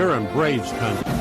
You're in Braves country.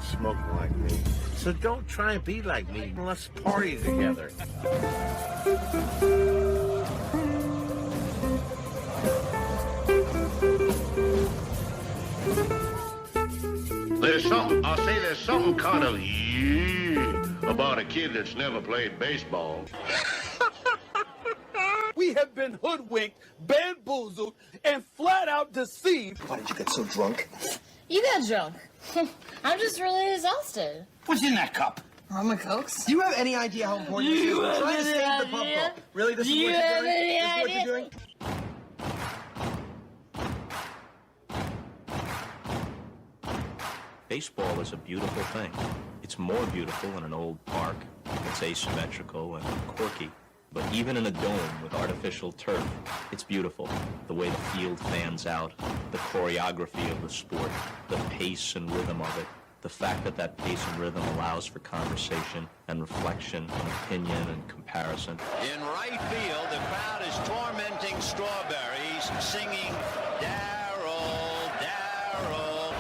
Smoke like me. So don't try and be like me. Let's party together. There's something kind of about a kid that's never played baseball. We have been hoodwinked, bamboozled, and flat out deceived. Why did you get so drunk? You got drunk. I'm just really exhausted. What's in that cup? Rum and Cokes? Do you have any idea how important this is? We're trying to save the pub call. Really? This is what you're doing? This is what you're doing? Baseball is a beautiful thing. It's more beautiful in an old park. It's asymmetrical and quirky. But even in a dome with artificial turf, it's beautiful. The way the field fans out, the choreography of the sport, the pace and rhythm of it, the fact that that pace and rhythm allows for conversation and reflection and opinion and comparison. In right field, the crowd is tormenting Strawberries, singing Darryl, Darryl.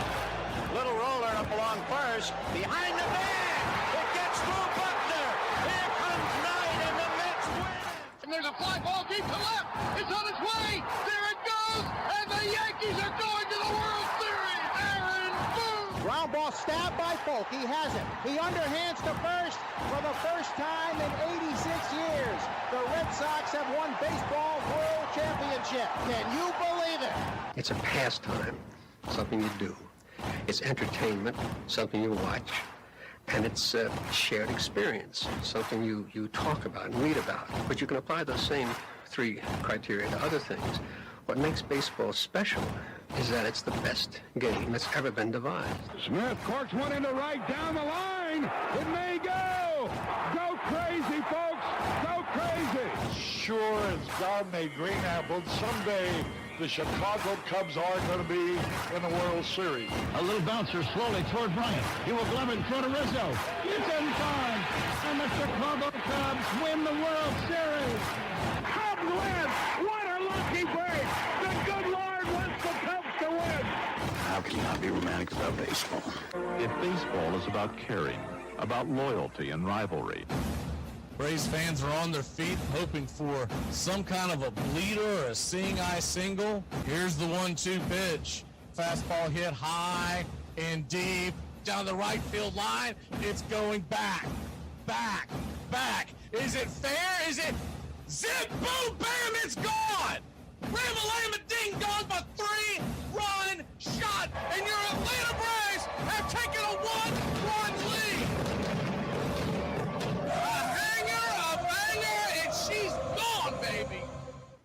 Little roller up along first, behind the man. It gets through Buckner. Here comes Knight, and the Mets win. And there's a fly ball deep to left. It's on its way. There it goes. And the Yankees are going to the World Series. Aaron Boone. Ground ball stabbed by Folk. He has it. He underhands to first for the first time in 86 years. The Red Sox have won baseball world championship. Can you believe it? It's a pastime, something you do. It's entertainment, something you watch. And it's a shared experience, something you talk about and read about. But you can apply those same three criteria to other things. What makes baseball special is that it's the best game that's ever been devised. Smith corks one into right down the line. It may go. Go crazy, folks. Go crazy. Sure as God made green apples, someday the Chicago Cubs are going to be in the World Series. A little bouncer slowly toward Bryant. He will glove it in front of Rizzo. It's in time. And the Chicago Cubs win the World Series. Cubs win. What a lucky break. The good Lord wants the Cubs to win. How can you not be romantic about baseball? If baseball is about caring, about loyalty and rivalry, Braves fans are on their feet hoping for some kind of a bleeder or a seeing-eye single. Here's the 1-2 pitch. Fastball hit high and deep down the right field line. It's going back, back, back. Is it fair? Is it zip, boom, bam, it's gone! Ram-a-lam, ding-dong, a 3-run shot, and your Atlanta Braves have taken a 1-run lead. She's gone, baby!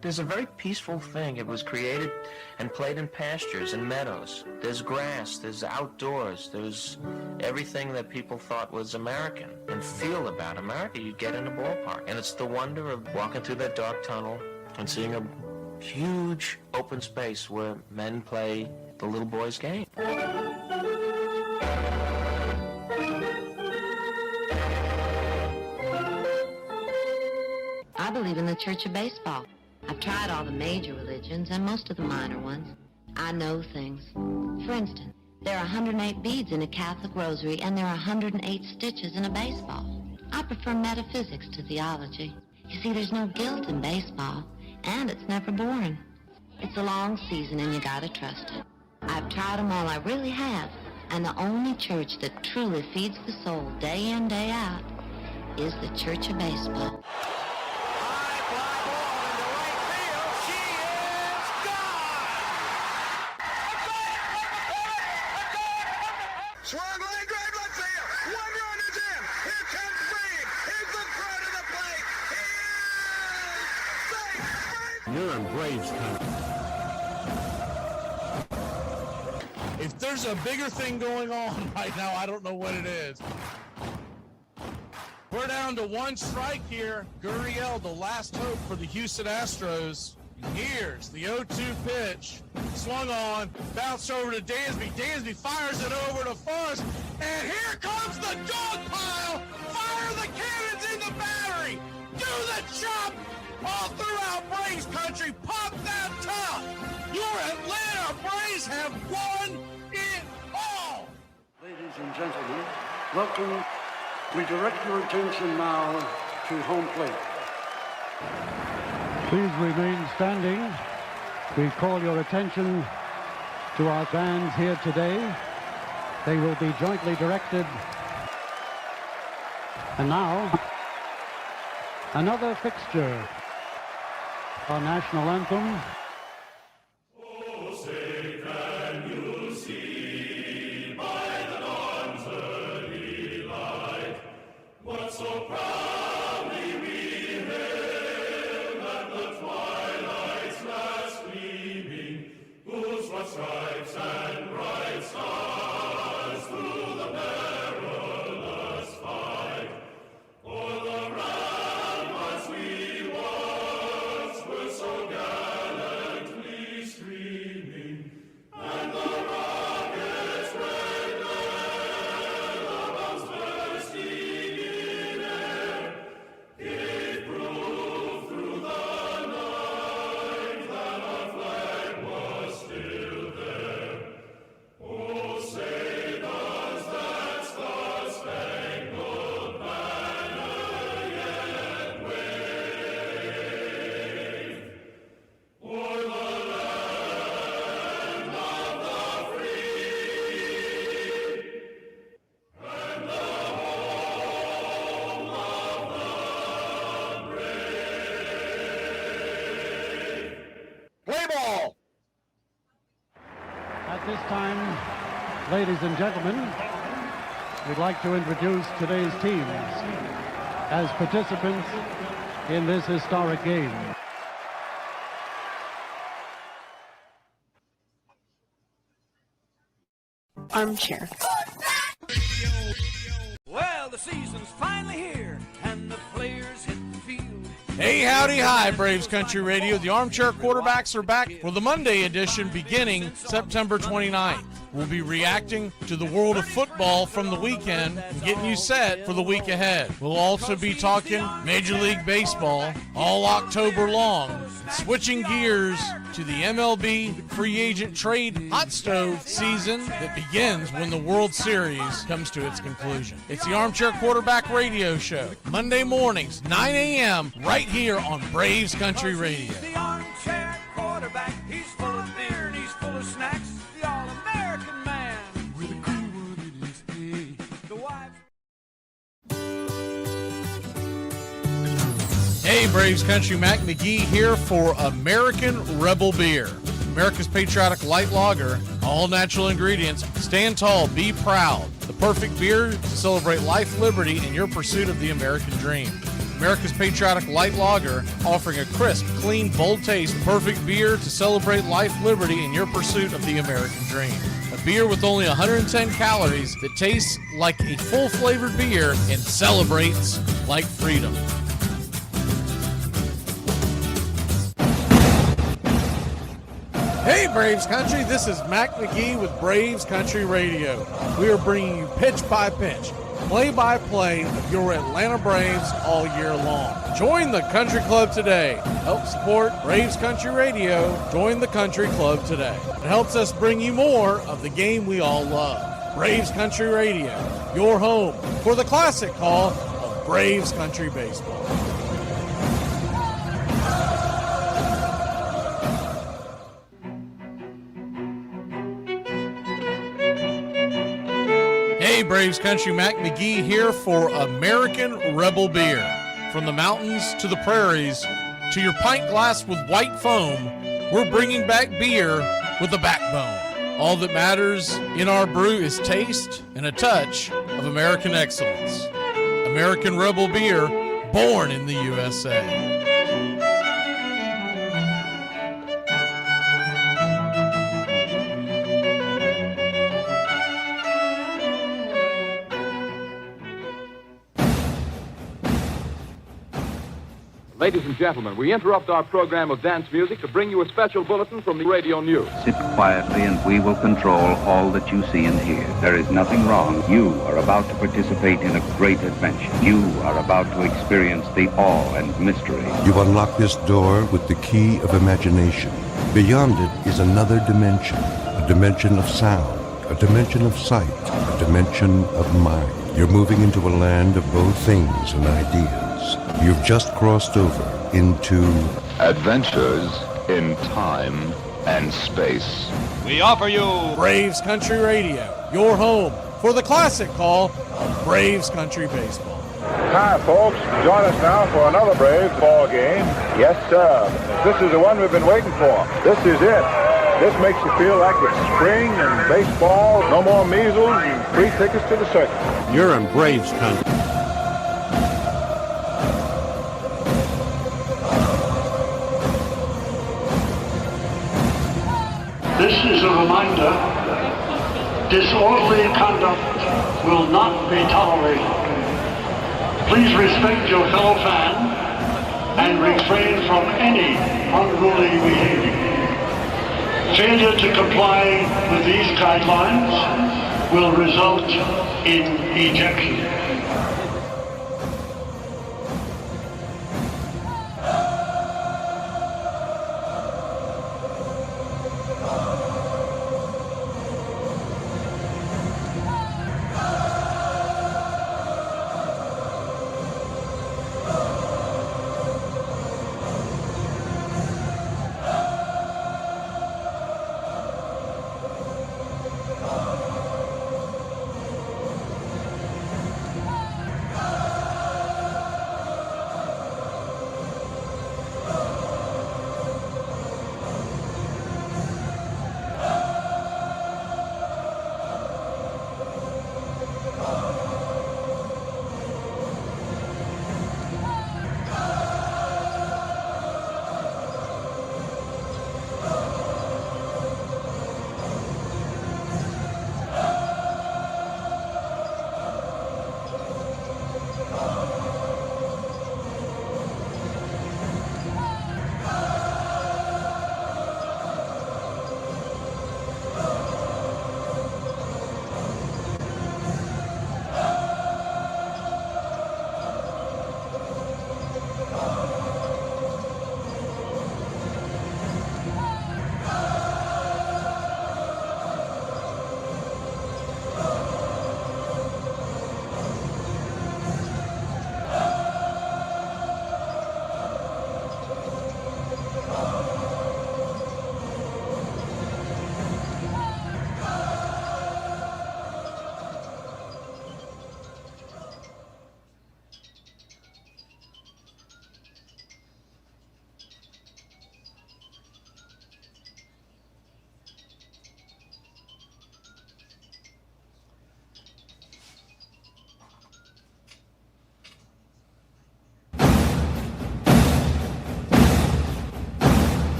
There's a very peaceful thing. It was created and played in pastures and meadows. There's grass, there's outdoors, there's everything that people thought was American and feel about America. You get in a ballpark. And it's the wonder of walking through that dark tunnel and seeing a huge open space where men play the little boy's game. I believe in the Church of Baseball. I've tried all the major religions and most of the minor ones. I know things. For instance, There are 108 beads in a Catholic rosary, and there are 108 stitches in a baseball. I prefer metaphysics to theology. You see, there's no guilt in baseball, and it's never boring. It's a long season, and you gotta trust it. I've tried them all, I really have. And the only church that truly feeds the soul day in, day out is the Church of Baseball. Swung line drive left field. One run is in. Here comes Brave. Here's the throw to the plate. He is safe. You're in Braves country. If there's a bigger thing going on right now, I don't know what it is. We're down to one strike here. Gurriel, the last hope for the Houston Astros. Here's the 0-2 pitch. Swung on, bounced over to Dansby. Dansby fires it over to Forrest. And here comes the dog pile. Fire the cannons in the battery. Do the chop all throughout Braves country. Pop that top. Your Atlanta Braves have won it all. Ladies and gentlemen, welcome. We direct your attention now to home plate. Please remain standing. We call your attention to our bands here today. They will be jointly directed. And now, another fixture. Our national anthem. So proudly we hail at the twilight's last gleaming, whose white stripes and bright stars through the perilous fight, o'er the ramparts we once were so gallantly streaming, and the rockets' red glare, the bombs bursting gave proof through the night that our flag was still there. Oh, say does that star-spangled banner yet wave o'er the land of the free and the home of the Play ball! At this time, ladies and gentlemen, we'd like to introduce today's teams as participants in this historic game. Armchair. Well, the season's finally here, and the players hit the field. Hey, howdy, hi, Braves Country Radio. The Armchair Quarterbacks are back for the Monday edition beginning September 29th. We'll be reacting to the world of football from the weekend and getting you set for the week ahead. We'll also be talking Major League Baseball all October long, switching gears to the MLB free agent trade hot stove season that begins when the World Series comes to its conclusion. It's the Armchair Quarterback Radio Show, Monday mornings, 9 a.m., right here on Braves Country Radio. The armchair quarterback, he's full of beer and he's full of snacks. The all-American man with a cool one in his head. The wife. Hey, Braves Country, Mac McGee here for American Rebel Beer. America's patriotic light lager, all natural ingredients. Stand tall, be proud. The perfect beer to celebrate life, liberty, and your pursuit of the American dream. America's patriotic light lager, offering a crisp, clean, bold taste. Perfect beer to celebrate life, liberty, and your pursuit of the American dream. A beer with only 110 calories that tastes like a full-flavored beer and celebrates like freedom. Hey, Braves Country, this is Mac McGee with Braves Country Radio. We are bringing you pitch by pitch, play-by-play of your Atlanta Braves all year long. Join the Country Club today. Help support Braves Country Radio. Join the Country Club today. It helps us bring you more of the game we all love. Braves Country Radio, your home for the classic call of Braves Country Baseball. Hey, Braves Country, Mac McGee here for American Rebel Beer. From the mountains to the prairies to your pint glass with white foam, we're bringing back beer with a backbone. All that matters in our brew is taste and a touch of American excellence. American Rebel Beer, born in the USA. Ladies and gentlemen, we interrupt our program of dance music to bring you a special bulletin from the radio news. Sit quietly and we will control all that you see and hear. There is nothing wrong. You are about to participate in a great adventure. You are about to experience the awe and mystery. You unlock this door with the key of imagination. Beyond it is another dimension, a dimension of sound, a dimension of sight, a dimension of mind. You're moving into a land of both things and ideas. You've just crossed over into Adventures in Time and Space. We offer you Braves Country Radio, your home for the classic call of Braves Country Baseball. Hi, folks. Join us now for another Braves ball game. Yes, sir. This is the one we've been waiting for. This is it. This makes you feel like it's spring and baseball. No more measles and free tickets to the circus. You're in Braves Country. This is a reminder, disorderly conduct will not be tolerated. Please respect your fellow fan and refrain from any unruly behavior. Failure to comply with these guidelines will result in ejection.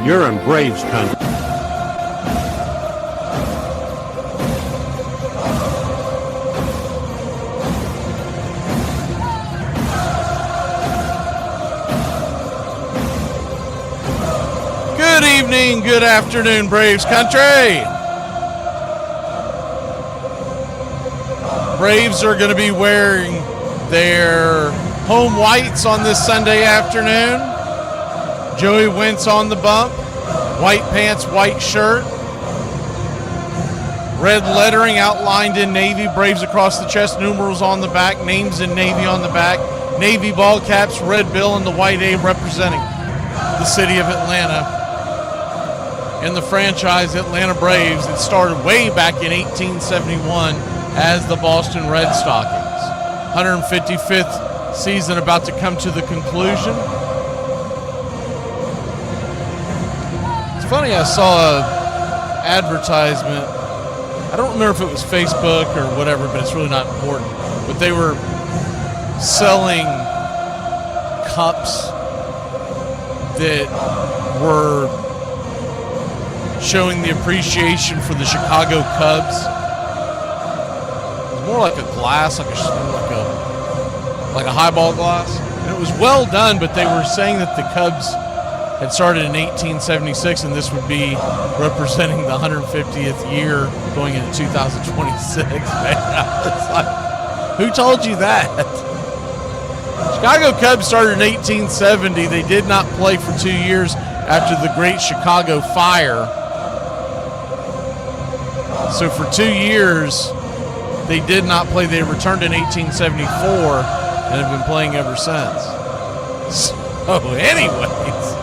You're in Braves Country. Good evening, good afternoon, Braves Country. Braves are going to be wearing their home whites on this Sunday afternoon. Joey Wentz on the bump. White pants, white shirt. Red lettering outlined in navy. Braves across the chest, numerals on the back, names in navy on the back. Navy ball caps, red bill, and the white A representing the city of Atlanta. And the franchise Atlanta Braves that started way back in 1871 as the Boston Red Stockings. 155th season about to come to the conclusion. It's funny, I saw an advertisement. I don't remember if it was Facebook or whatever, but it's really not important. But they were selling cups that were showing the appreciation for the Chicago Cubs. It was more like a glass, like a highball glass. And it was well done, but they were saying that the Cubs had started in 1876, and this would be representing the 150th year going into 2026. Man, it's like, who told you that? Chicago Cubs started in 1870. They did not play for 2 years after the Great Chicago Fire. So for 2 years, they did not play. They returned in 1874 and have been playing ever since. So anyways,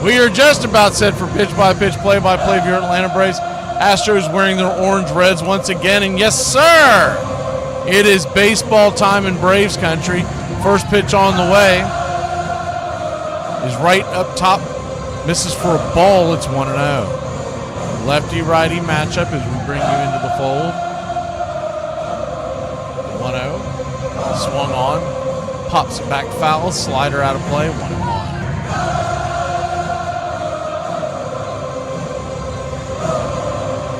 we are just about set for pitch-by-pitch, play-by-play of your Atlanta Braves. Astros wearing their orange reds once again. And yes, sir, it is baseball time in Braves country. First pitch on the way is right up top. Misses for a ball. It's 1-0. Lefty-righty matchup as we bring you into the fold. 1-0. Swung on. Pops it back foul. Slider out of play. 1-1.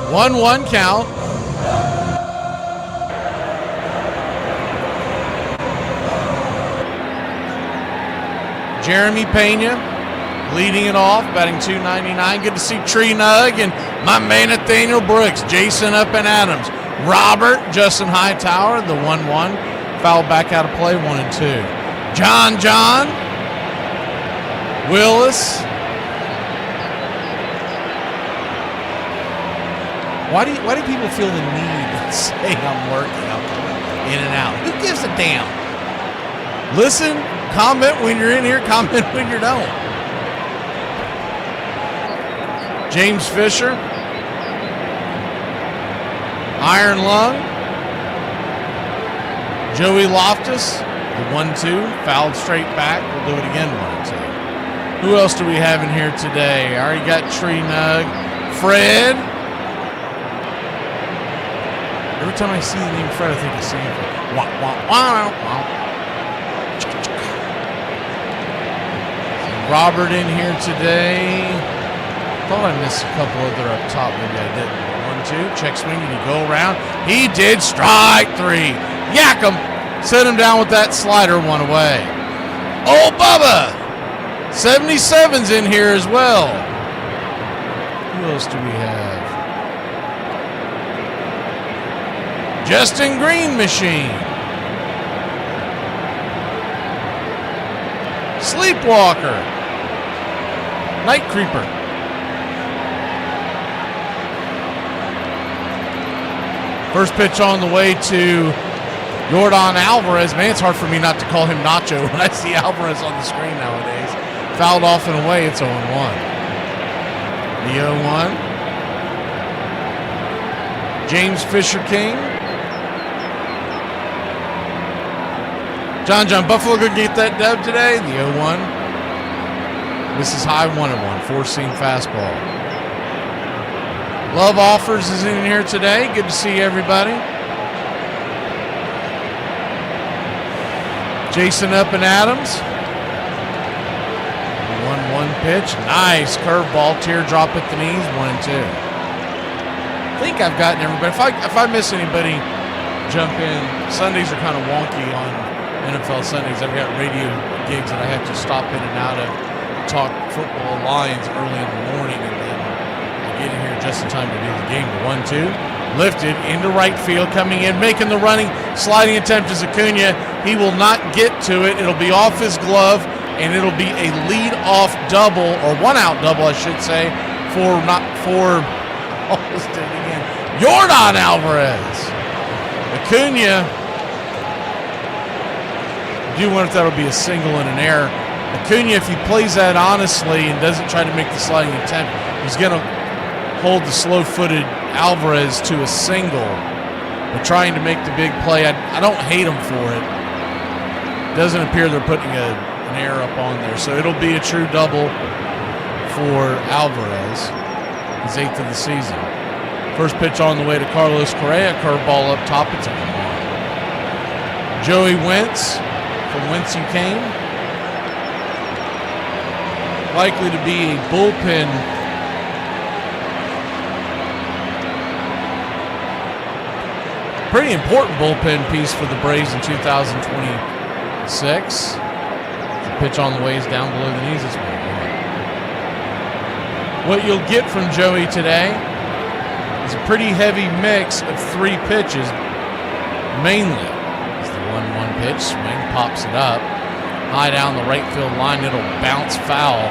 1-1 count. Jeremy Pena leading it off, batting .299. Good to see Tree Nug and my man Nathaniel Brooks, Jason Up and Adams, Robert, Justin Hightower, the 1-1. Foul back out of play, 1-2. John, Willis. Why do people feel the need to say I'm working? I'm in and out. Who gives a damn? Listen, comment when you're in here, comment when you don't. James Fisher. Iron Lung. Joey Loftus. The 1-2. Fouled straight back. We'll do it again, 1-2. Who else do we have in here today? I already got Tree Nug. Fred. Every time I see the name Fred, I think of Sanford. Robert in here today. Thought I missed a couple other up top. Maybe I didn't. 1-2. Check swing. Did he go around? He did. Strike 3. Yak him. Set him down with that slider. 1 away. Oh, Bubba. 77's in here as well. Who else do we have? Justin Green Machine. Sleepwalker. Night Creeper. First pitch on the way to Yordan Alvarez. Man, it's hard for me not to call him Nacho when I see Alvarez on the screen nowadays. Fouled off and away. It's 0-1. The 0-1. James Fisher King. John Buffalo gonna get that dub today. The 0-1. This is high 1-1. Four-seam fastball. Love Offers is in here today. Good to see everybody. Jason Up and Adams. 1-1 pitch. Nice curveball. Teardrop at the knees. 1-2. I think I've gotten everybody. If I miss anybody, jump in. Sundays are kind of wonky on NFL Sundays. I've got radio gigs that I have to stop in and out of, talk football Lions early in the morning, and then I get in here just in time to do the game. 1-2. Lifted into right field, coming in, making the running, sliding attempt is Acuna. He will not get to it. It'll be off his glove, and it'll be a lead-off double, or one-out double, I should say, almost did it again, Yordan Alvarez. Acuna, I do wonder if that'll be a single and an error. Acuna, if he plays that honestly and doesn't try to make the sliding attempt, he's going to hold the slow-footed Alvarez to a single. But trying to make the big play, I don't hate him for it. Doesn't appear they're putting an error up on there. So it'll be a true double for Alvarez, his 8th of the season. First pitch on the way to Carlos Correa, curveball up top, it's a home run. Joey Wentz, from whence you came. Likely to be a bullpen pretty important bullpen piece for the Braves in 2026. The pitch on the way is down below the knees. It's what you'll get from Joey today is a pretty heavy mix of 3 pitches. Mainly is the 1-1 pitch. Swing, pops it up. High down the right field line. It'll bounce foul.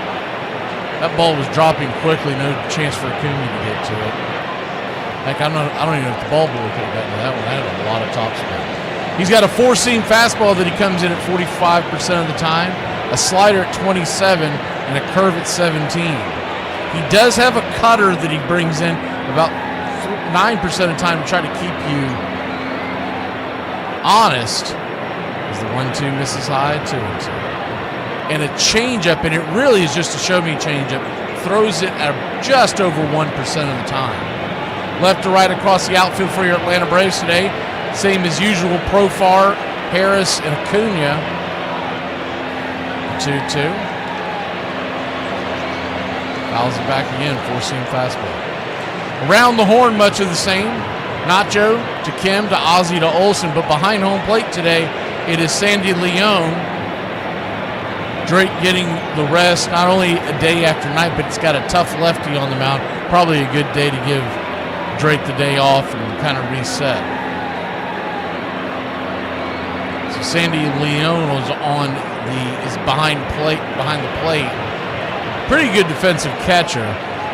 That ball was dropping quickly. No chance for Acuna to get to it. Heck, I don't even know if the ball boy could have gotten to that one. That had a lot of top spin. He's got a 4-seam fastball that he comes in at 45% of the time, a slider at 27, and a curve at 17. He does have a cutter that he brings in about 9% of the time to try to keep you honest. As the 1-2 misses high, 2-2. And a changeup, and it really is just a show-me changeup, throws it at just over 1% of the time. Left to right across the outfield for your Atlanta Braves today. Same as usual, Profar, Harris, and Acuna. 2-2. Fouls it back again, 4-seam fastball. Around the horn, much of the same. Nacho to Kim to Ozzie to Olsen, but behind home plate today, it is Sandy Leon. Drake getting the rest, not only a day after night, but it's got a tough lefty on the mound. Probably a good day to give Drake the day off and kind of reset. So Sandy Leon is behind the plate. Pretty good defensive catcher.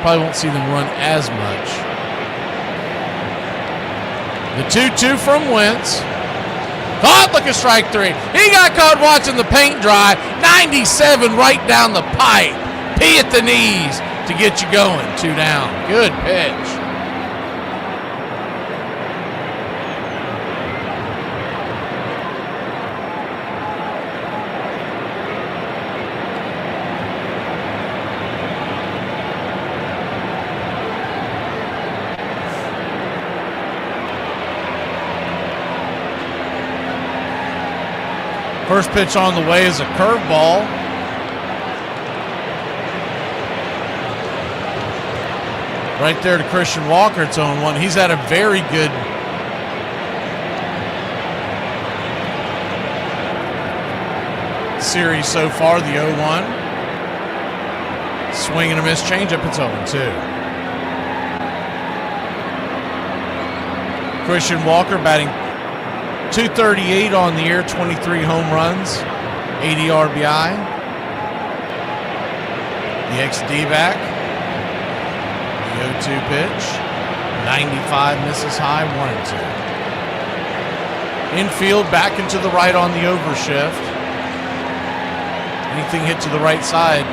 Probably won't see them run as much. The 2-2 from Wentz. Caught, look at strike 3. He got caught watching the paint dry. 97 right down the pipe. P at the knees to get you going. 2 down. Good pitch. First pitch on the way is a curveball. Right there to Christian Walker, it's 0-1. He's had a very good series so far, the 0-1. Swing and a miss changeup, it's 0-2. Christian Walker batting .238 on the year, 23 home runs, 80 RBI. The ex-D-back, the 0-2 pitch, 95 misses high, 1-2. Infield back into the right on the overshift. Anything hit to the right side,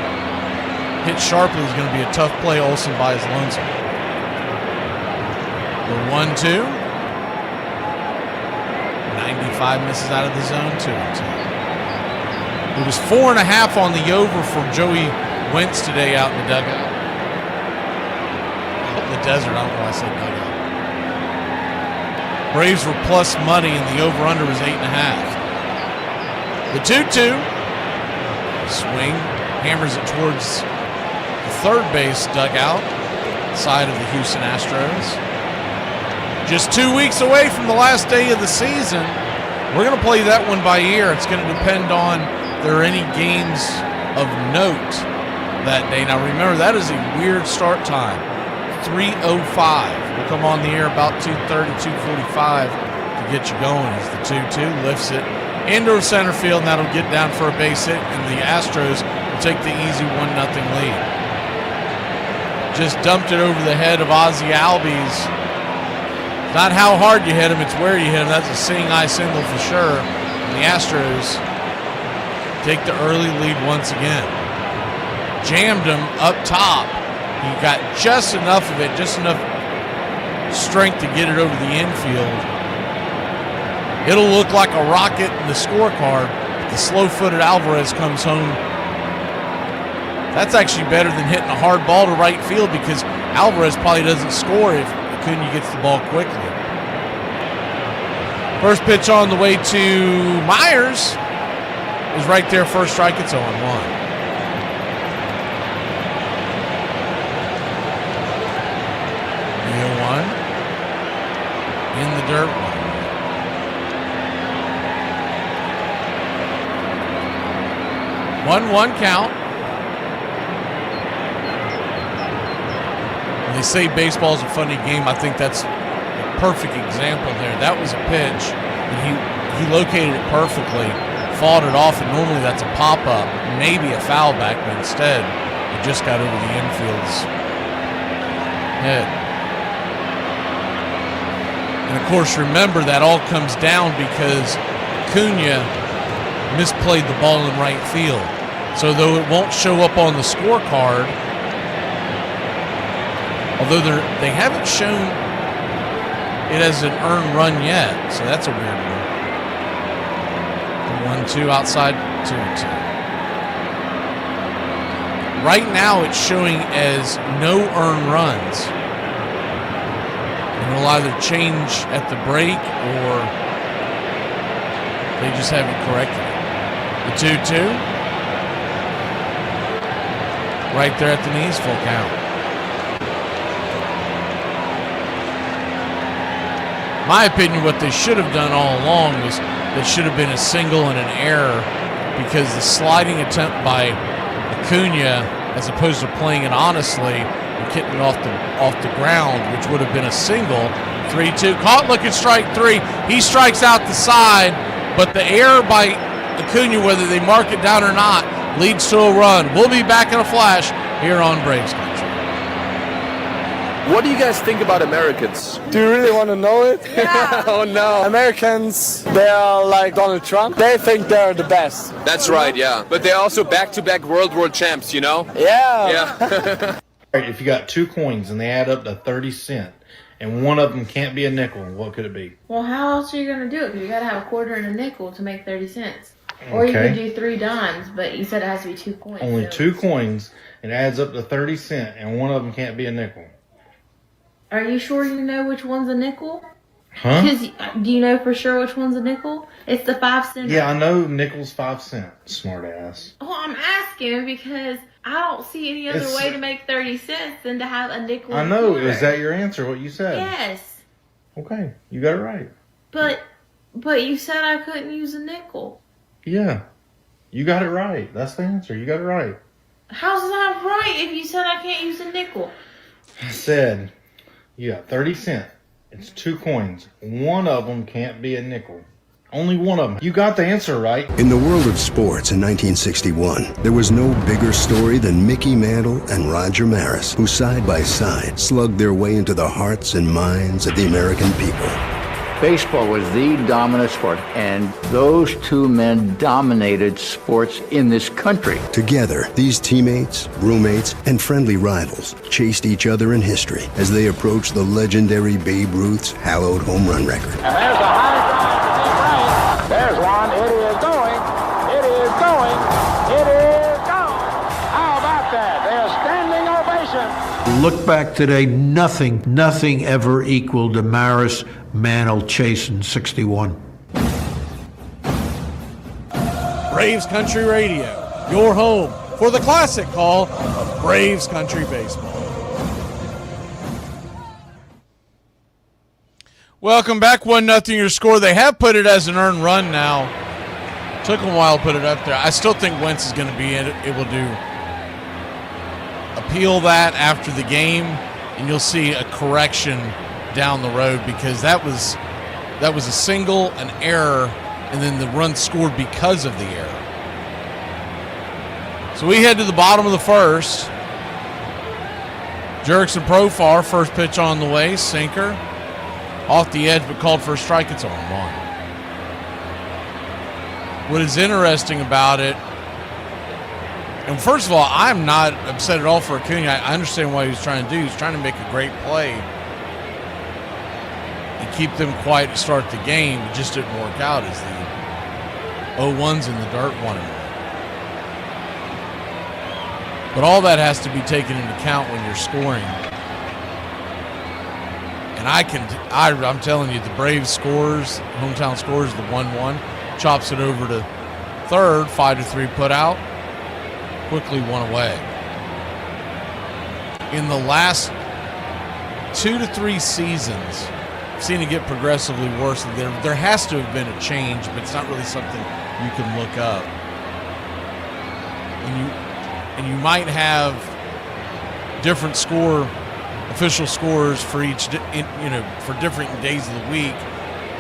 hit sharply is going to be a tough play. Olsen by his lonesome. The 1-2. 95 misses out of the zone, 2-2. It was 4.5 on the over for Joey Wentz today out in the dugout. Out in the desert, I don't know why I said dugout. Braves were plus money and the over-under was 8.5. The 2-2. Swing, hammers it towards the third base dugout, side of the Houston Astros. Just 2 weeks away from the last day of the season. We're going to play that one by ear. It's going to depend on if there are any games of note that day. Now remember, that is a weird start time, 3:05. will come on the air about 2:30, 2:45 to get you going. As the 2-2 lifts it into center field, and that'll get down for a base hit, and the Astros will take the easy 1-0 lead. Just dumped it over the head of Ozzie Albies. Not how hard you hit him, it's where you hit him. That's a seeing eye single for sure. And the Astros take the early lead once again. Jammed him up top. He got just enough of it, just enough strength to get it over the infield. It'll look like a rocket in the scorecard. The slow-footed Alvarez comes home. That's actually better than hitting a hard ball to right field, because Alvarez probably doesn't score if Acuna gets the ball quickly. First pitch on the way to Myers is right there. First strike, it's 0-1. The 0-1 in the dirt. 1-1 count. When they say baseball is a funny game, I think that's a perfect example there. That was a pitch, and he located it perfectly, fought it off, and normally that's a pop-up, maybe a foul back, but instead it just got over the infield's head. And of course, remember, that all comes down because Acuna misplayed the ball in right field. So though it won't show up on the scorecard, although they haven't shown it as an earned run yet, so that's a weird one. 1-2 outside, 2-2. Right now it's showing as no earned runs. And it'll either change at the break or they just haven't corrected it. The 2-2. Right there at the knees, full count. My opinion, what they should have done all along was there should have been a single and an error, because the sliding attempt by Acuna, as opposed to playing it honestly and getting it off the ground, which would have been a single. 3-2, caught looking strike three. He strikes out the side, but the error by Acuna, whether they mark it down or not, leads to a run. We'll be back in a flash here on Braves Country. What do you guys think about Americans? Do you really want to know it? Yeah. Oh no. Americans, they are like Donald Trump. They think they're the best. That's right, yeah. But they're also back-to-back world champs, you know? Yeah. If you got two coins and they add up to 30 cents, and one of them can't be a nickel, what could it be? Well, how else are you going to do it? Because you got to have a quarter and a nickel to make 30 cents. Or you could do 3 dimes, but you said it has to be 2 coins. Only 2 coins, and adds up to 30 cents, and one of them can't be a nickel. Are you sure you know which one's a nickel? Huh? Because do you know for sure which one's a nickel? It's the 5 cent. Yeah, I know nickel's 5 cents. Smart ass. Well, I'm asking because I don't see any other way to make 30 cents than to have a nickel. I know. Is that your answer, what you said? Yes. Okay, you got it right. But you said I couldn't use a nickel. Yeah, you got it right. That's the answer. You got it right. How's that right if you said I can't use a nickel? I said you got 30 cents. It's 2 coins. One of them can't be a nickel. Only one of them. You got the answer right. In the world of sports in 1961, there was no bigger story than Mickey Mantle and Roger Maris, who side by side slugged their way into the hearts and minds of the American people. Baseball was the dominant sport, and those two men dominated sports in this country. Together, these teammates, roommates, and friendly rivals chased each other in history as they approached the legendary Babe Ruth's hallowed home run record. And there's a high drive to deep right. There's one. It is going. It is going. It is gone. How about that? There's standing ovation. Look back today, nothing ever equaled the Maris Mantle chase in 61. Braves Country Radio, your home for the classic call of Braves Country Baseball. Welcome back, 1-0 your score. They have put it as an earned run now. Took them a while to put it up there. I still think Wentz is going to be able to appeal that after the game. and you'll see a correction down the road, because that was a single, an error, and then the run scored because of the error. So we head to the bottom of the first. Jurickson Profar, first pitch on the way, sinker. Off the edge, but called for a strike. It's 0-1. What is interesting about it, and first of all, I'm not upset at all for Acuna. I understand what he was trying to do. He's trying to make a great play and keep them quiet to start the game. It just didn't work out as the 0-1s in the dirt wanted. But all that has to be taken into account when you're scoring. And I'm telling you, the Braves scores, hometown scores the 1-1, chops it over to third, 5-3 put out, quickly one away. In the last 2 to 3 seasons, I've seen it get progressively worse. There has to have been a change, but it's not really something you can look up. And you might have different official scores for each, for different days of the week,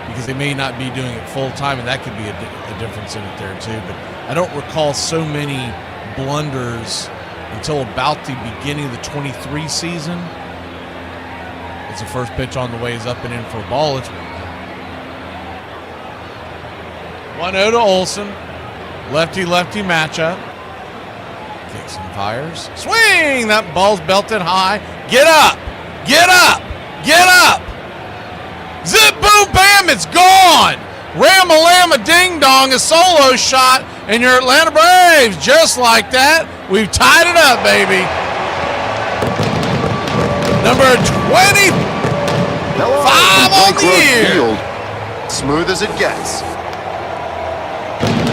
because they may not be doing it full time, and that could be a difference in it there too. But I don't recall so many blunders until about the beginning of the 23 season. It's the first pitch on the way, is up and in for a ball. It's 1-0 to Olsen. Lefty-lefty matchup. Kicks and fires. Swing! That ball's belted high. Get up! Get up! Get up! Zip, boom, bam, it's gone! Ram-a-lamma, ding-dong, a solo shot, and your Atlanta Braves, just like that, we've tied it up, baby. Number 25 on the year. Field. Smooth as it gets.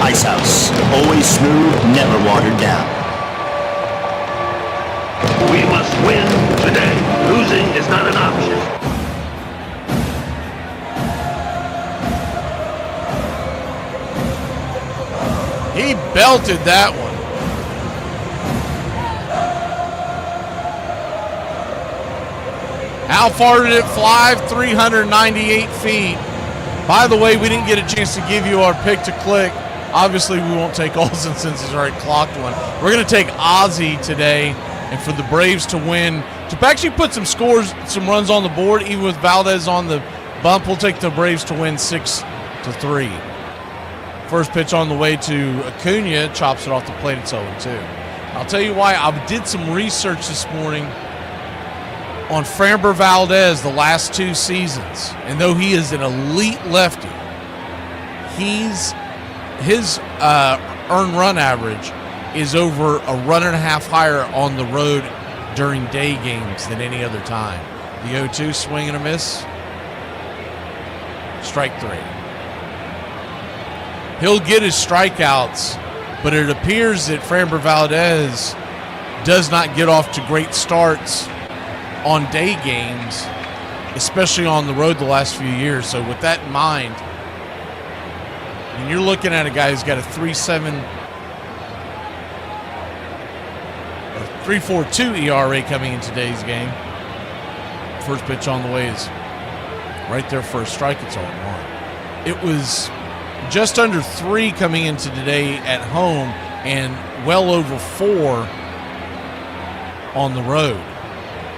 Ice House, always smooth, never watered down. We must win today. Losing is not an option. He belted that one. How far did it fly? 398 feet. By the way, we didn't get a chance to give you our pick to click. Obviously, we won't take Olsen since he's already clocked one. We're going to take Ozzie today, and for the Braves to win, to actually put some scores, some runs on the board, even with Valdez on the bump, we'll take the Braves to win 6-3. First pitch on the way to Acuna, chops it off the plate. It's 0-2. I'll tell you why. I did some research this morning on Framber Valdez the last 2 seasons, and though he is an elite lefty, his earned run average is over a run and a half higher on the road during day games than any other time. The 0-2, swing and a miss. Strike 3. He'll get his strikeouts, but it appears that Framber Valdez does not get off to great starts on day games, especially on the road the last few years. So with that in mind, when you're looking at a guy who's got a 3.42 ERA coming in today's game, first pitch on the way is right there for a strike. It's 0-1. It was just under 3 coming into today at home, and well over 4 on the road.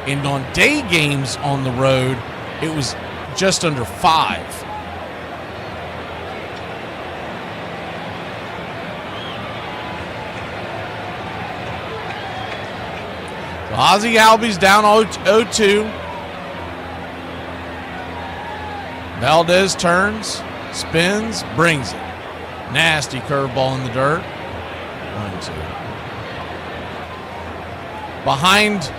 And on day games on the road, it was just under 5. So Ozzie Albies down 0-2. Valdez turns, spins, brings it. Nasty curveball in the dirt. 1-2. Behind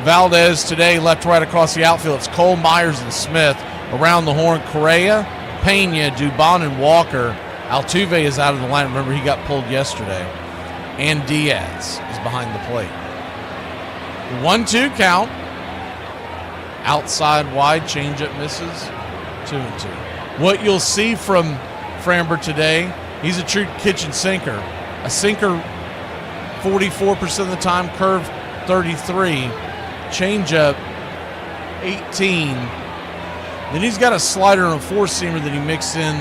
Valdez today, left to right across the outfield, it's Cole, Myers, and Smith. Around the horn, Correa, Pena, Dubon, and Walker. Altuve is out of the line. Remember, he got pulled yesterday. And Diaz is behind the plate. 1-2 count. Outside wide, changeup misses. 2-2. What you'll see from Framber today, he's a true kitchen sinker. A sinker 44% of the time, curve 33%. changeup 18. Then he's got a slider and a four-seamer that he mixed in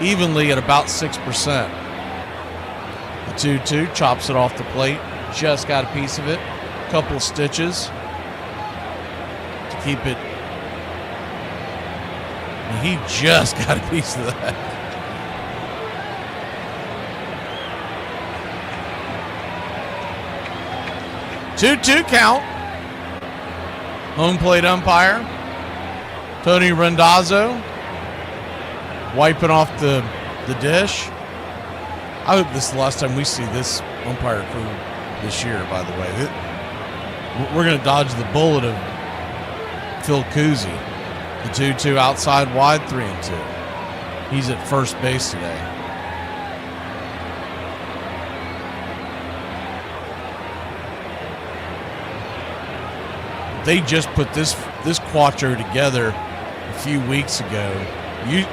evenly at about 6%. The 2-2 chops it off the plate. Just got a piece of it. A couple of stitches to keep it. And he just got a piece of that. Two count. Home plate umpire Tony Randazzo wiping off the dish. I hope this is the last time we see this umpire crew this year, by the way. We're going to dodge the bullet of Phil Cousy. The 2-2 outside wide, 3-2. He's at first base today. They just put this quattro together a few weeks ago.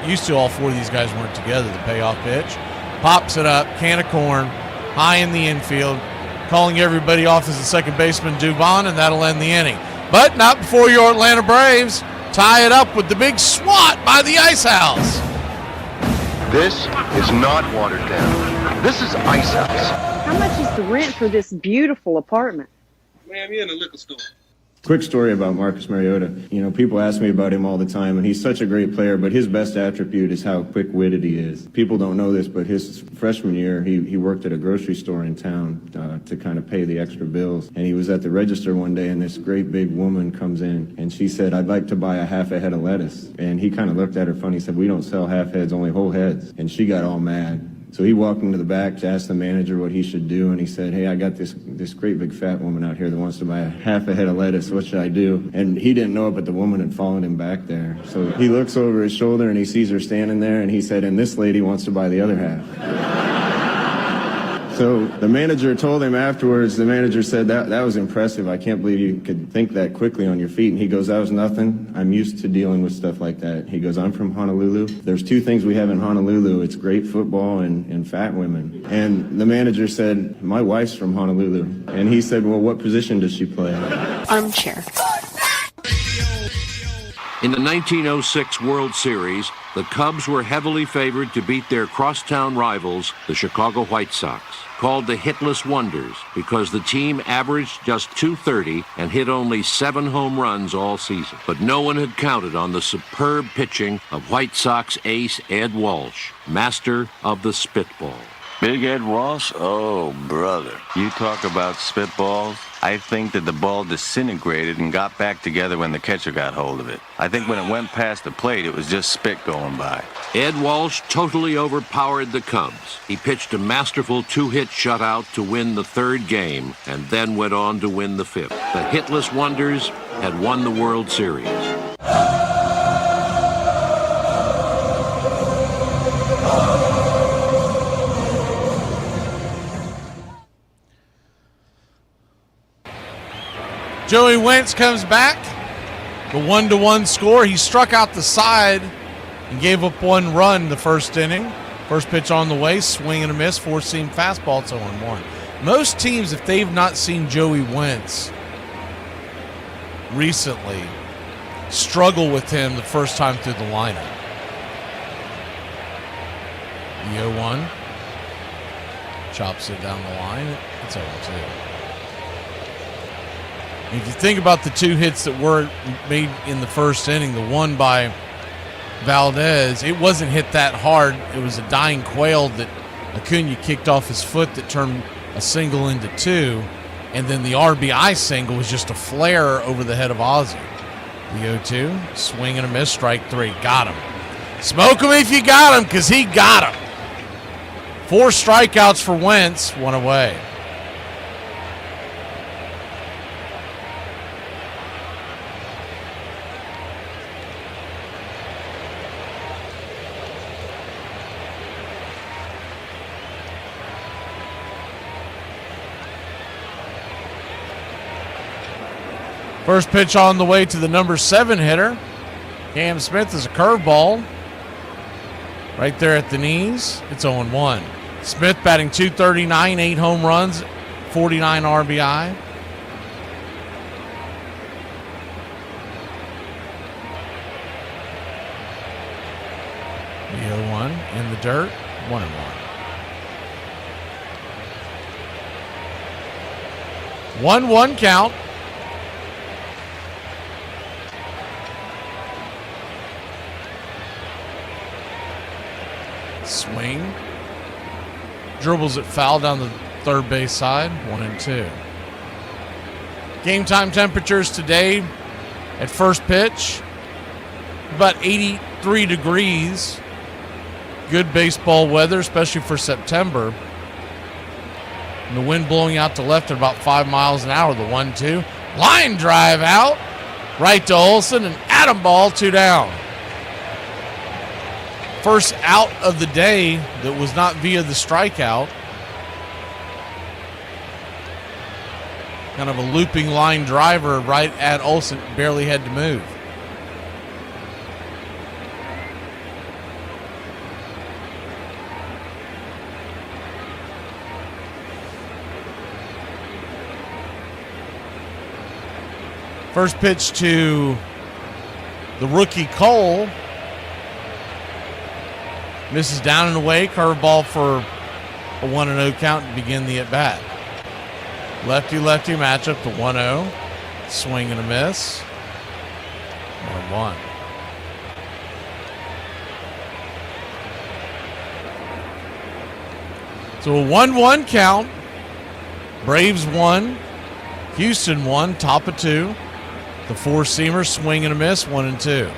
Used to all four of these guys weren't together. The payoff pitch. Pops it up, can of corn, high in the infield, calling everybody off as the second baseman, Dubon, and that'll end the inning. But not before your Atlanta Braves tie it up with the big swat by the Ice House. This is not watered down. This is Ice House. How much is the rent for this beautiful apartment? Ma'am, you're in a liquor store. Quick story about Marcus Mariota. You know, people ask me about him all the time, and he's such a great player, but his best attribute is how quick-witted he is. People don't know this, but his freshman year, he worked at a grocery store in town to kind of pay the extra bills. And he was at the register one day, and this great big woman comes in, and she said, "I'd like to buy a half a head of lettuce." And he kind of looked at her funny, said, "We don't sell half heads, only whole heads." And she got all mad. So he walked into the back to ask the manager what he should do, and he said, "Hey, I got this great big fat woman out here that wants to buy a half a head of lettuce. What should I do?" And he didn't know it, but the woman had followed him back there. So he looks over his shoulder, and he sees her standing there, and he said, "And this lady wants to buy the other half." So the manager told him afterwards, the manager said, that was impressive. I can't believe you could think that quickly on your feet. And he goes, "That was nothing. I'm used to dealing with stuff like that." He goes, "I'm from Honolulu. There's two things we have in Honolulu. It's great football and fat women." And the manager said, "My wife's from Honolulu." And he said, "Well, what position does she play?" Armchair. In the 1906 World Series, the Cubs were heavily favored to beat their crosstown rivals, the Chicago White Sox, called the Hitless Wonders because the team averaged just .230 and hit only 7 home runs all season. But no one had counted on the superb pitching of White Sox ace Ed Walsh, master of the spitball. Big Ed Walsh? Oh, brother. You talk about spitballs. I think that the ball disintegrated and got back together when the catcher got hold of it. I think when it went past the plate, it was just spit going by. Ed Walsh totally overpowered the Cubs. He pitched a masterful 2-hit shutout to win the third game and then went on to win the fifth. The Hitless Wonders had won the World Series. Joey Wentz comes back. The 1-1 score. He struck out the side and gave up 1 run the first inning. First pitch on the way, swing and a miss, four-seam fastball, it's 0-1. Most teams, if they've not seen Joey Wentz recently, struggle with him the first time through the lineup. The 0-1. Chops it down the line. It's 0-2. If you think about the 2 hits that were made in the first inning, the one by Valdez, it wasn't hit that hard. It was a dying quail that Acuna kicked off his foot that turned a single into 2. And then the RBI single was just a flare over the head of Ozzie. The 0-2, swing and a miss, strike 3. Got him. Smoke him if you got him, because he got him. 4 strikeouts for Wentz, 1 away. First pitch on the way to the number 7 hitter. Cam Smith is a curveball. Right there at the knees. It's 0-1. Smith batting .239, 8 home runs, 49 RBI. The 0-1 in the dirt, 1-1. One count. Swing. Dribbles it foul down the third base side, 1-2. Game time temperatures today at first pitch, about 83 degrees. Good baseball weather, especially for September. And the wind blowing out to left at about 5 miles an hour. The 1-2. Line drive out. Right to Olsen, and Adam ball, 2 down. First out of the day that was not via the strikeout. Kind of a looping line driver right at Olsen. Barely had to move. First pitch to the rookie Cole. Misses down and away. Curveball for a 1-0 count to begin the at-bat. Lefty-lefty matchup to 1-0. Swing and a miss. 1-1. So a 1-1 count. Braves 1. Houston 1. Top of 2. The four-seamer, swing and a miss, 1-2.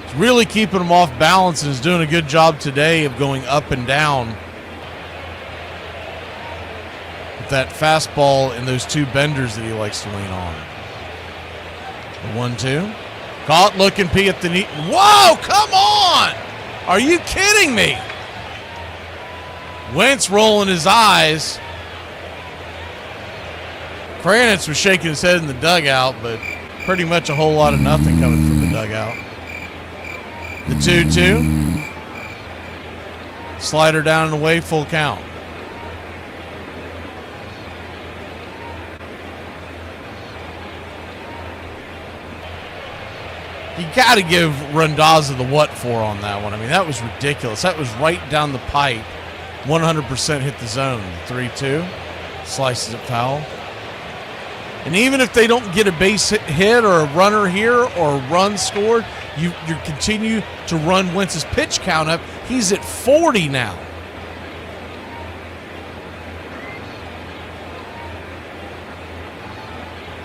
It's really keeping him off balance and is doing a good job today of going up and down with that fastball and those two benders that he likes to lean on. The 1-2. Caught looking P at the knee. Whoa, come on! Are you kidding me? Wentz rolling his eyes. Kranitz was shaking his head in the dugout, but pretty much a whole lot of nothing coming from the dugout. The 2-2. Slider down and away, full count. You got to give Randazza the what for on that one. I mean, that was ridiculous. That was right down the pipe. 100% hit the zone. The 3-2. Slices it foul. And even if they don't get a base hit or a runner here or a run scored, you continue to run Wentz's pitch count up. He's at 40 now.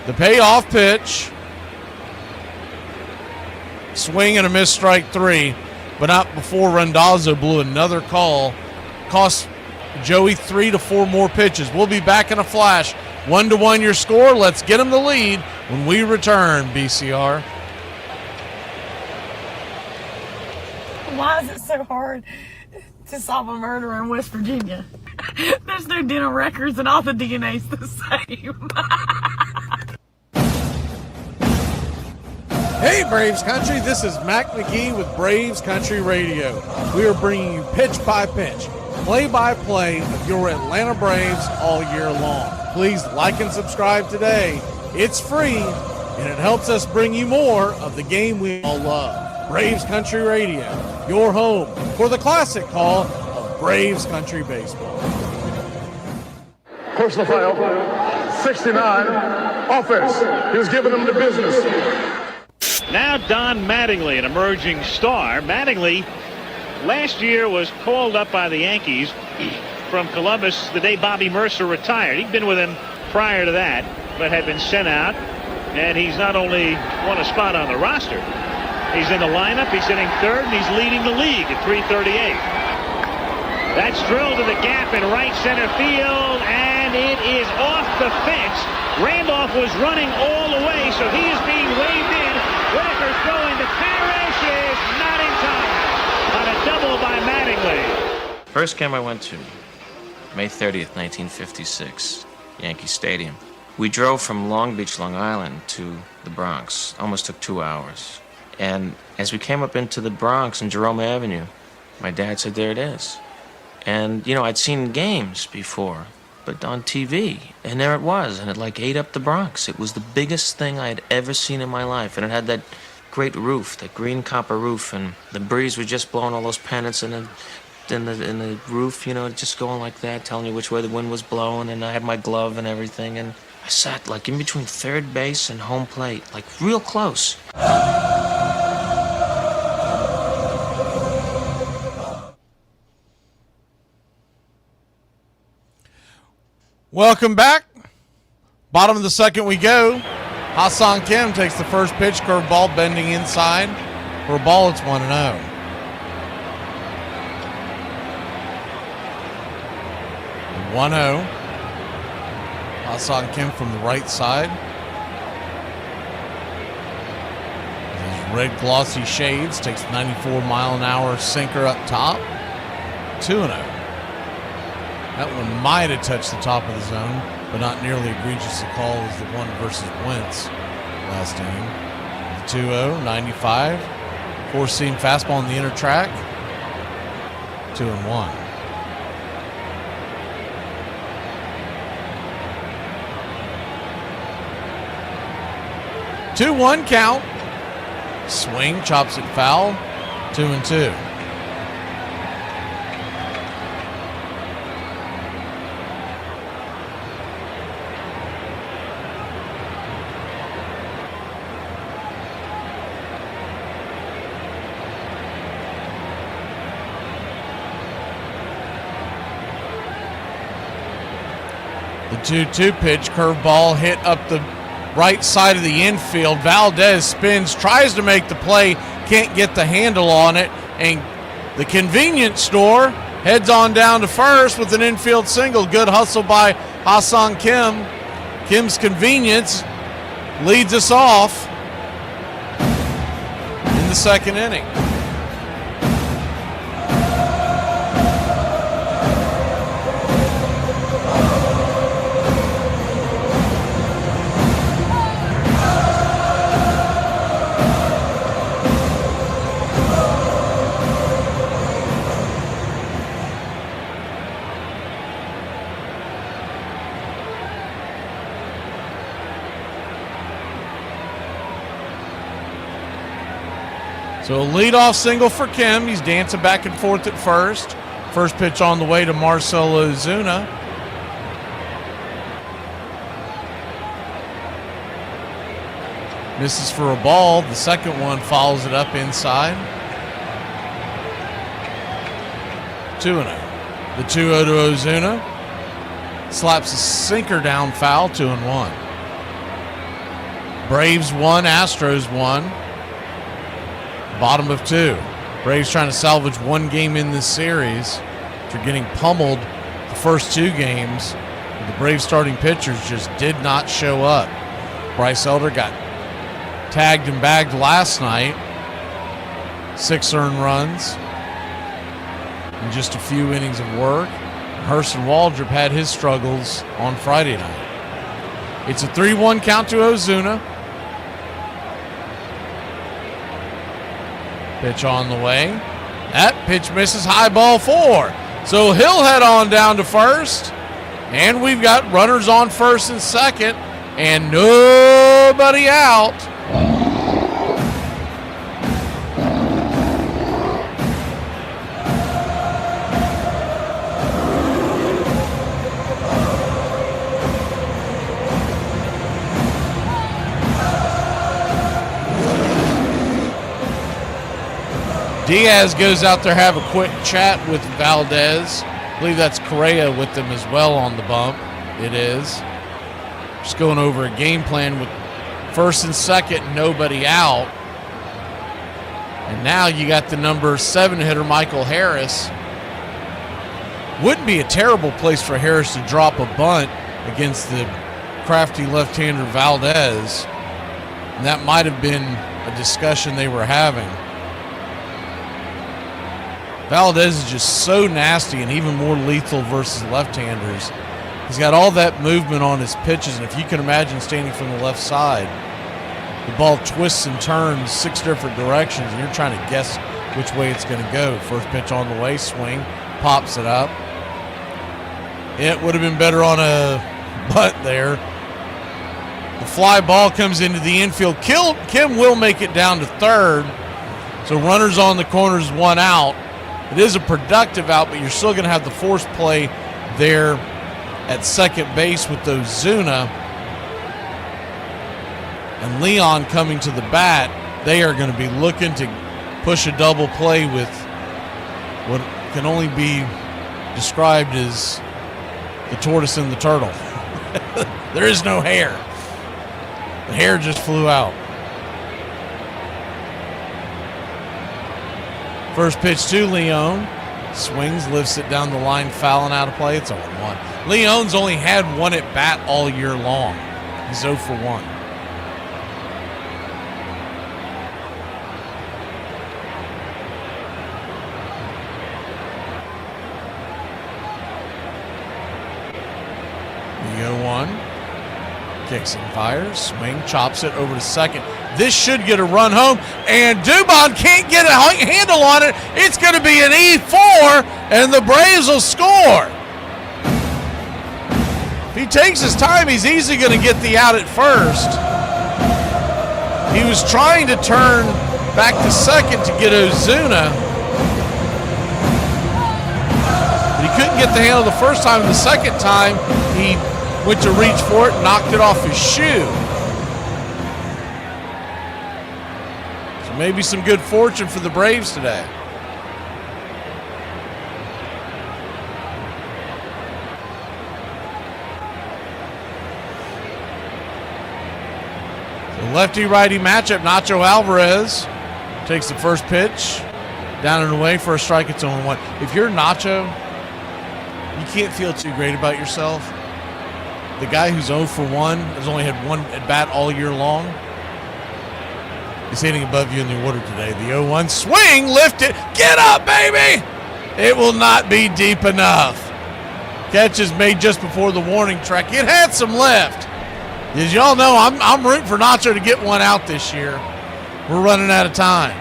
The payoff pitch. Swing and a miss, strike 3. But not before Randazzo blew another call. Cost Joey 3 to 4 more pitches. We'll be back in a flash. 1-1 your score. Let's get them the lead when we return, BCR. Why is it so hard to solve a murder in West Virginia? There's no dental records and all the DNA's the same. Hey Braves Country, this is Mac McGee with Braves Country Radio. We are bringing you pitch by pitch, play-by-play of your Atlanta Braves all year long. Please like and subscribe today. It's free, and it helps us bring you more of the game we all love. Braves Country Radio, your home for the classic call of Braves Country Baseball. Personal foul, 69, offense. He was giving them the business. Now Don Mattingly, an emerging star. Mattingly last year was called up by the Yankees from Columbus the day Bobby Mercer retired. He'd been with him prior to that, but had been sent out. And he's not only won a spot on the roster, he's in the lineup, he's hitting third, and he's leading the league at .338. That's drilled to the gap in right center field, and it is off the fence. Randolph was running all the way, so he is being waved in. Whitaker's going to Parrish, is not in time on a double by Mattingly. First game I went to, May 30th, 1956, Yankee Stadium. We drove from Long Beach, Long Island to the Bronx. Almost took 2 hours. And as we came up into the Bronx and Jerome Avenue, my dad said, there it is. And, you know, I'd seen games before, but on TV. And there it was, and it like ate up the Bronx. It was the biggest thing I had ever seen in my life. And it had that great roof, that green copper roof, and the breeze was just blowing all those pennants in the roof, you know, just going like that, telling you which way the wind was blowing, and I had my glove and everything, and I sat like in between third base and home plate, like real close. Welcome back. Bottom of the second we go. Ha-Seong Kim takes the first pitch, curveball bending inside. For a ball, it's 1-0. 1-0. Ha-Seong Kim from the right side. His red glossy shades, takes 94-mile-an-hour sinker up top. 2-0. That one might have touched the top of the zone, but not nearly egregious a call as the one versus Wentz last inning. The 2-0, 95. Four-seam fastball in the inner track. 2-1. Two-one count. Swing, chops it foul. 2-2. The 2-2 pitch, curveball hit up the right side of the infield. Valdez spins, tries to make the play, can't get the handle on it, and the convenience store heads on down to first with an infield single. Good hustle by Ha-Seong Kim. Kim's convenience leads us off in the second inning. So a leadoff single for Kim. He's dancing back and forth at first. First pitch on the way to Marcell Ozuna. Misses for a ball. The second one follows it up inside. 2-0. The 2-0 to Ozuna. Slaps a sinker down foul. 2-1. Braves 1, Astros 1. Bottom of 2. Braves trying to salvage one game in this series after getting pummeled the first 2 games. The Braves starting pitchers just did not show up. Bryce Elder got tagged and bagged last night. 6 earned runs in just a few innings of work. Hurston Waldrop had his struggles on Friday night. It's a 3-1 count to Ozuna. Pitch on the way. That pitch misses, high ball 4. So he'll head on down to first. And we've got runners on first and second. And nobody out. Diaz goes out there, have a quick chat with Valdez. I believe that's Correa with them as well on the bump. It is. Just going over a game plan with first and second, nobody out. And now you got the number 7 hitter, Michael Harris. Wouldn't be a terrible place for Harris to drop a bunt against the crafty left-hander Valdez. And that might have been a discussion they were having. Valdez is just so nasty and even more lethal versus left-handers. He's got all that movement on his pitches, and if you can imagine standing from the left side, the ball twists and turns 6 different directions, and you're trying to guess which way it's going to go. First pitch on the way, swing, pops it up. It would have been better on a butt there. The fly ball comes into the infield. Kim will make it down to third. So runners on the corners, one out. It is a productive out, but you're still going to have the force play there at second base with Ozuna and Leon coming to the bat. They are going to be looking to push a double play with what can only be described as the tortoise and the turtle. There is no hair. The hair just flew out. First pitch to Leon. Swings, lifts it down the line, fouling out of play. It's 0-1. Leon's only had one at bat all year long. He's 0 for 1. The 0-1. Kicks and fires. Swing, chops it over to second. This should get a run home, and Dubon can't get a handle on it. It's going to be an E4, and the Braves will score. If he takes his time, he's easily going to get the out at first. He was trying to turn back to second to get Ozuna, but he couldn't get the handle the first time. The second time, he went to reach for it, knocked it off his shoe. So maybe some good fortune for the Braves today. So lefty-righty matchup. Nacho Alvarez takes the first pitch. Down and away for a strike. It's 0-1. If you're Nacho, you can't feel too great about yourself. The guy who's 0 for 1 has only had one at bat all year long. He's hitting above you in the order today. The 0-1 swing, lift it, get up, baby! It will not be deep enough. Catch is made just before the warning track. It had some lift. As y'all know, I'm rooting for Nacho to get one out this year. We're running out of time.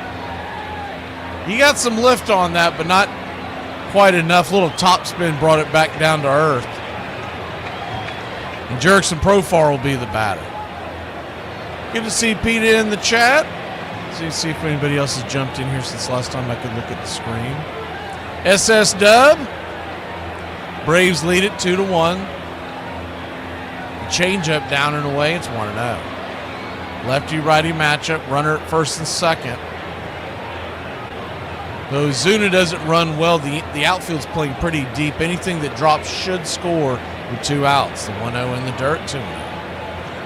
He got some lift on that, but not quite enough. Little top spin brought it back down to earth. And Jerkson Profar will be the batter. Good to see Pete in the chat. See if anybody else has jumped in here since last time I could look at the screen. SS Dub. Braves lead it 2-1. Change up down and away. It's 1-0. Lefty-righty matchup. Runner at first and second. Though Ozuna doesn't run well, the outfield's playing pretty deep. Anything that drops should score with 2 outs. The 1-0 in the dirt, 2-0.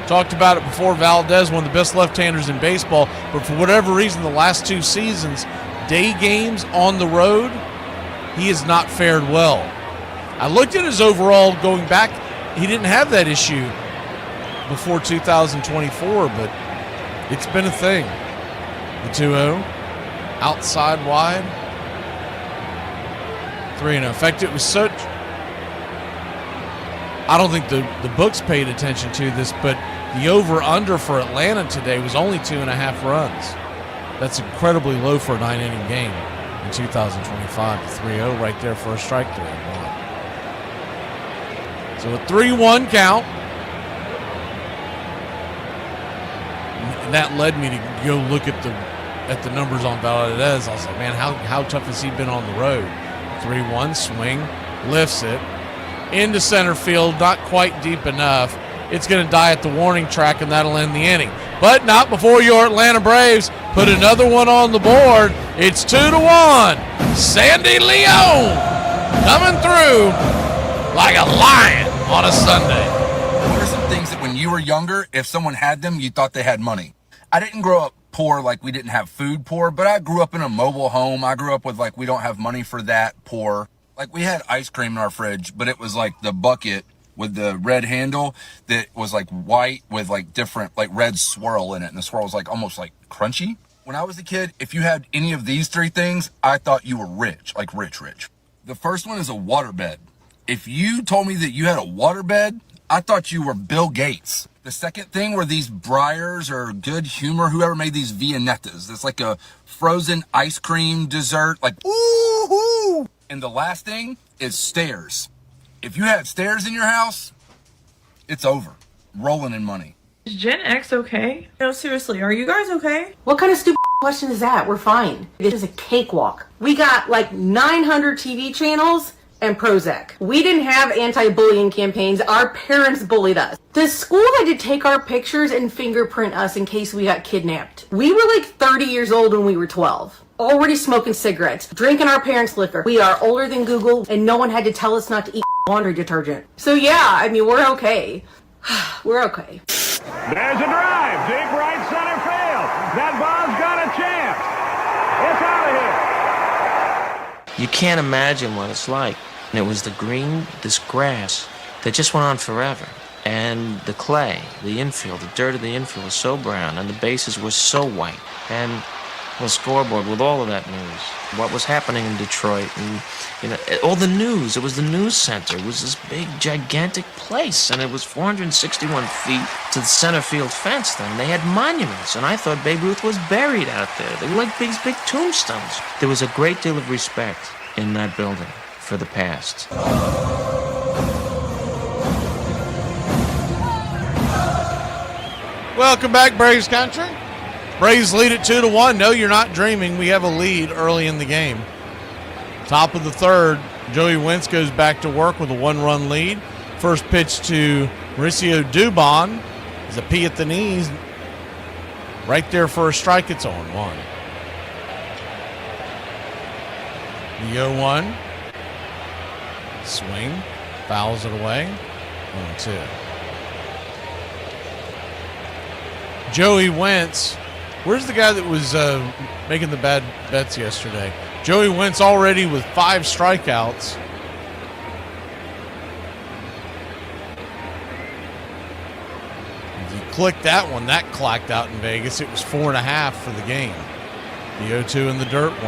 Talked about it before. Valdez, one of the best left-handers in baseball, but for whatever reason, the last 2 seasons, day games on the road, he has not fared well. I looked at his overall going back. He didn't have that issue before 2024, but it's been a thing. The 2-0. Outside wide. 3-0. In fact, it was such... I don't think the books paid attention to this, but the over-under for Atlanta today was only 2.5 runs. That's incredibly low for a 9-inning game in 2025. The 3-0 right there for a strike 3-1. So a 3-1 count. And that led me to go look at the numbers on Valdez. I was like, man, how tough has he been on the road? 3-1 swing, lifts it into center field, not quite deep enough. It's going to die at the warning track, and that'll end the inning. But not before your Atlanta Braves put another one on the board. It's 2-1. Sandy Leon coming through like a lion on a Sunday. What are some things that when you were younger, if someone had them, you thought they had money? I didn't grow up poor, like we didn't have food poor, but I grew up in a mobile home. I grew up with like, we don't have money for that poor. Like we had ice cream in our fridge, but it was like the bucket with the red handle that was like white with like different like red swirl in it. And the swirl was like almost like crunchy. When I was a kid, if you had any of these 3 things, I thought you were rich, like rich. The first one is a waterbed. If you told me that you had a waterbed, I thought you were Bill Gates. The second thing were these Breyers or Good Humor, whoever made these Viennettas. It's like a frozen ice cream dessert, like ooh. And the last thing is stairs. If you had stairs in your house, it's over. Rolling in money. Is Gen X okay? No, seriously, are you guys okay? What kind of stupid question is that? We're fine. This is a cakewalk. We got like 900 TV channels and Prozac. We didn't have anti-bullying campaigns. Our parents bullied us. The school had to take our pictures and fingerprint us in case we got kidnapped. We were like 30 years old when we were 12. Already smoking cigarettes, drinking our parents' liquor. We are older than Google, and no one had to tell us not to eat laundry detergent. So yeah, I mean, we're okay. We're okay. There's a drive. Deep right center field. That ball's got a chance. It's out of here. You can't imagine what it's like. And it was the green, this grass, that just went on forever. And the clay, the infield, the dirt of the infield was so brown, and the bases were so white. And the scoreboard with all of that news, what was happening in Detroit, and all the news. It was the news center. It was this big, gigantic place, and it was 461 feet to the center field fence. Then they had monuments, and I thought Babe Ruth was buried out there. They were like big tombstones. There was a great deal of respect in that building for the past. Welcome back, Braves Country. Braves lead it 2-1. No, you're not dreaming. We have a lead early in the game. Top of the third, Joey Wentz goes back to work with a 1-run lead. First pitch to Mauricio Dubon is a P at the knees. Right there for a strike. It's 0-1. The 0-1. Swing. Fouls it away. 0-2. Joey Wentz. Where's the guy that was making the bad bets yesterday? Joey Wentz already with 5 strikeouts. If you click that one, that clocked out in Vegas. It was 4.5 for the game. The 0-2 in the dirt, 1-2.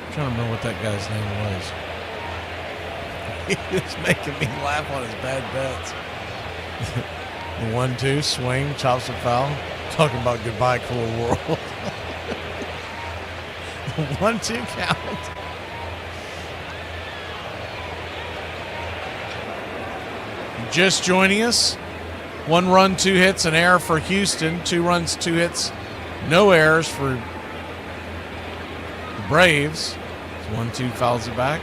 I'm trying to remember what that guy's name was. He was making me laugh on his bad bets. The 1-2 swing, chops a foul. Talking about goodbye, cruel world. The 1-2 count. Just joining us. 1 run, 2 hits, an error for Houston. 2 runs, 2 hits, no errors for the Braves. 1-2 fouls it back.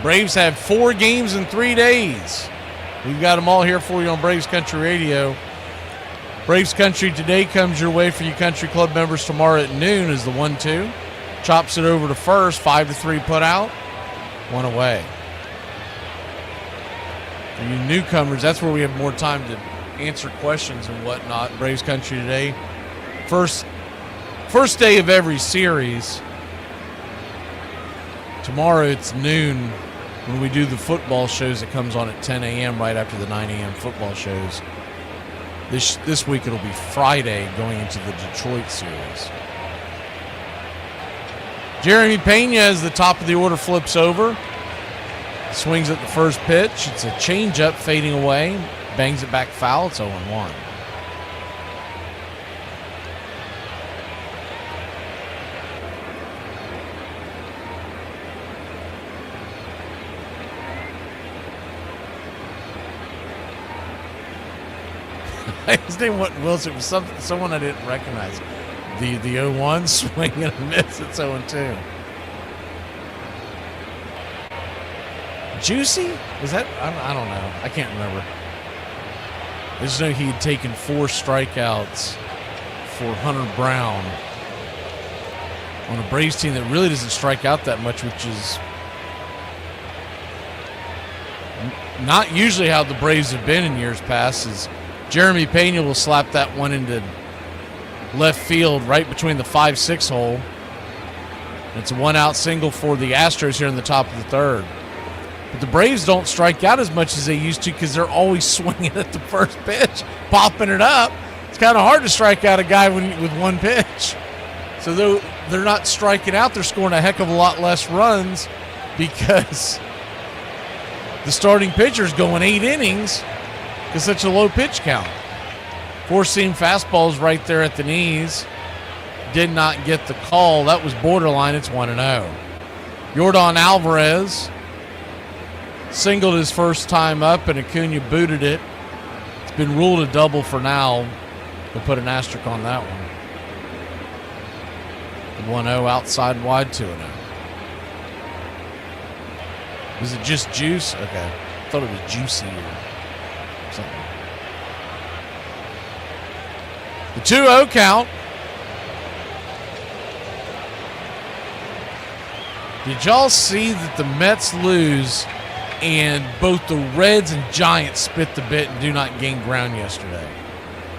Braves have 4 games in 3 days. We've got them all here for you on Braves Country Radio. Braves Country today comes your way for you country club members tomorrow at noon as the 1-2. Chops it over to first, 5-3 put out, 1 away. For you newcomers, that's where we have more time to answer questions and whatnot. Braves Country today. First day of every series. Tomorrow it's noon when we do the football shows. It comes on at 10 a.m. right after the 9 a.m. football shows. This week it'll be Friday going into the Detroit series. Jeremy Pena, as the top of the order flips over, swings at the first pitch. It's a changeup fading away. Bangs it back foul. It's 0-1. His name wasn't Wilson. It was someone I didn't recognize. The 0-1 swing and a miss. It's 0-2. Juicy? Was that? I don't know. I can't remember. I just know he had taken 4 strikeouts for Hunter Brown on a Braves team that really doesn't strike out that much, which is not usually how the Braves have been in years past. Is Jeremy Pena will slap that one into left field right between the 5-6 hole. It's a 1-out single for the Astros here in the top of the third. But the Braves don't strike out as much as they used to because they're always swinging at the first pitch, popping it up. It's kind of hard to strike out a guy with 1 pitch. So they're not striking out, they're scoring a heck of a lot less runs because the starting pitcher's going 8 innings because such a low pitch count. 4-seam fastballs right there at the knees. did not get the call. That was borderline. It's 1-0. Yordan Alvarez singled his first time up, and Acuna booted it. It's been ruled a double for now. We'll put an asterisk on that one. 1-0 outside wide, 2-0. Was it just juice? Okay. I thought it was juicy or something. The 2-0 count. Did y'all see that the Mets lose and both the Reds and Giants spit the bit and do not gain ground yesterday?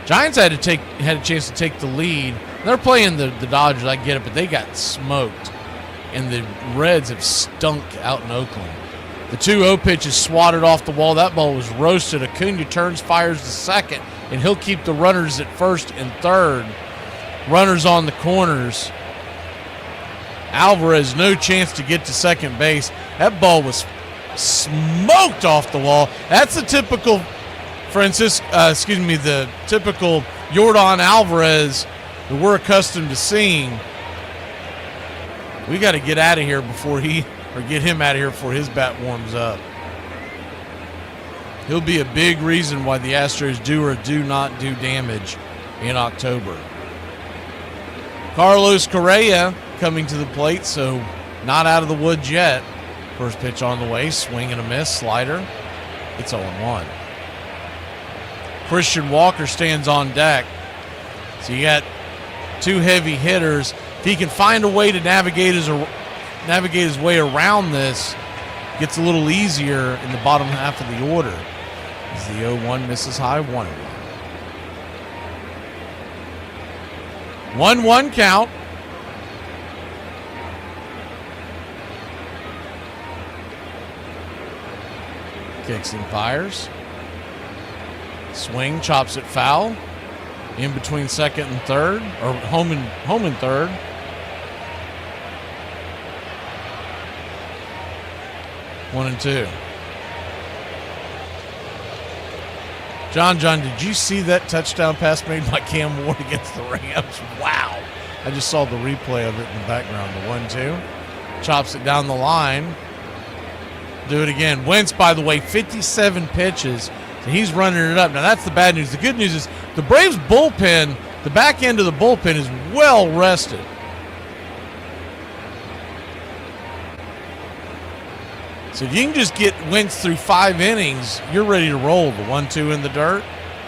Giants had a chance to take the lead. They're playing the Dodgers, I get it, but they got smoked. And the Reds have stunk out in Oakland. The 2-0 pitch is swatted off the wall. That ball was roasted. Acuna turns, fires to second, and he'll keep the runners at first and third. Runners on the corners. Alvarez, no chance to get to second base. That ball was smoked off the wall. That's the typical the typical Yordan Alvarez that we're accustomed to seeing. We got to get out of here get him out of here before his bat warms up. He'll be a big reason why the Astros do or do not do damage in October. Carlos Correa coming to the plate, so not out of the woods yet. First pitch on the way, swing and a miss, slider. It's 0-1. Christian Walker stands on deck. So you got two heavy hitters. If he can find a way to navigate his way around this, gets a little easier in the bottom half of the order. As the 0-1 misses high, 1-1. 1-1 count. Kicks and fires. Swing, chops it foul. In between second and third, or home and third. One and two. John, did you see that touchdown pass made by Cam Ward against the Rams? Wow. I just saw the replay of it in the background. The 1-2. Chops it down the line. Do it again. Wentz, by the way, 57 pitches. So he's running it up. Now, that's the bad news. The good news is the Braves bullpen, the back end of the bullpen is well rested. So if you can just get Wentz through 5 innings, you're ready to roll. The 1-2 in the dirt,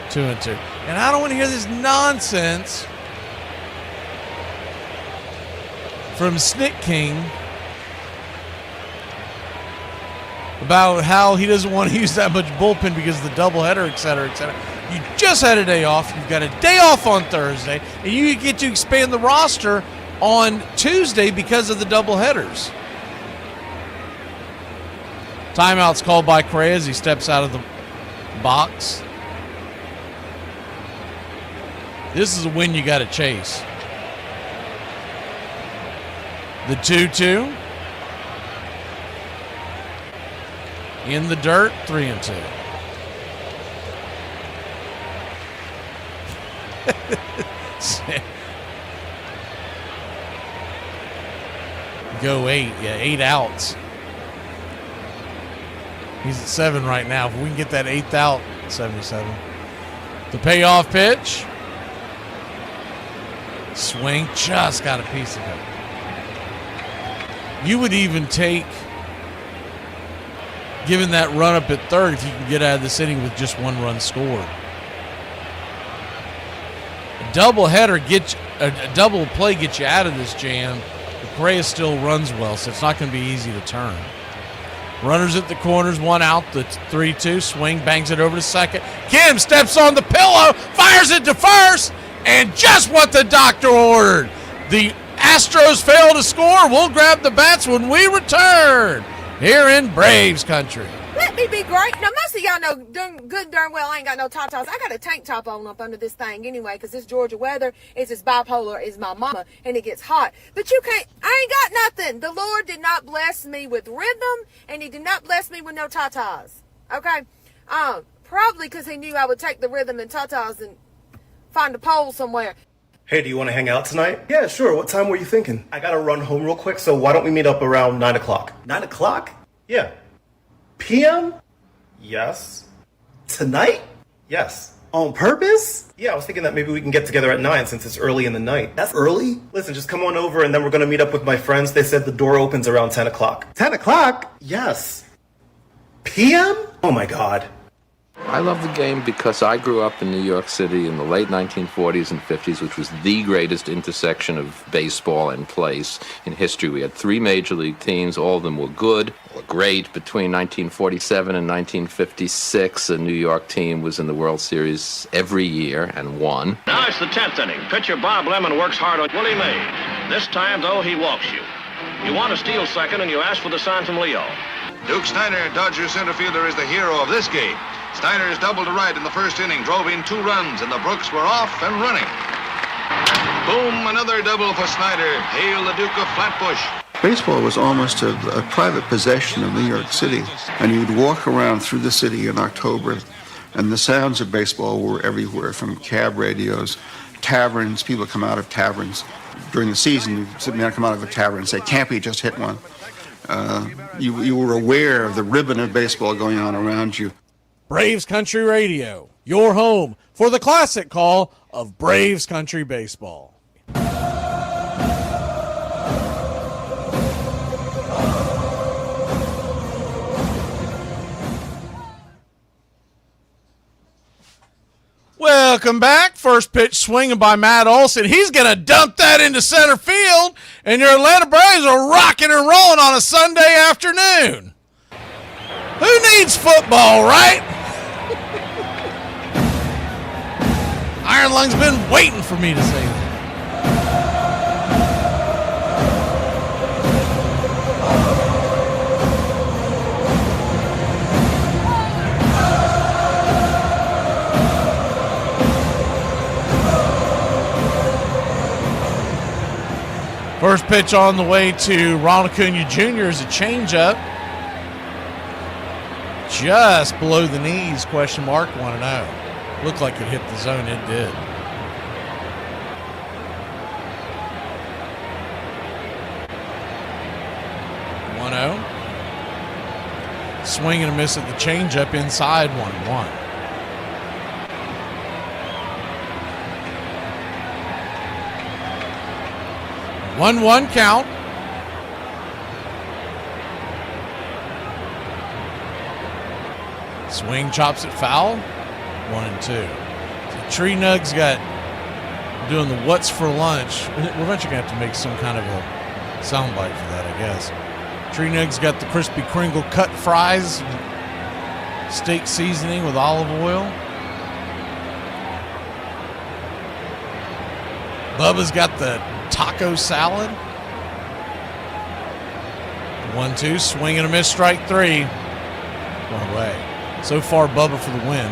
2-2. And I don't want to hear this nonsense from Snick King about how he doesn't want to use that much bullpen because of the doubleheader, et cetera, et cetera. You just had a day off. You've got a day off on Thursday, and you get to expand the roster on Tuesday because of the doubleheaders. Timeout's called by Correa as he steps out of the box. This is a win you got to chase. The 2-2. In the dirt, 3-2. Go 8. Yeah, 8 outs. He's at 7 right now. If we can get that 8th out, 77. The payoff pitch. Swing, just got a piece of it. You would even take, given that run up at third, if you can get out of this inning with just 1 run scored. A double header a double play gets you out of this jam. But Correa still runs well, so it's not going to be easy to turn. Runners at the corners, 1 out, the 3-2, swing, bangs it over to second. Kim steps on the pillow, fires it to first, and just what the doctor ordered. The Astros fail to score. We'll grab the bats when we return here in Braves country. Let me be great. Now, most of y'all know darn well I ain't got no tatas. I got a tank top on up under this thing anyway, because this Georgia weather is as bipolar as my mama, and it gets hot. But I ain't got nothing. The Lord did not bless me with rhythm, and he did not bless me with no tatas. Okay? Probably because he knew I would take the rhythm and tatas and find a pole somewhere. Hey, do you want to hang out tonight? Yeah, sure. What time were you thinking? I gotta run home real quick, so why don't we meet up around 9 o'clock? 9 o'clock? Yeah. PM? Yes. Tonight? Yes. On purpose? Yeah, I was thinking that maybe we can get together at 9 since it's early in the night. That's early? Listen, just come on over and then we're gonna meet up with my friends. They said the door opens around 10 o'clock. 10 o'clock? Yes. PM? Oh my god. I love the game because I grew up in New York City in the late 1940s and 50s, which was the greatest intersection of baseball and place in history. We had 3 major league teams. All of them were good or great. Between 1947 and 1956, a New York team was in the World Series every year and won. Now it's the 10th inning. Pitcher Bob Lemon works hard on Willie Mays. This time, though, he walks you. You want to steal second, and you ask for the sign from Leo. Duke Steiner, Dodger center fielder, is the hero of this game. Steiner is double to right in the first inning, drove in 2 runs, and the Brooks were off and running. Boom, another double for Snyder. Hail the Duke of Flatbush. Baseball was almost a private possession of New York City, and you'd walk around through the city in October, and the sounds of baseball were everywhere, from cab radios, taverns. People come out of taverns. During the season, you'd come out of a tavern and say, Campy just hit one. You were aware of the ribbon of baseball going on around you. Braves Country Radio, your home for the classic call of Braves Country Baseball. Welcome back. First pitch swinging by Matt Olson. He's going to dump that into center field, and your Atlanta Braves are rocking and rolling on a Sunday afternoon. Who needs football, right? Iron Lung's been waiting for me to say that. First pitch on the way to Ronald Acuna Jr. is a changeup. Just below the knees, question mark, 1-0. Looked like it hit the zone, it did. Swing and a miss at the changeup inside, 1-1. One count. Swing, chops it foul. 1-2. So Tree Nugs got doing the what's for lunch. We're eventually going to have to make some kind of a soundbite for that, I guess. Tree Nugs got the crispy Kringle cut fries, steak seasoning with olive oil. Bubba's got the taco salad. 1-2, swing and a miss, strike 3. One away. So far, Bubba for the win.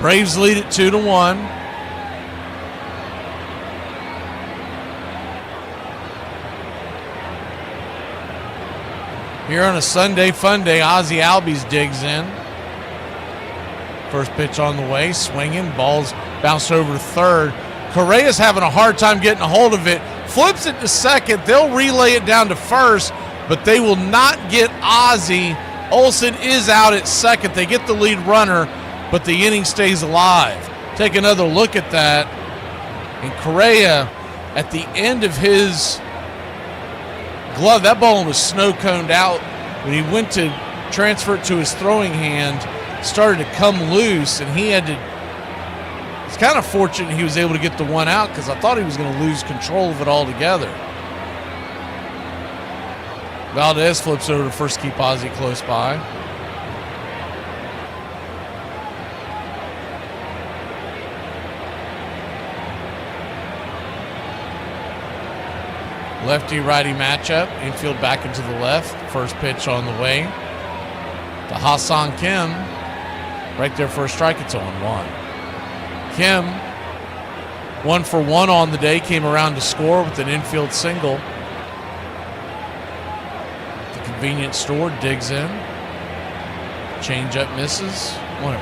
Braves lead it 2-1. Here on a Sunday fun day, Ozzie Albies digs in. First pitch on the way, swinging, ball's bounced over to third. Correa's having a hard time getting a hold of it. Flips it to second. They'll relay it down to first, but they will not get Ozzie. Olson is out at second. They get the lead runner, but the inning stays alive. Take another look at that. And Correa, at the end of his glove, that ball was snow-coned out. When he went to transfer it to his throwing hand, started to come loose, and he had to. It's kind of fortunate he was able to get the one out, because I thought he was going to lose control of it altogether. Valdez flips over to first, keep Ozzie close by. Lefty-righty matchup. Infield back into the left. First pitch on the way to Hassan Kim. Right there for a strike. It's 0-1. Kim, 1 for 1 on the day, came around to score with an infield single. The convenience store digs in. Changeup misses. 1-1.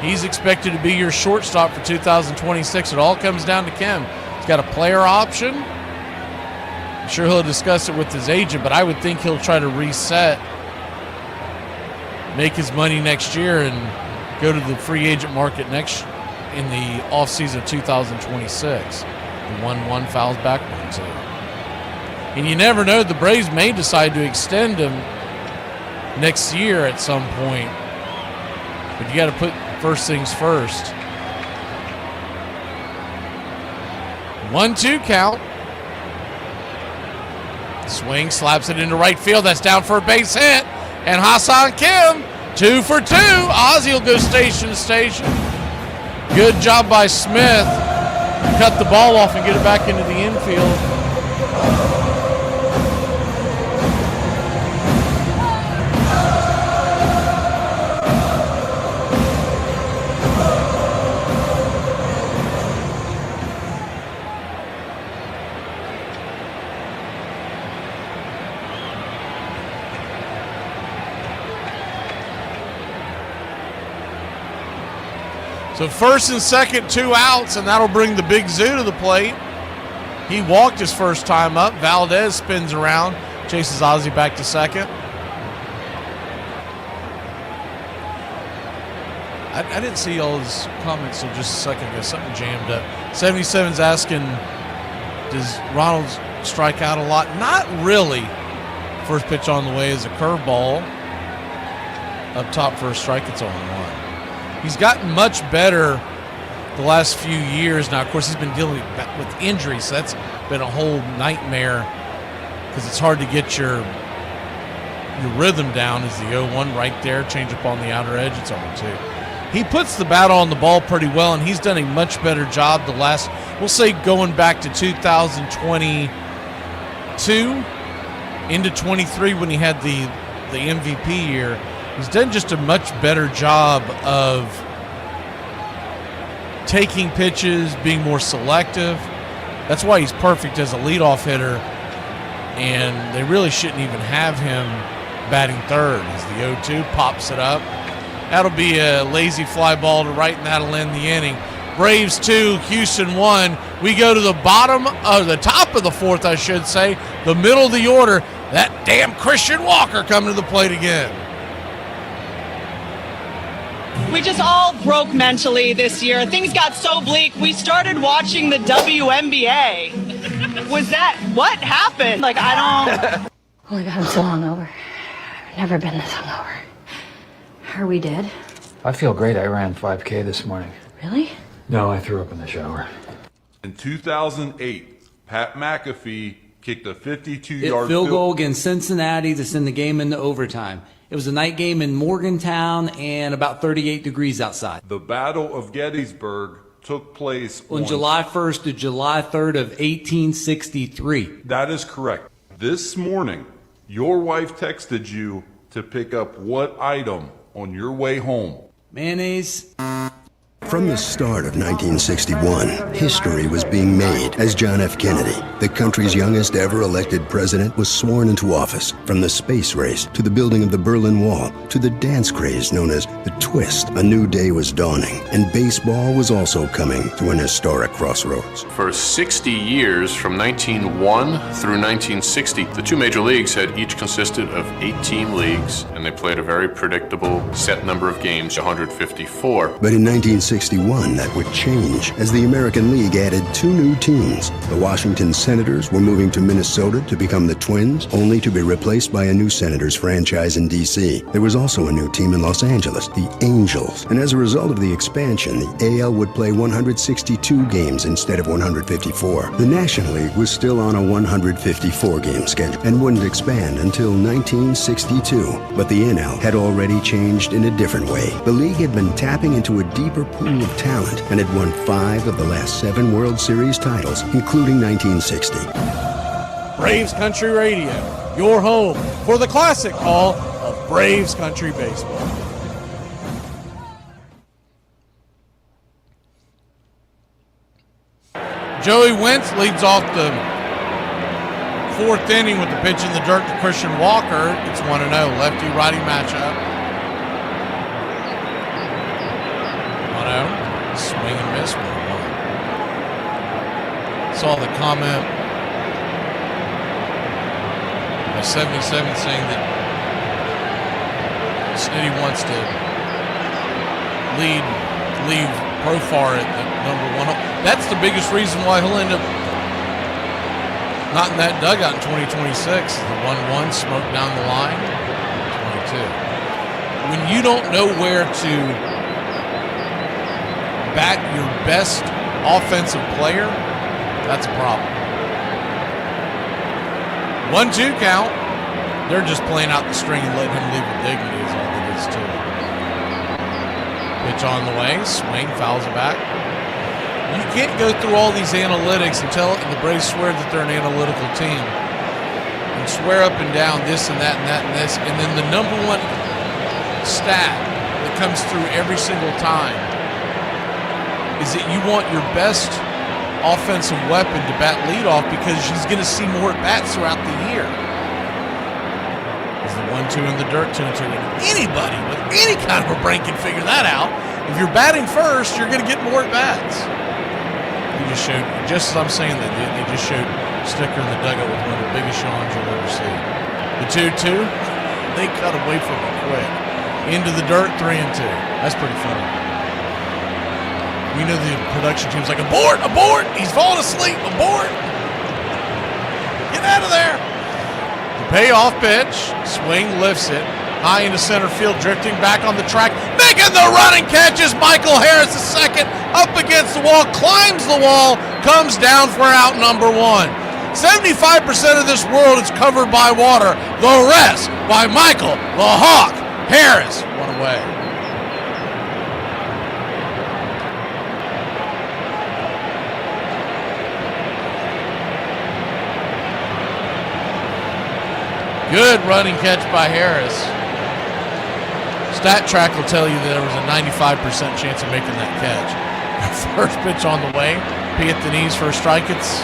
He's expected to be your shortstop for 2026. It all comes down to Kim. He's got a player option. I'm sure he'll discuss it with his agent, but I would think he'll try to reset, make his money next year, and go to the free agent market in the offseason of 2026. The 1-1 fouls back 1-2. And you never know, the Braves may decide to extend him next year at some point. But you got to put first things first. 1-2 count. Swing, slaps it into right field. That's down for a base hit. And Hassan Kim, 2 for 2. Ozzie will go station to station. Good job by Smith. Cut the ball off and get it back into the infield. So first and second, 2 outs, and that'll bring the Big Zoo to the plate. He walked his first time up. Valdez spins around, chases Ozzie back to second. I didn't see all his comments until just a second ago. Something jammed up. 77's asking, does Ronald strike out a lot? Not really. First pitch on the way is a curveball. Up top for a strike, it's on 1. He's gotten much better the last few years. Now, of course, he's been dealing with injuries, so that's been a whole nightmare because it's hard to get your rhythm down. Is the 0-1 right there, change up on the outer edge, it's on 2. He puts the bat on the ball pretty well, and he's done a much better job the last, we'll say going back to 2022 into 23 when he had the MVP year. He's done just a much better job of taking pitches, being more selective. That's why he's perfect as a leadoff hitter, and they really shouldn't even have him batting third as the 0-2 pops it up. That'll be a lazy fly ball to right, and that'll end the inning. Braves 2, Houston 1. We go to the top of the fourth, I should say, the middle of the order. That damn Christian Walker coming to the plate again. We just all broke mentally this year. Things got so bleak. We started watching the WNBA. What happened? Like, I don't... Oh my God, I'm so hungover. I've never been this hungover. Are we dead? I feel great. I ran 5K this morning. Really? No, I threw up in the shower. In 2008, Pat McAfee kicked a 52-yard field goal against Cincinnati to send the game into overtime. It was a night game in Morgantown and about 38 degrees outside. The Battle of Gettysburg took place on July 1st to July 3rd of 1863. That is correct. This morning, your wife texted you to pick up what item on your way home? Mayonnaise. From the start of 1961, history was being made as John F. Kennedy, the country's youngest ever elected president, was sworn into office. From the space race to the building of the Berlin Wall to the dance craze known as the Twist, a new day was dawning, and baseball was also coming to an historic crossroads. For 60 years, from 1901 through 1960, the two major leagues had each consisted of 8-team leagues, and they played a very predictable set number of games, 154. But in 1961, that would change as the American League added 2 new teams. The Washington Senators were moving to Minnesota to become the Twins, only to be replaced by a new Senators franchise in D.C. There was also a new team in Los Angeles, the Angels. And as a result of the expansion, the AL would play 162 games instead of 154. The National League was still on a 154-game schedule and wouldn't expand until 1962. But the NL had already changed in a different way. The league had been tapping into a deeper pool of talent and had won 5 of the last 7 World Series titles, including 1960. Braves Country Radio, your home for the classic call of Braves Country Baseball. Joey Wentz leads off the 4th inning with the pitch in the dirt to Christian Walker. It's 1-0, lefty-righty matchup. 1-0. Swing and miss, 1-1. Saw the comment by 77 saying that Smitty wants to leave Profar at the number 1. That's the biggest reason why he'll end up not in that dugout in 2026. The 1-1 smoke down the line. 22. When you don't know where to bat your best offensive player, that's a problem. 1-2 count. They're just playing out the string and letting him leave with dignity is all that is to it. Pitch on the way, swing, fouls it back. You can't go through all these analytics and the Braves swear that they're an analytical team and swear up and down this and that and that and this, and then the number one stat that comes through every single time is that you want your best offensive weapon to bat leadoff because he's going to see more at-bats throughout the year. Is the 1-2 in the dirt, 2-2. Anybody with any kind of a brain can figure that out. If you're batting first, you're going to get more at-bats. He just showed, just as I'm saying that, they just showed Sticker in the dugout with one of the biggest yawns you'll ever see. The 2-2, they cut away from it quick. Into the dirt, 3-2. That's pretty funny. We know the production team's like, abort, abort, he's falling asleep, abort. Get out of there. The payoff pitch, swing, lifts it, high into center field, drifting back on the track, making the running catches. Michael Harris, the second, up against the wall, climbs the wall, comes down for out number 1. 75% of this world is covered by water, the rest by Michael the Hawk Harris. One away. Good running catch by Harris. Stat Track will tell you that there was a 95% chance of making that catch. First pitch on the way. P at the knees for a strike. It's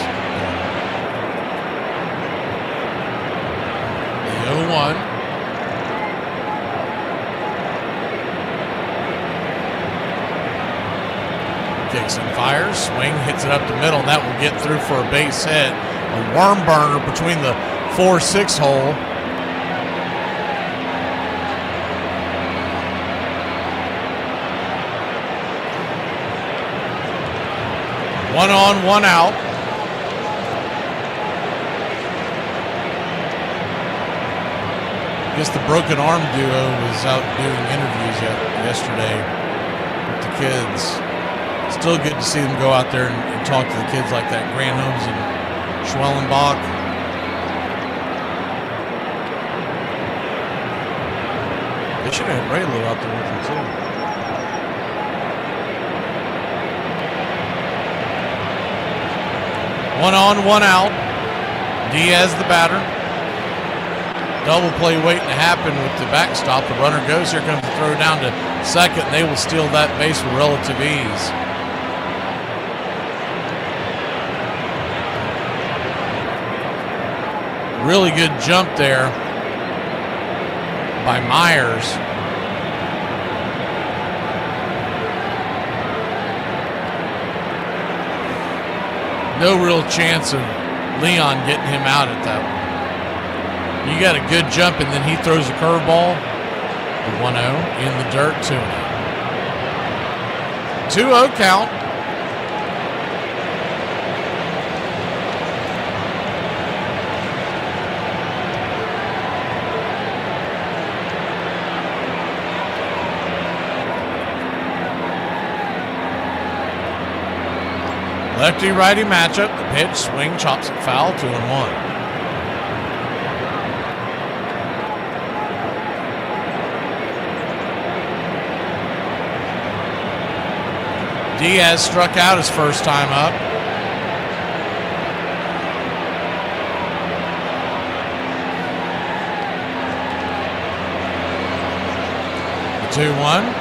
the 0-1. Kicks and fires. Swing, hits it up the middle, and that will get through for a base hit. A worm burner between the 4-6 hole. One on, one out. I guess the broken arm duo was out doing interviews yesterday with the kids. Still good to see them go out there and talk to the kids like that. Grant Holmes and Schwellenbach. They should have had Raylo out there with them too. One on, one out. Diaz the batter. Double play waiting to happen with the backstop. The runner goes. Here comes the throw down to second, and they will steal that base with relative ease. Really good jump there by Myers. No real chance of Leon getting him out at that one. You got a good jump, and then he throws a curveball. The 1-0 in the dirt, 2-0. 2-0 count. Lefty-righty matchup. The pitch, swing, chops it foul, 2-1. Diaz struck out his first time up. The 2-1.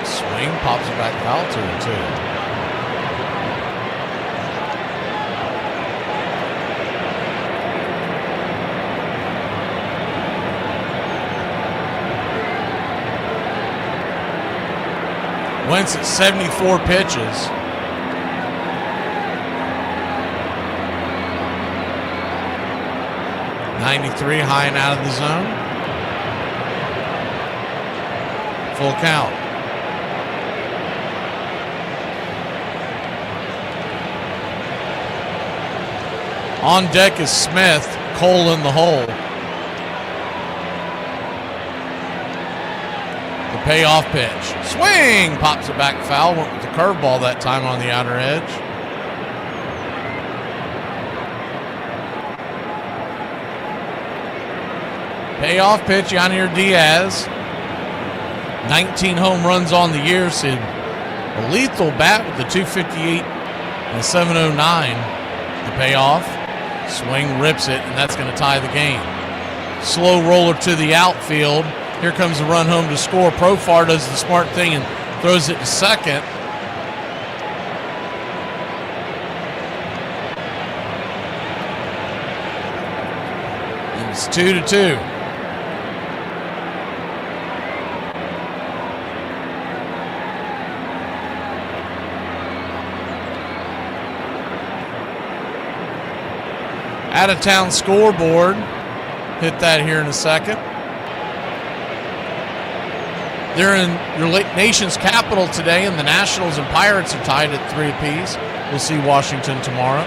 Swing, pops it back foul, 2-2. Wentz at 74 pitches. .93 high and out of the zone. Full count. On deck is Smith, Cole in the hole. The payoff pitch. Swing! Pops it back foul. Went with the curveball that time on the outer edge. Payoff pitch, Yanier Diaz. 19 home runs on the year. So a lethal bat with the 258 and the 709. The payoff. Swing, rips it, and that's going to tie the game. Slow roller to the outfield. Here comes the run home to score. Profar does the smart thing and throws it to second. And it's 2-2. Out of town scoreboard. Hit that here in a second. They're in your nation's capital today, and the Nationals and Pirates are tied at 3 apiece. We'll see Washington tomorrow.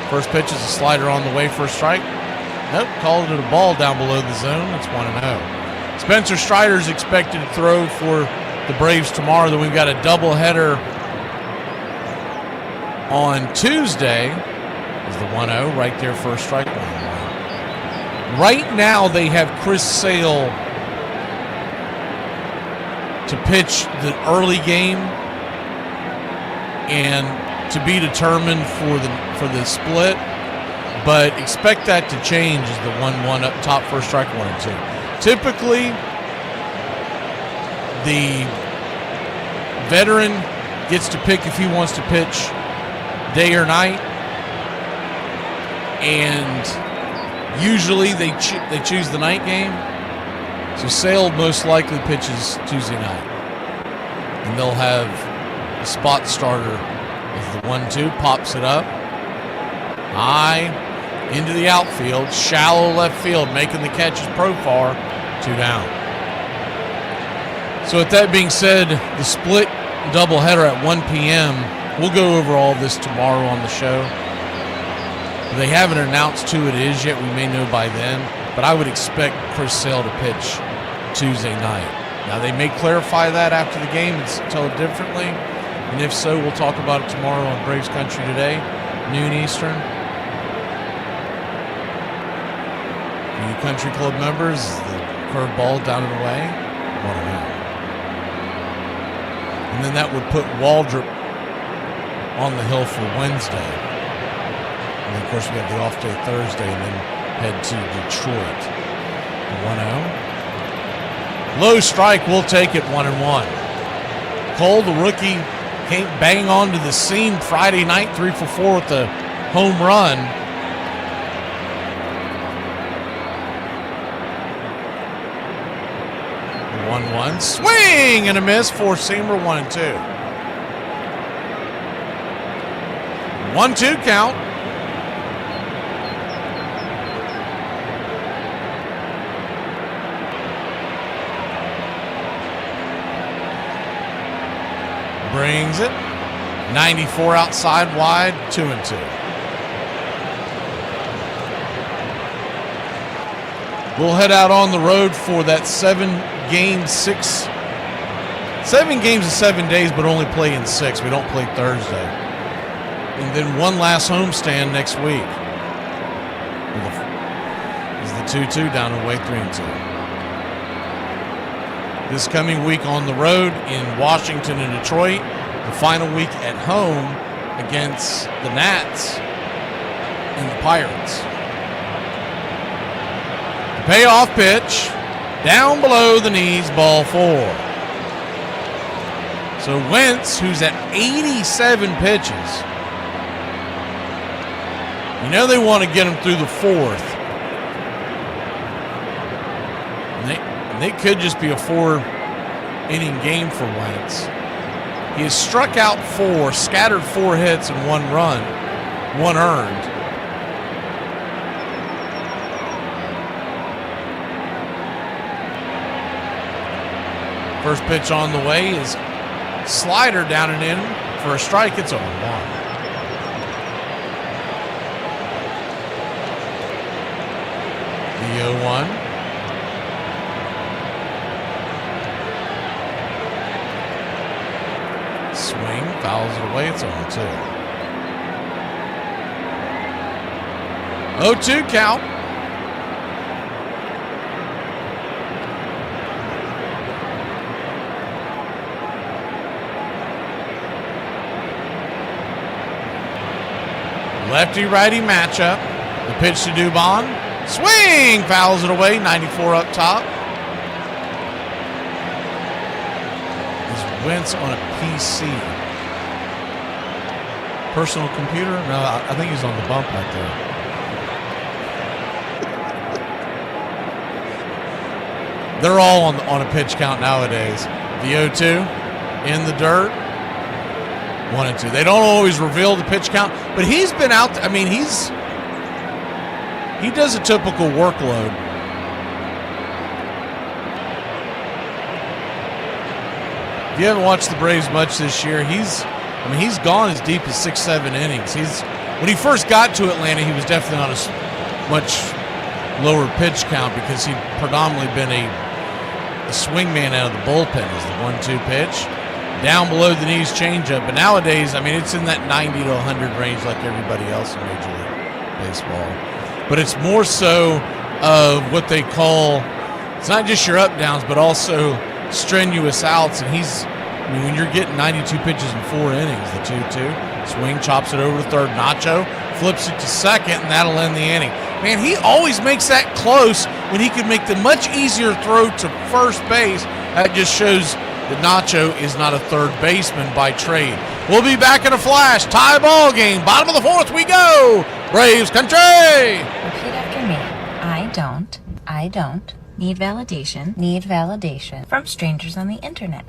First pitch is a slider on the way for a strike. Nope, called it a ball down below the zone. It's 1-0. Spencer Strider's expected to throw for the Braves tomorrow. Then we've got a doubleheader on Tuesday. Is the 1-0 right there, first strike, 1-1. Right now they have Chris Sale to pitch the early game and to be determined for the split, but expect that to change as the 1-1 up top, first strike, 1-2. Typically, the veteran gets to pick if he wants to pitch day or night. And usually they choose the night game. So Sale most likely pitches Tuesday night. And they'll have a spot starter as the 1-2, pops it up. High into the outfield, shallow left field, making the catch is Profar, 2 down. So with that being said, the split doubleheader at 1 p.m. We'll go over all this tomorrow on the show. They haven't announced who it is yet. We may know by then. But I would expect Chris Sale to pitch Tuesday night. Now, they may clarify that after the game and tell it differently. And if so, we'll talk about it tomorrow on Braves Country Today, noon Eastern. For you Country Club members, the curveball down and away, 1-0. And then that would put Waldrop on the hill for Wednesday. And then, of course, we have the off day Thursday and then head to Detroit. 1-0. Low strike, we'll take it 1-1. Cole, the rookie, came bang onto the scene Friday night, 3 for 4 with the home run. The 1-1. Swing and a miss, four-seamer, 1-2. 1-2 count. Brings it. 94 outside wide, 2-2. We'll head out on the road for that 7 games in 7 days, but only play in 6. We don't play Thursday. And then one last homestand next week. Is the 2-2 down away, 3-2. This coming week on the road in Washington and Detroit. The final week at home against the Nats and the Pirates. The payoff pitch down below the knees, ball 4. So Wentz, who's at 87 pitches, you know they want to get him through the 4th. And they could just be a 4-inning game for Wentz. He has struck out 4, scattered 4 hits and 1 run, 1 earned. First pitch on the way is slider down and in for a strike. It's 0-1. The 0-1. Swing, fouls it away. It's 0-2. 0-2 count. Lefty-righty matchup. The pitch to Dubon. Swing! Fouls it away. 94 up top. Is Wentz on a PC? Personal computer? No, I think he's on the bump right there. They're all on a pitch count nowadays. The 0-2 in the dirt. 1-2. They don't always reveal the pitch count, but he's been out. I mean, he does a typical workload. If you haven't watched the Braves much this year, he's gone as deep as 6-7 innings. When he first got to Atlanta, he was definitely on a much lower pitch count because he'd predominantly been a swingman out of the bullpen as the 1-2 pitch. Down below the knees changeup, but nowadays, I mean, it's in that 90 to 100 range like everybody else in Major League Baseball. But it's more so of what they call, it's not just your up downs, but also strenuous outs. And when you're getting 92 pitches in 4 innings, the 2-2, swing, chops it over to third, Nacho, flips it to second, and that'll end the inning. Man, he always makes that close when he can make the much easier throw to first base. That just shows that Nacho is not a third baseman by trade. We'll be back in a flash. Tie ball game. Bottom of the 4th we go. Braves country. Repeat after me. I don't need validation from strangers on the internet.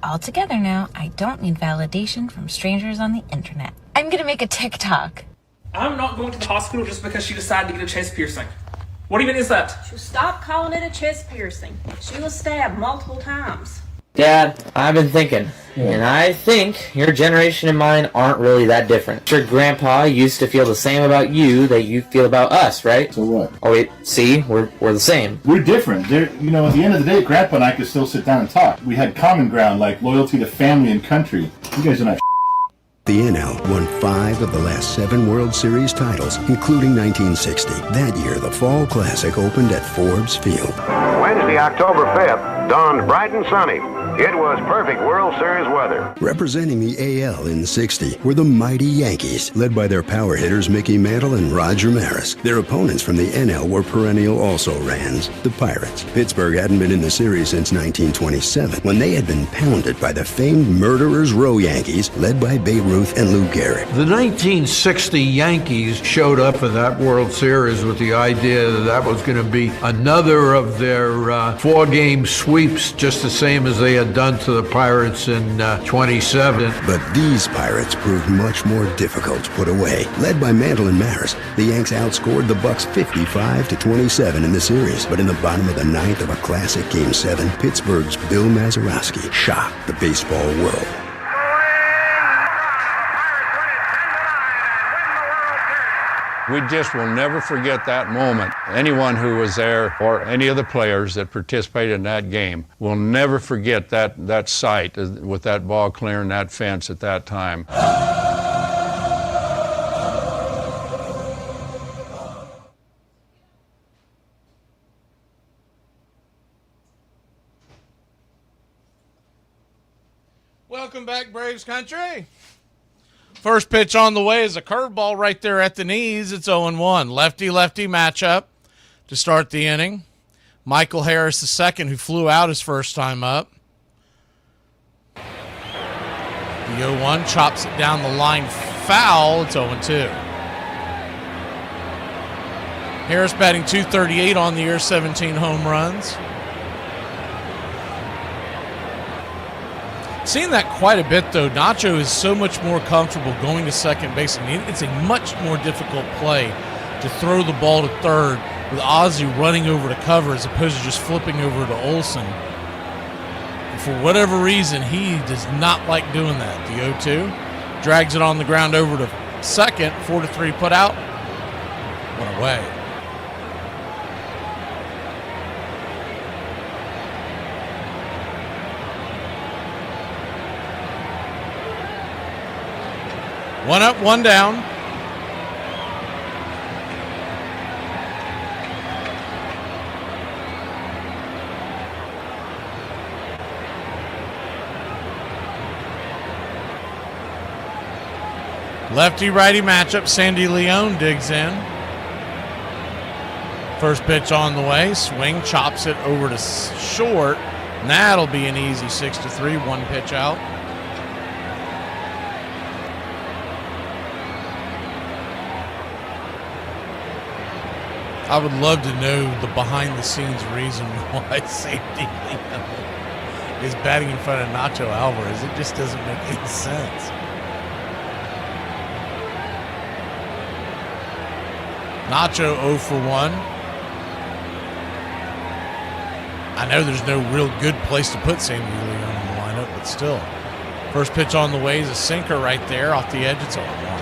All together now. I don't need validation from strangers on the internet. I'm going to make a TikTok. I'm not going to the hospital just because she decided to get a chest piercing. What even is that? Stop calling it a chest piercing. She was stabbed multiple times. Dad, I've been thinking, and I think your generation and mine aren't really that different. Your grandpa used to feel the same about you that you feel about us, right? So what? Oh wait, see, we're the same. We're different. At the end of the day, Grandpa and I could still sit down and talk. We had common ground like loyalty to family and country. You guys are not. The NL won 5 of the last 7 World Series titles, including 1960. That year, the Fall Classic opened at Forbes Field. Wednesday, October 5th, dawned bright and sunny. It was perfect World Series weather. Representing the AL in '60 were the mighty Yankees, led by their power hitters Mickey Mantle and Roger Maris. Their opponents from the NL were perennial also-rans, the Pirates. Pittsburgh hadn't been in the series since 1927, when they had been pounded by the famed Murderers Row Yankees, led by Babe Ruth and Lou Gehrig. The 1960 Yankees showed up for that World Series with the idea that was going to be another of their 4-game sweeps, just the same as they had done to the Pirates in 27. But these Pirates proved much more difficult to put away. Led by Mantle and Maris, the Yanks outscored the Bucks 55-27 in the series. But in the bottom of the 9th of a classic Game 7, Pittsburgh's Bill Mazeroski shocked the baseball world. We just will never forget that moment. Anyone who was there or any of the players that participated in that game will never forget that sight with that ball clearing that fence at that time. Welcome back, Braves country. First pitch on the way is a curveball right there at the knees. It's 0-1. Lefty-lefty matchup to start the inning. Michael Harris the second, who flew out his first time up. The 0-1 chops it down the line foul. It's 0-2. Harris batting .238 on the year, 17 home runs. Seeing that quite a bit, though. Nacho is so much more comfortable going to second base. I mean, it's a much more difficult play to throw the ball to third with Ozzie running over to cover as opposed to just flipping over to Olsen. And for whatever reason, he does not like doing that. The 0-2 drags it on the ground over to second. 4-3 put out. One away. One up, one down. Lefty-righty matchup. Sandy Leone digs in. First pitch on the way. Swing, chops it over to short. And that'll be an easy 6-3. One pitch out. I would love to know the behind-the-scenes reason why Sandy Leone is batting in front of Nacho Alvarez. It just doesn't make any sense. Nacho 0 for 1. I know there's no real good place to put Sandy Leone in the lineup, but still. First pitch on the way is a sinker right there off the edge. It's 0-1.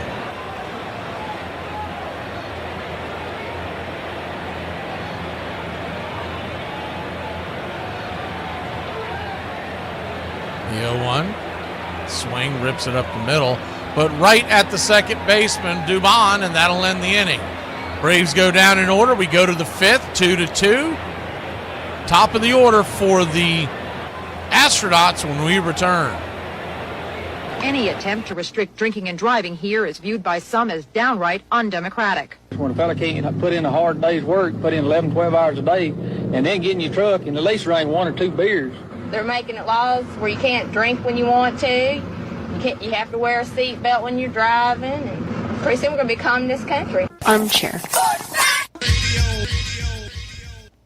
The 0-1. Swing, rips it up the middle, but right at the second baseman, Dubon, and that'll end the inning. Braves go down in order. We go to the fifth, 2-2. Top of the order for the Astronauts when we return. Any attempt to restrict drinking and driving here is viewed by some as downright undemocratic. When a fella can't put in a hard day's work, put in 11, 12 hours a day, and then get in your truck and at least drink 1 or 2 beers. They're making it laws where you can't drink when you want to. You have to wear a seatbelt when you're driving. And pretty soon we're going to be communist country. Armchair.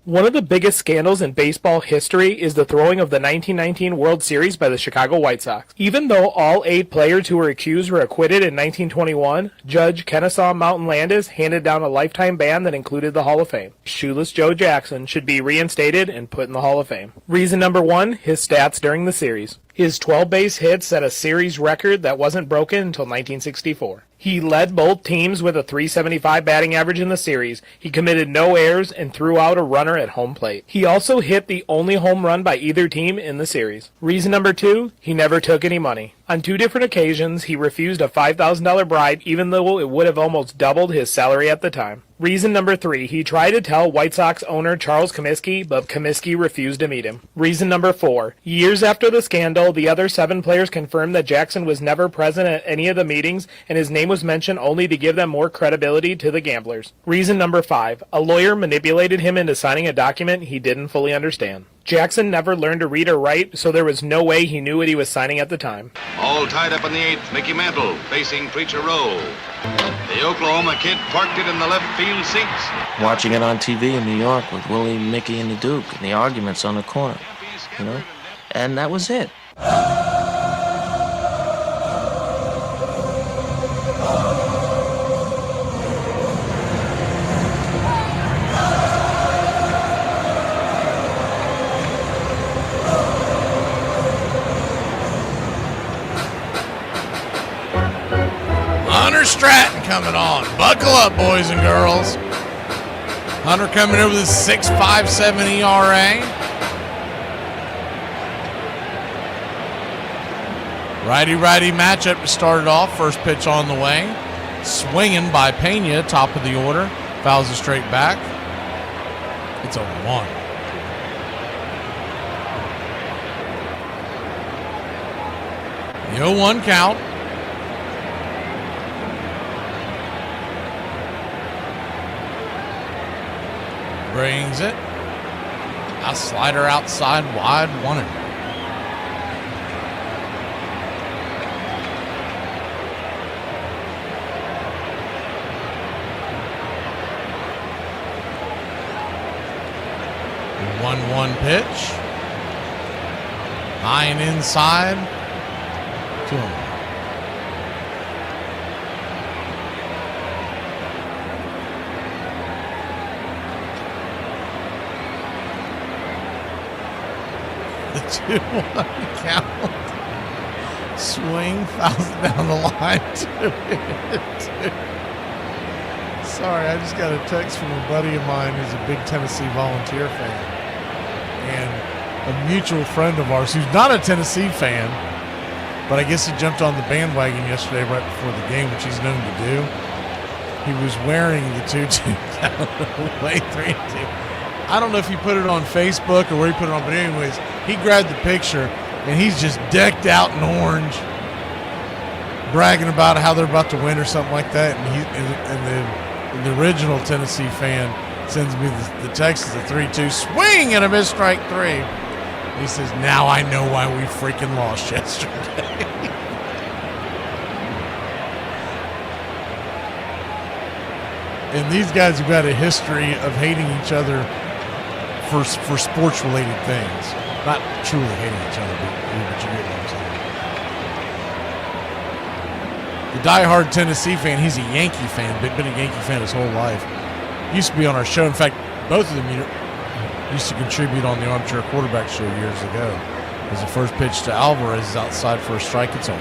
One of the biggest scandals in baseball history is the throwing of the 1919 World Series by the Chicago White Sox. Even though all 8 players who were accused were acquitted in 1921, Judge Kennesaw Mountain Landis handed down a lifetime ban that included the Hall of Fame. Shoeless Joe Jackson should be reinstated and put in the Hall of Fame. Reason number 1, his stats during the series. His 12 base hits set a series record that wasn't broken until 1964. He led both teams with a .375 batting average in the series. He committed no errors and threw out a runner at home plate. He also hit the only home run by either team in the series. Reason number 2, he never took any money. On 2 different occasions, he refused a $5,000 bribe even though it would have almost doubled his salary at the time. Reason number 3, he tried to tell White Sox owner Charles Comiskey, but Comiskey refused to meet him. Reason number 4, years after the scandal, the other 7 players confirmed that Jackson was never present at any of the meetings and his name was mentioned only to give them more credibility to the gamblers. Reason number 5, a lawyer manipulated him into signing a document he didn't fully understand. Jackson never learned to read or write, so there was no way he knew what he was signing at the time. All tied up in the 8th, Mickey Mantle facing Preacher Rowe. The Oklahoma kid parked it in the left field seats. Watching it on TV in New York with Willie, Mickey, and the Duke, and the arguments on the corner, you know? And that was it. Stratton coming on. Buckle up, boys and girls. Hunter coming over the 6.57 ERA. Righty-righty matchup to start it off. First pitch on the way. Swinging by Pena, top of the order. Fouls it straight back. It's 0-1. The 0-1 count. Brings it. A slider outside wide, 1-0. The 1-1 pitch. High and inside. 2-1. The 2-1 count. Swing, fouls it down the line. 2-2. Sorry, I just got a text from a buddy of mine who's a big Tennessee Volunteer fan. And a mutual friend of ours who's not a Tennessee fan, but I guess he jumped on the bandwagon yesterday right before the game, which he's known to do. He was wearing the 2-2 away 3-2. I don't know if he put it on Facebook or where he put it on, but anyways, he grabbed the picture and he's just decked out in orange, bragging about how they're about to win or something like that. And the original Tennessee fan sends me the text, is a 3-2 swing and a missed strike 3. He says, now I know why we freaking lost yesterday. And these guys have got a history of hating each other for sports-related things. Not truly hating each other, but you get what I'm saying. The diehard Tennessee fan, he's a Yankee fan, been a Yankee fan his whole life. Used to be on our show. In fact, both of them used to contribute on the Armchair Quarterback show years ago. As the first pitch to Alvarez is outside for a strike, it's 0-1.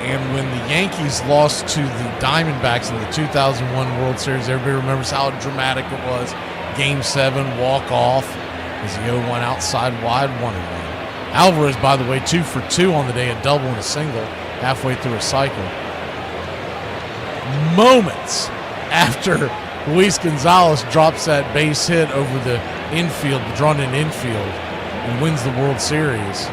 And when the Yankees lost to the Diamondbacks in the 2001 World Series, everybody remembers how dramatic it was. Game 7, walk-off, as the 0-1 outside wide, 1-1. Alvarez, by the way, 2 for 2 on the day, a double and a single, halfway through a cycle. Moments after Luis Gonzalez drops that base hit over the infield, the drawn-in infield, and wins the World Series.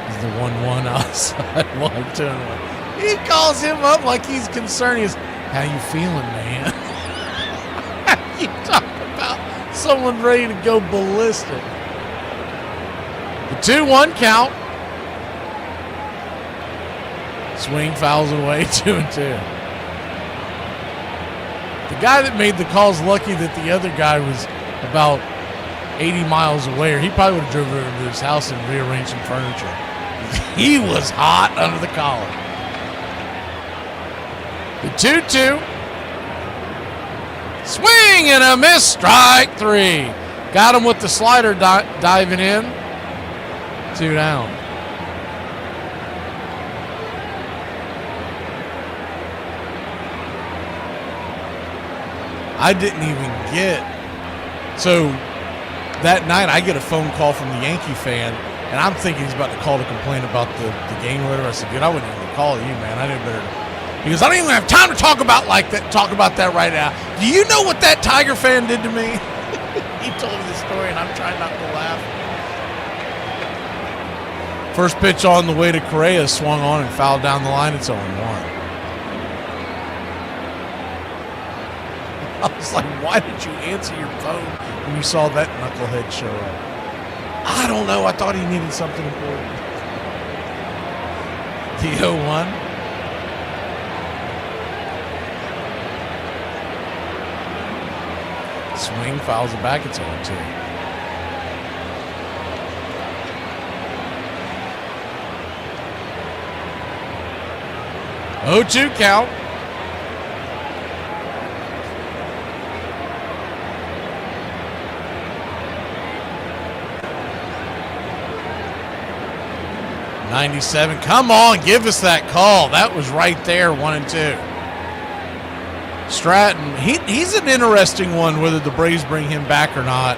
Is the 1-1 outside, 1-2-1. He calls him up like he's concerned. He goes, how you feeling, man? You talk about someone ready to go ballistic. The 2-1 count. Swing, fouls away, 2-2. The guy that made the call is lucky that the other guy was about 80 miles away, or he probably would have driven over to his house and rearranged some furniture. He was hot under the collar. The 2-2. Swing and a miss, strike 3. Got him with the slider diving in. 2 down. I didn't even get. So that night I get a phone call from the Yankee fan, and I'm thinking he's about to call to complain about the game or whatever. I said, dude, I wouldn't even call you, man. I didn't better. He goes, I don't even have time to talk about that right now. Do you know what that Tiger fan did to me? He told me the story, and I'm trying not to laugh. First pitch on the way to Correa swung on and fouled down the line. It's 0-1. I was like, why did you answer your phone when you saw that knucklehead show up? I don't know. I thought he needed something important. The 0-1. Swing, fouls it back. It's 0-2. Oh, 2 count. '97. Come on, give us that call. That was right there, 1-2. Stratton, he's an interesting one, whether the Braves bring him back or not,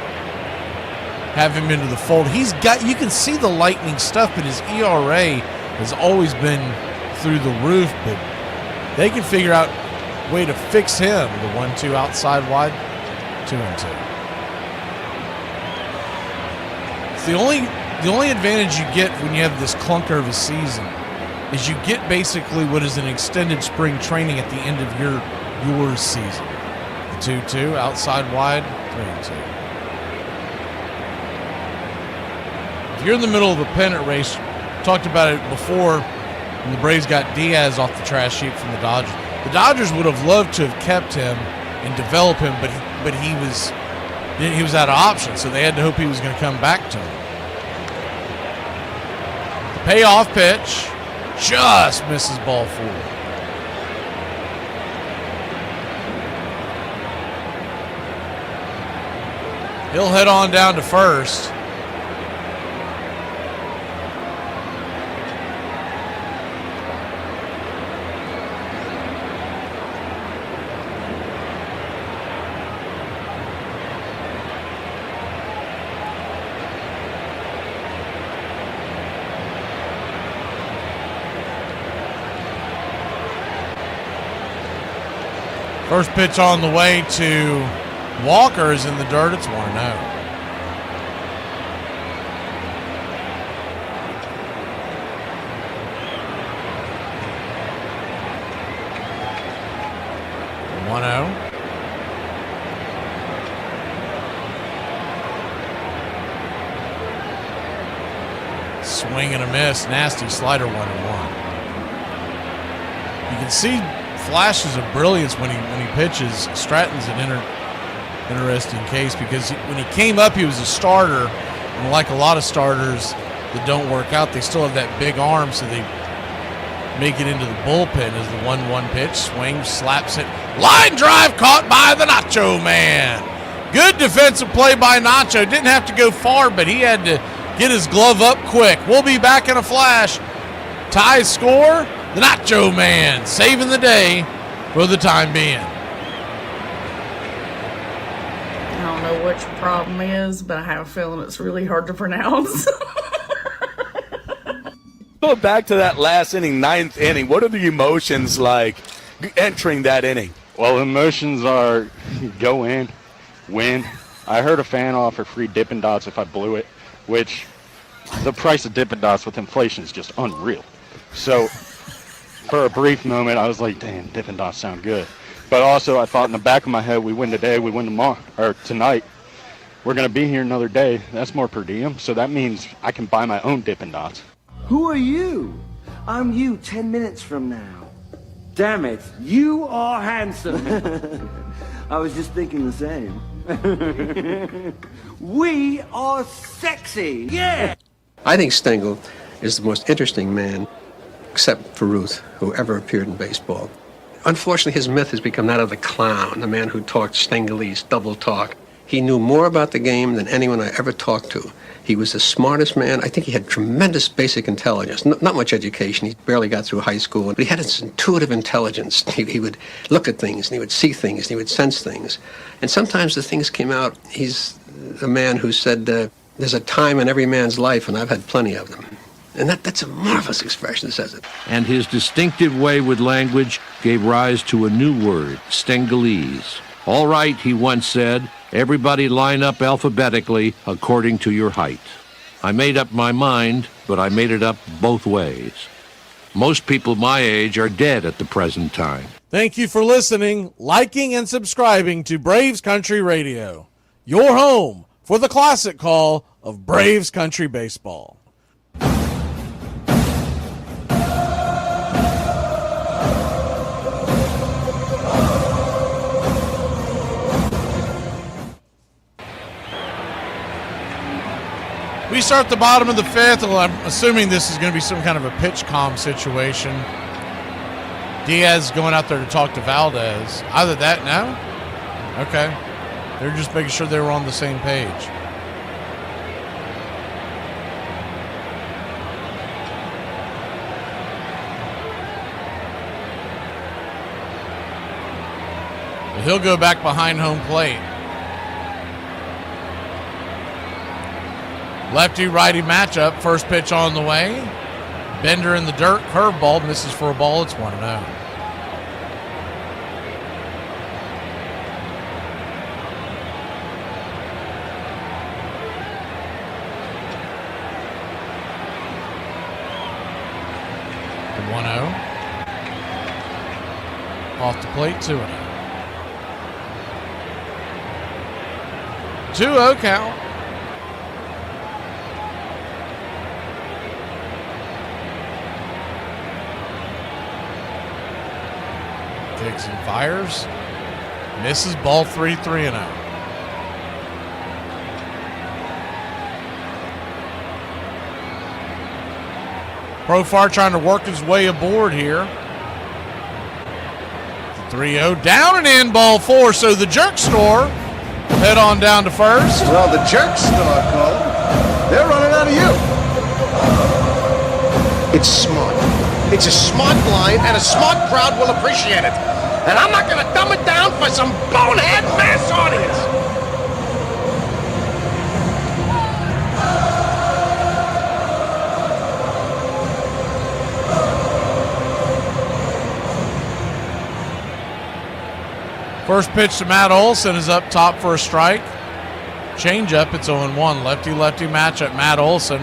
have him into the fold. He's got, you can see the lightning stuff, but his ERA has always been through the roof, but they can figure out a way to fix him. The 1-2 outside wide, 2-2. It's the only advantage you get when you have this clunker of a season is you get basically what is an extended spring training at the end of your season. The 2-2 outside wide, 3-2. If you're in the middle of a pennant race, talked about it before when the Braves got Diaz off the trash sheet from the Dodgers. The Dodgers would have loved to have kept him and develop him, but he was out of options, so they had to hope he was going to come back to them. Payoff pitch. Just misses ball 4. He'll head on down to first. First pitch on the way to Walker is in the dirt. It's 1-0. Swing and a miss. Nasty slider, 1-1. You can see flashes of brilliance when he pitches. Stratton's an interesting case because when he came up, he was a starter, and like a lot of starters that don't work out, they still have that big arm, so they make it into the bullpen as the 1-1 pitch. Swings, slaps it. Line drive caught by the Nacho Man. Good defensive play by Nacho. Didn't have to go far, but he had to get his glove up quick. We'll be back in a flash. Tie score. The Nacho Man saving the day for the time being. I don't know what your problem is, but I have a feeling it's really hard to pronounce. Going back to that last inning, 9th inning, what are the emotions like entering that inning? Well, emotions are go in, win. I heard a fan offer free Dippin' Dots if I blew it, which the price of Dippin' Dots with inflation is just unreal. So for a brief moment, I was like, damn, Dippin' Dots sound good. But also, I thought in the back of my head, we win today, we win tomorrow, or tonight. We're going to be here another day. That's more per diem. So that means I can buy my own Dippin' Dots. Who are you? I'm you 10 minutes from now. Damn it, you are handsome. I was just thinking the same. We are sexy. Yeah! I think Stengel is the most interesting man, except for Ruth, who ever appeared in baseball. Unfortunately, his myth has become that of the clown, the man who talked Stengelese, double talk. He knew more about the game than anyone I ever talked to. He was the smartest man. I think he had tremendous basic intelligence. Not much education. He barely got through high school. But he had this intuitive intelligence. He would look at things, and he would see things, and he would sense things. And sometimes the things came out. He's a man who said, there's a time in every man's life, and I've had plenty of them. And that's a marvelous expression that says it. And his distinctive way with language gave rise to a new word, Stengelese. All right, he once said, everybody line up alphabetically according to your height. I made up my mind, but I made it up both ways. Most people my age are dead at the present time. Thank you for listening, liking, and subscribing to Braves Country Radio, your home for the classic call of Braves Country Baseball. We start the bottom of the 5th. Well, I'm assuming this is going to be some kind of a pitch comm situation. Diaz going out there to talk to Valdez. Either that, no? Okay. They're just making sure they were on the same page. But he'll go back behind home plate. Lefty-righty matchup. First pitch on the way. Bender in the dirt. Curveball. Misses for a ball. It's 1-0. The 1-0. Off the plate. 2-0. 2-0 count. Takes and fires. Misses ball 3-0. Profar trying to work his way aboard here. 3-0, down and in, ball 4. So the Jerk Store will head on down to first. Well, the Jerk Store, Cole, they're running out of you. It's smart. It's a smart line, and a smart crowd will appreciate it. And I'm not going to dumb it down for some bonehead mass audience. First pitch to Matt Olson is up top for a strike. Change up, it's 0-1. Lefty-lefty matchup. Matt Olson,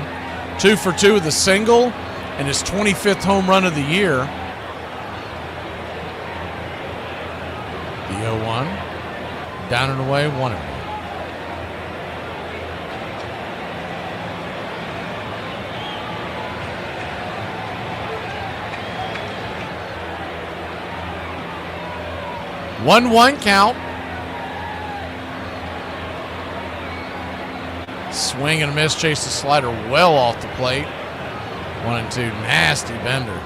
2 for 2 with a single and his 25th home run of the year. The 0-1. Down and away, 1-0. One count. Swing and a miss. Chase the slider well off the plate. 1-2. Nasty bender.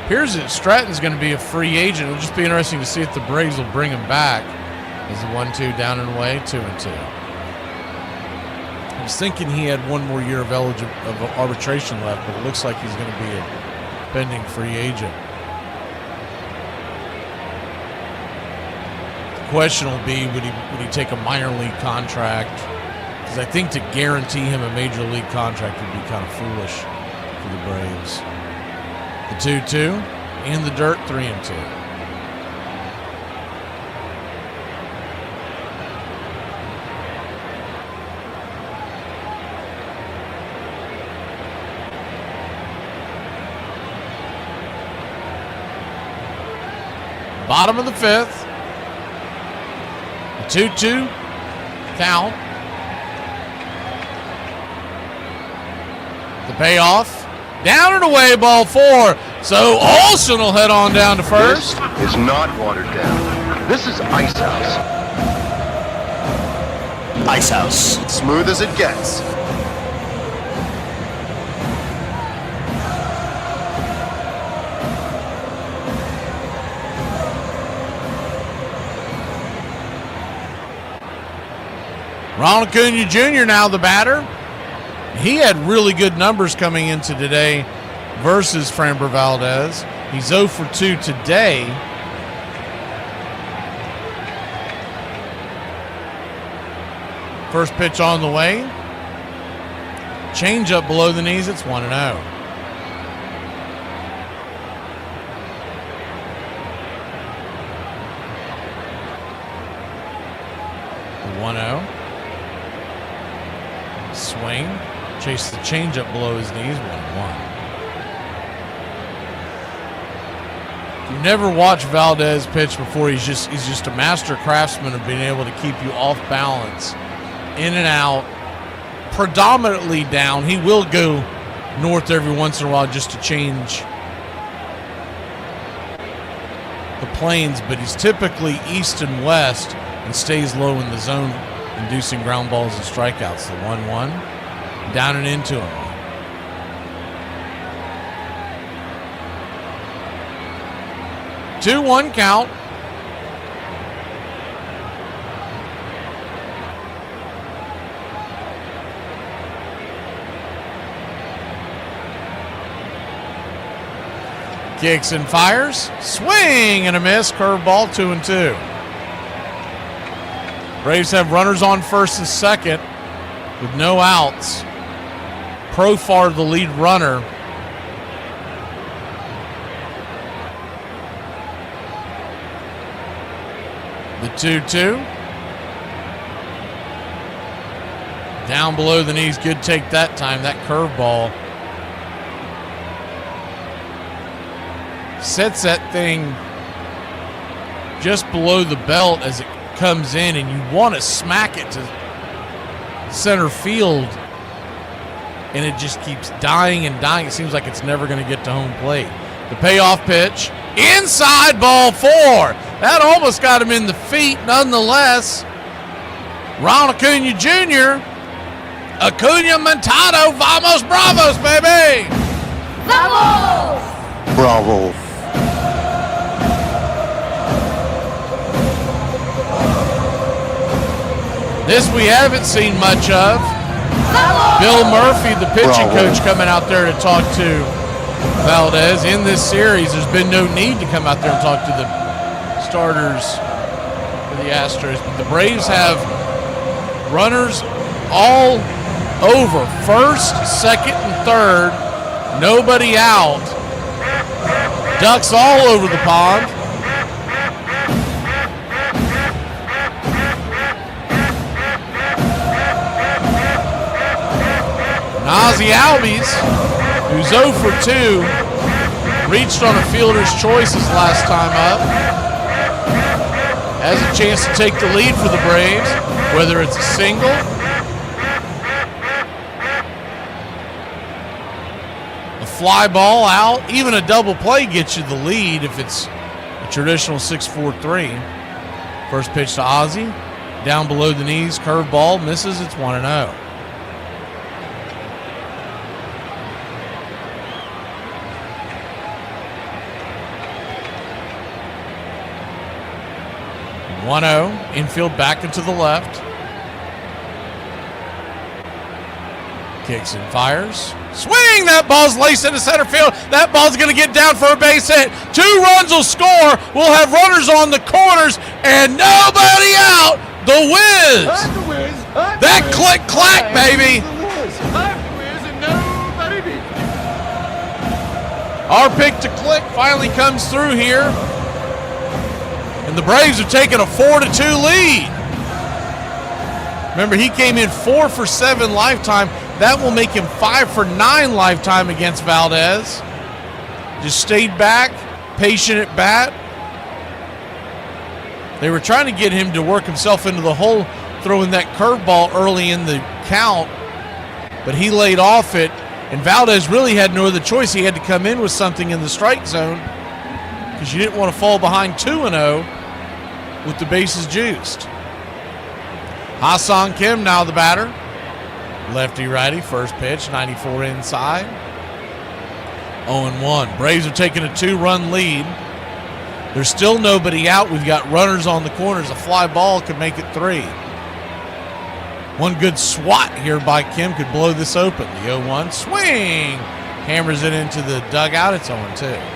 Appears that Stratton's going to be a free agent. It'll just be interesting to see if the Braves will bring him back. As the 1-2 down and away, 2-2. I was thinking he had one more year of arbitration left, but it looks like he's going to be a pending free agent. The question will be, would he take a minor league contract? Because I think to guarantee him a major league contract would be kind of foolish for the Braves. The 2-2 in the dirt, 3-2. Bottom of the 5th. A 2-2 count. The payoff. Down and away, ball 4. So Olsen will head on down to first. This is not watered down. This is Ice House. Ice House. Smooth as it gets. Ronald Acuna Jr. now the batter. He had really good numbers coming into today versus Framber Valdez. He's 0 for 2 today. First pitch on the way. Change up below the knees. It's 1-0. The 1-0. Swing. Chase the changeup below his knees. 1-1. If you've never watched Valdez pitch before, he's just a master craftsman of being able to keep you off balance, in and out, predominantly down. He will go north every once in a while just to change the planes, but he's typically east and west and stays low in the zone, inducing ground balls and strikeouts. The 1-1, down and into him. 2-1 count. Kicks and fires. Swing and a miss. Curveball, 2-2. Braves have runners on first and second with no outs. Profar, the lead runner. The 2-2. Down below the knees. Good take that time. That curveball sets that thing just below the belt as it comes in, and you want to smack it to center field, and it just keeps dying and dying. It seems like it's never going to get to home plate. The payoff pitch, inside, ball 4. That almost got him in the feet nonetheless. Ron Acuna Jr. Acuna Montado, vamos bravos, baby! Vamos! Bravo. This we haven't seen much of. Bill Murphy, the pitching coach, coming out there to talk to Valdez. In this series, there's been no need to come out there and talk to the starters for the Astros. But the Braves have runners all over. First, second, and third. Nobody out. Ducks all over the pond. Ozzie Albies, who's 0 for 2, reached on a fielder's choices last time up. Has a chance to take the lead for the Braves, whether it's a single, a fly ball out, even a double play gets you the lead if it's a traditional 6-4-3. First pitch to Ozzie, down below the knees, curveball, misses, it's 1-0. Infield back into the left. Kicks and fires. Swing! That ball's laced into center field. That ball's going to get down for a base hit. 2 runs will score. We'll have runners on the corners and nobody out. The Wiz. That click-clack, baby. Our pick to click finally comes through here. And the Braves are taking a 4-2 lead. Remember, he came in 4 for 7 lifetime. That will make him 5 for 9 lifetime against Valdez. Just stayed back, patient at bat. They were trying to get him to work himself into the hole, throwing that curveball early in the count, but he laid off it, and Valdez really had no other choice. He had to come in with something in the strike zone because you didn't want to fall behind 2-0 with the bases juiced. Ha-Seong Kim now the batter. Lefty-righty, first pitch, 94 inside. 0-1. Braves are taking a 2-run lead. There's still nobody out. We've got runners on the corners. A fly ball could make it 3. One good swat here by Kim could blow this open. The 0-1 swing. Hammers it into the dugout. It's 0-2.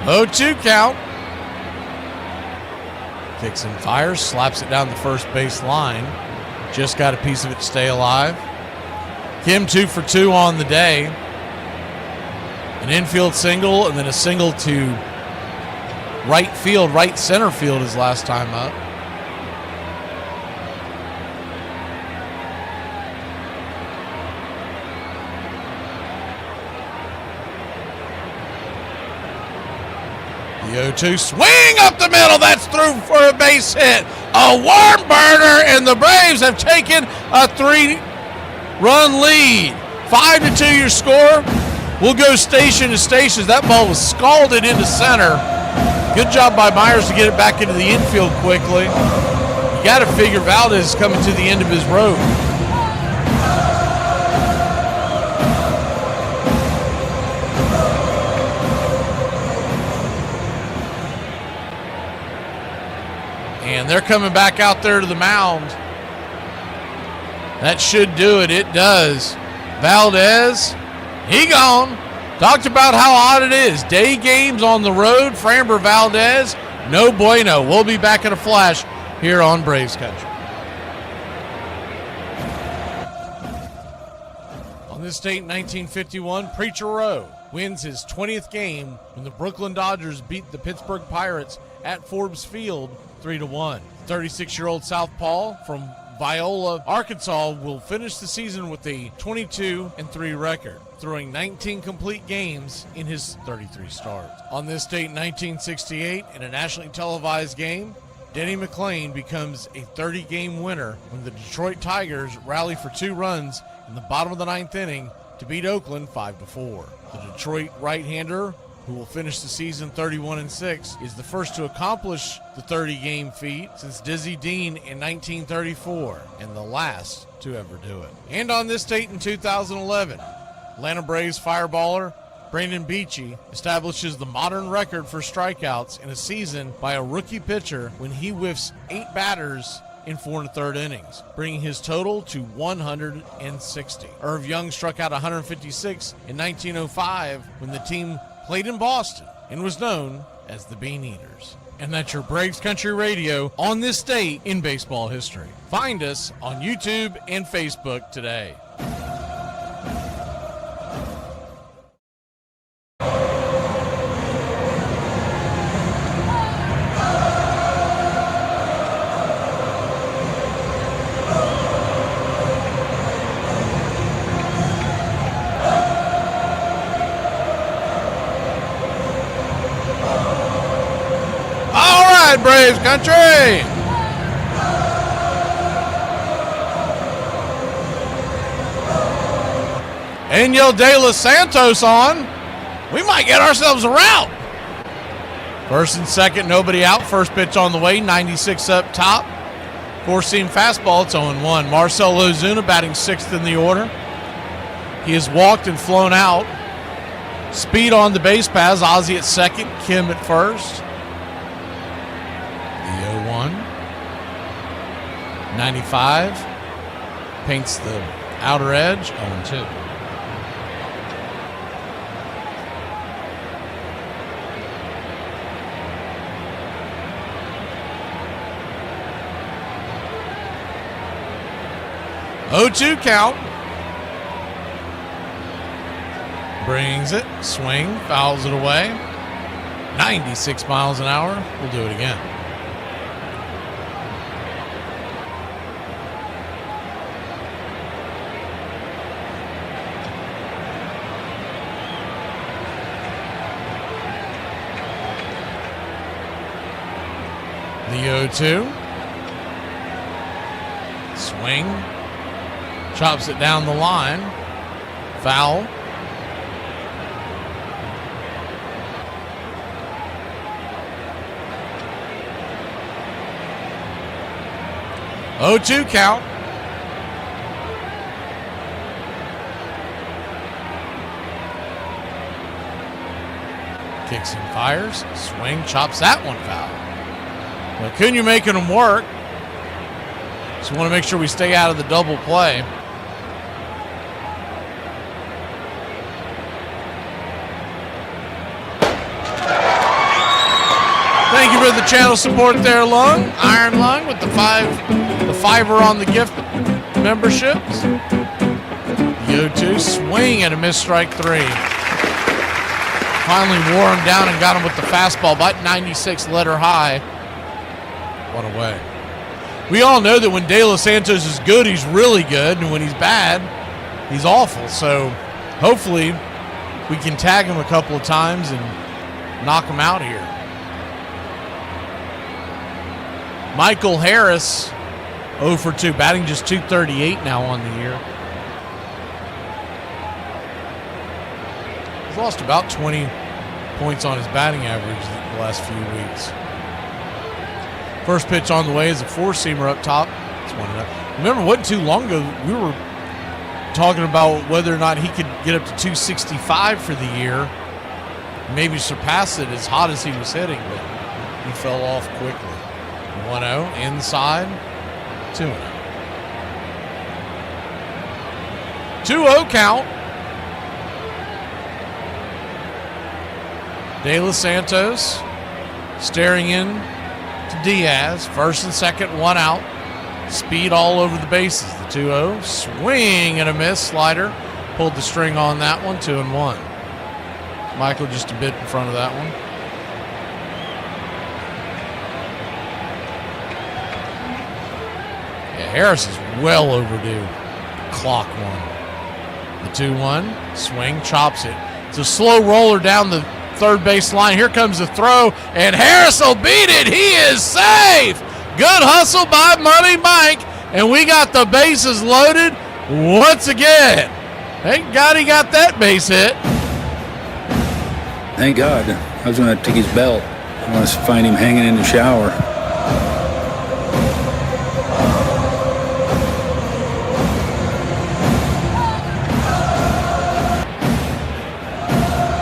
Oh, 2 count. Kicks and fires, slaps it down the first base line. Just got a piece of it to stay alive. Kim 2 for 2 on the day. An infield single and then a single to right field, right center field his last time up. The 0-2 swing up the middle. That's through for a base hit. A worm burner, and the Braves have taken a 3-run lead. 5-2 your score. We'll go station to station. That ball was scalded into center. Good job by Myers to get it back into the infield quickly. You got to figure Valdez is coming to the end of his rope. And they're coming back out there to the mound. That should do it. It does. Valdez, he gone. Talked about how odd it is. Day games on the road. Framber Valdez, no bueno. We'll be back in a flash here on Braves Country. On this date in 1951, Preacher Rowe wins his 20th game when the Brooklyn Dodgers beat the Pittsburgh Pirates at Forbes Field 3-1. 36-year-old southpaw from Viola, Arkansas will finish the season with a 22-3 record, throwing 19 complete games in his 33 starts. On this date in 1968, in a nationally televised game, Denny McLain becomes a 30-game winner when the Detroit Tigers rally for 2 runs in the bottom of the 9th inning to beat Oakland 5-4. The Detroit right-hander, who will finish the season 31-6, is the first to accomplish the 30-game feat since Dizzy Dean in 1934, and the last to ever do it. And on this date in 2011, Atlanta Braves fireballer Brandon Beachy establishes the modern record for strikeouts in a season by a rookie pitcher when he whiffs 8 batters in 4 1/3 innings, bringing his total to 160. Irv Young struck out 156 in 1905 when the team played in Boston and was known as the Bean Eaters. And that's your Braves Country Radio on this date in baseball history. Find us on YouTube and Facebook today. Braves Country! Angel De Los Santos on. We might get ourselves a rout. First and second, nobody out. First pitch on the way, 96 up top. Four-seam fastball, it's 0-1. Marcell Ozuna batting 6th in the order. He has walked and flown out. Speed on the base paths. Ozzie at second, Kim at first. 95 paints the outer edge, 0-2. Oh-2 count. Brings it, swing, fouls it away. 96 miles an hour. We'll do it again. The 0-2. Swing. Chops it down the line. Foul. Oh-2 count. Kicks and fires. Swing. Chops that one foul. Well, Acuna making them work. So we want to make sure we stay out of the double play. Thank you for the channel support there, Lung. Iron Lung with the fiver on the gift memberships. The 0-2 swing and a missed strike 3. Finally wore him down and got him with the fastball, about 96 letter high. One away. We all know that when De Los Santos is good, he's really good, and when he's bad, he's awful. So hopefully we can tag him a couple of times and knock him out here. Michael Harris, 0 for 2, batting just .238 now on the year. He's lost about 20 points on his batting average the last few weeks. First pitch on the way is a four-seamer up top. It's 1-0. Remember, it wasn't too long ago, we were talking about whether or not he could get up to 265 for the year, maybe surpass it as hot as he was hitting, but he fell off quickly. 1-0, inside, 2-0. 2-0 count. De Los Santos staring in to Diaz. First and second, one out. Speed all over the bases. The 2-0. Swing and a miss. Slider. Pulled the string on that one. 2-1. Michael just a bit in front of that one. Yeah, Harris is well overdue. Clock one. The 2-1. Swing, chops it. It's a slow roller down the third base line. Here comes the throw, and Harris will beat it. He is safe. Good hustle by Money Mike, and we got the bases loaded once again. Thank God he got that base hit. Thank God. I was going to take his belt. I want to find him hanging in the shower.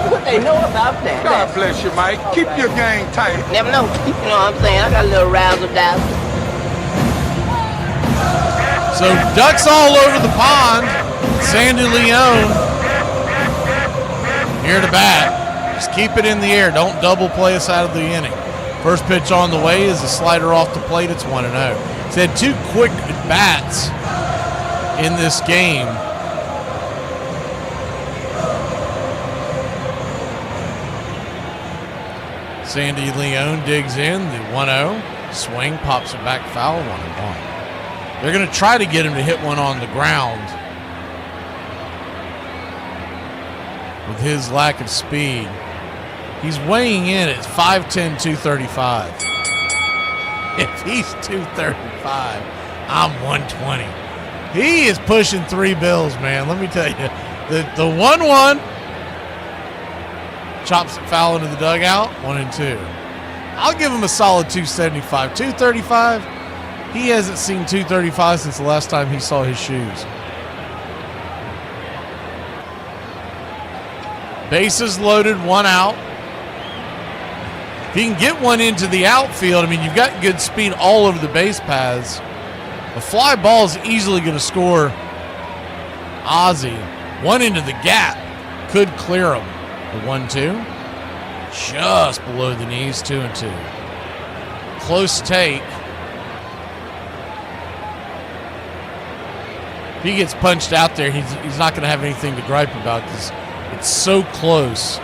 What they know about that? God bless you, Mike. Keep your game tight. Never know. You know what I'm saying? I got a little razzle dazzle. So ducks all over the pond. Sandy Leone here to bat. Just keep it in the air. Don't double play us out of the inning. First pitch on the way is a slider off the plate. It's 1-0. He's had 2 quick bats in this game. Sandy Leone digs in. The 1-0. Swing, pops it back foul. 1-1. They're going to try to get him to hit one on the ground. With his lack of speed. He's weighing in at 5'10", 235. If he's 235, I'm 120. He is pushing 3 bills, man. Let me tell you. The 1-1 chops it foul into the dugout. 1-2. I'll give him a solid 275. 235, he hasn't seen 235 since the last time he saw his shoes. Bases loaded, 1 out. If he can get one into the outfield, I mean, you've got good speed all over the base paths. A fly ball is easily going to score Ozzie. One into the gap could clear him. The 1-2. Just below the knees, 2-2. Close take. If he gets punched out there, he's not going to have anything to gripe about because it's so close.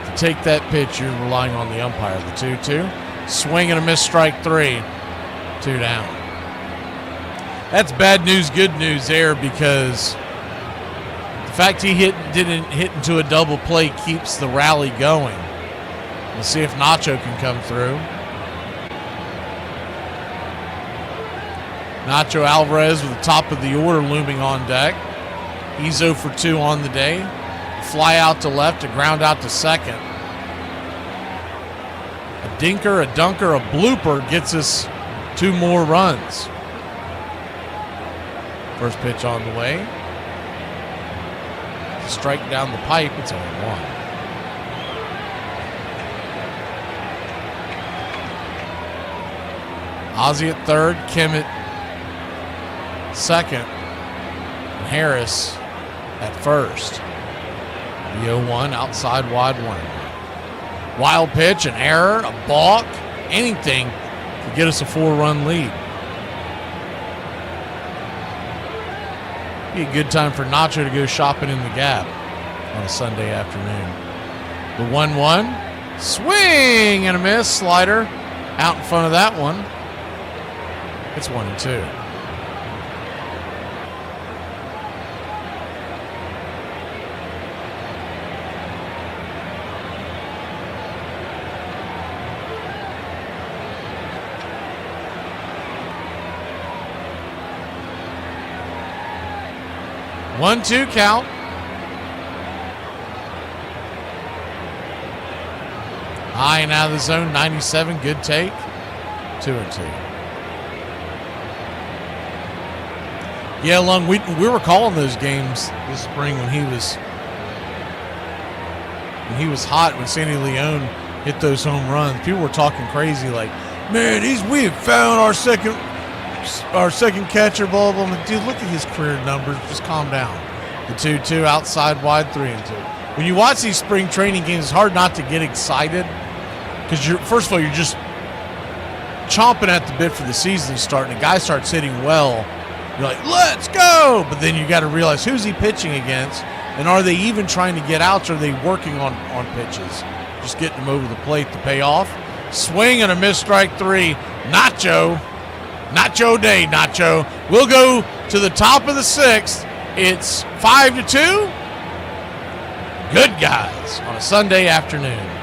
To take that pitch, you're relying on the umpire. The 2-2. Swing and a miss, strike 3. 2 down. That's bad news, good news there, because the fact he didn't hit into a double play keeps the rally going. We'll see if Nacho can come through. Nacho Alvarez with the top of the order looming on deck. He's 0 for 2 on the day. A fly out to left, a ground out to second. A dinker, a dunker, a blooper gets us 2 more runs. First pitch on the way. Strike down the pipe, it's 0-1. Ozzie at third, Kim at second, and Harris at first. The 0-1 outside wide 1. Wild pitch, an error, a balk, anything to get us a 4-run lead. Be a good time for Nacho to go shopping in the Gap on a Sunday afternoon. The 1-1, swing and a miss, slider out in front of that one. It's 1-2. One-two count. High and out of the zone, 97, good take. 2-2. Yeah, Lung, we were calling those games this spring when he was hot, when Sandy Leone hit those home runs. People were talking crazy like, man, we have found our second catcher, blah, blah, blah. Dude, look at his career numbers. Just calm down. The 2-2, outside wide, 3-2. When you watch these spring training games, it's hard not to get excited because first of all, you're just chomping at the bit for the season to start, and a guy starts hitting well. You're like, let's go! But then you got to realize, who's he pitching against, and are they even trying to get outs, or are they working on pitches? Just getting them over the plate to pay off. Swing and a miss, strike 3. Nacho Nacho Day, Nacho. We'll go to the top of the 6th. It's 5-2. Good guys on a Sunday afternoon.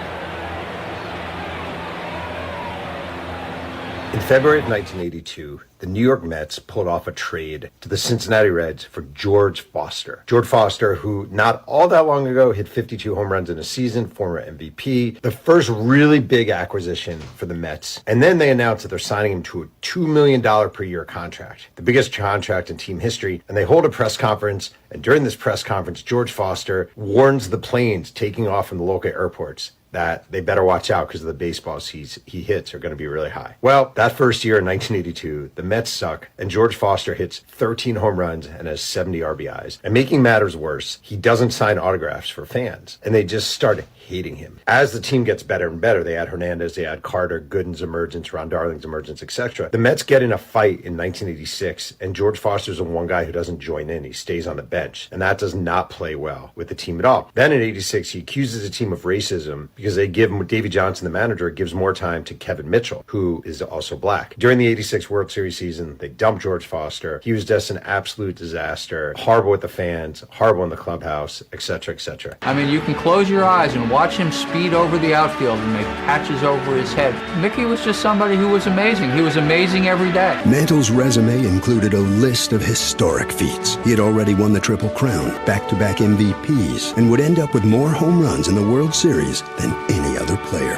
In February of 1982, the New York Mets pulled off a trade to the Cincinnati Reds for George Foster. George Foster, who not all that long ago hit 52 home runs in a season, former MVP, the first really big acquisition for the Mets. And then they announced that they're signing him to a $2 million per year contract, the biggest contract in team history. And they hold a press conference. And during this press conference, George Foster warns the planes taking off from the local airports that they better watch out because of the baseballs he hits are going to be really high. Well, that first year in 1982, the Mets suck, and George Foster hits 13 home runs and has 70 RBIs. And making matters worse, he doesn't sign autographs for fans, and they just start hating him. As the team gets better and better, they add Hernandez, they add Carter, Gooden's emergence, Ron Darling's emergence, etc. The Mets get in a fight in 1986, and George Foster's the one guy who doesn't join in. He stays on the bench, and that does not play well with the team at all. Then in 86, he accuses the team of racism because they give him, Davey Johnson, the manager, gives more time to Kevin Mitchell, who is also black. During the 86 World Series season, they dumped George Foster. He was just an absolute disaster, horrible with the fans, horrible in the clubhouse, etc., etc. I mean, you can close your eyes and watch him speed over the outfield and make catches over his head. Mickey was just somebody who was amazing. He was amazing every day. Mantle's resume included a list of historic feats. He had already won the Triple Crown, back-to-back MVPs, and would end up with more home runs in the World Series than any other player.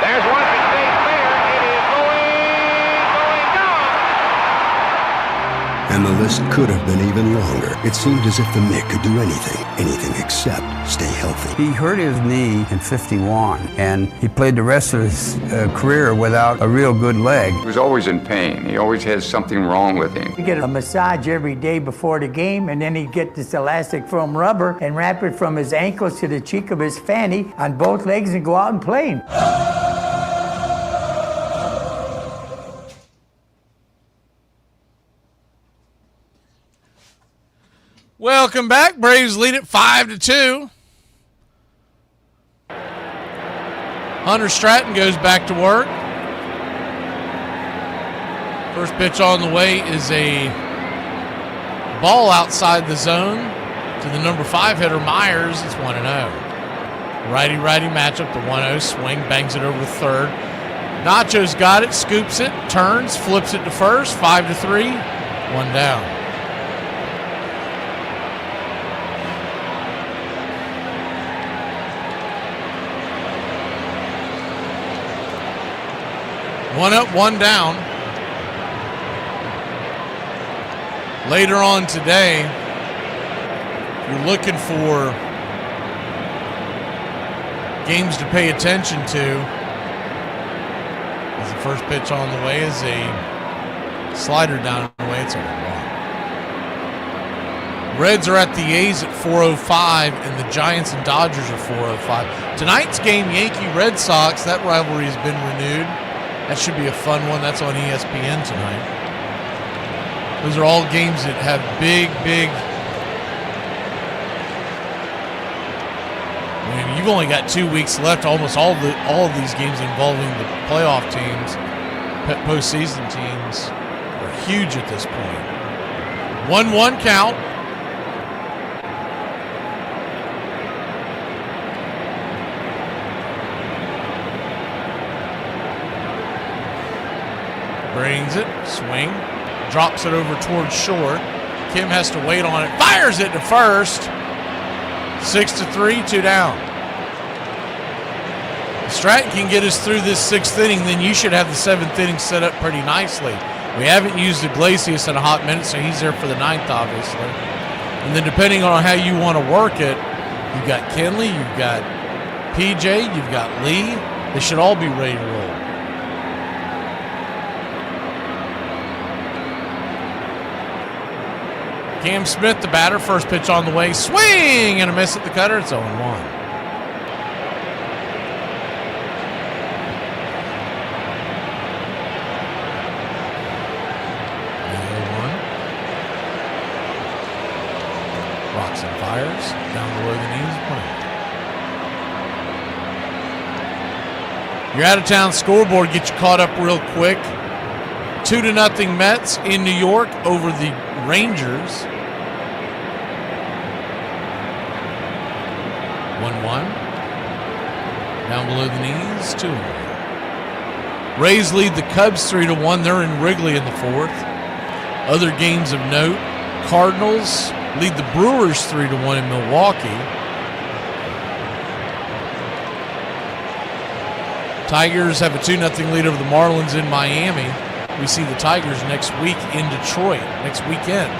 There's one for safe there. It is going down. And the list could have been even longer. It seemed as if the Mick could do anything except stay healthy. He hurt his knee in 51, and he played the rest of his career without a real good leg. He was always in pain. He always had something wrong with him. He'd get a massage every day before the game, and then he'd get this elastic foam rubber and wrap it from his ankles to the cheek of his fanny on both legs and go out and play. Welcome back. Braves lead it 5-2. Hunter Stratton goes back to work. First pitch on the way is a ball outside the zone to the number 5 hitter, Myers. It's 1-0. Righty-righty matchup, the 1-0 swing, bangs it over third. Nacho's got it, scoops it, turns, flips it to first, 5-3, 1 down. One up, one down. Later on today, you're looking for games to pay attention to. As the first pitch on the way is a slider down the way. It's a 1. Reds are at the A's at 4:05, and the Giants and Dodgers are 4:05. Tonight's game, Yankee-Red Sox, that rivalry has been renewed. That should be a fun one. That's on ESPN tonight. Those are all games that have big. I mean, you've only got 2 weeks left. Almost all of these games involving the playoff teams, postseason teams, are huge at this point. 1-1 count. Brings it, swing, drops it over towards short. Kim has to wait on it, fires it to first. 6-3, 2 down. If Stratton can get us through this 6th inning, then you should have the 7th inning set up pretty nicely. We haven't used Iglesias in a hot minute, so he's there for the 9th, obviously. And then depending on how you want to work it, you've got Kenley, you've got PJ, you've got Lee. They should all be ready to roll. Cam Smith, the batter, first pitch on the way, swing and a miss at the cutter. It's 0-1. Rocks and fires down below the knees. Your out-of-town scoreboard gets you caught up real quick. 2-0 Mets in New York over the Rangers. 1-1. Down below the knees, 2-1. Rays lead the Cubs 3-1. They're in Wrigley in the fourth. Other games of note, Cardinals lead the Brewers 3-1 in Milwaukee. Tigers have a 2-0 lead over the Marlins in Miami. We see the Tigers next week in Detroit, next weekend.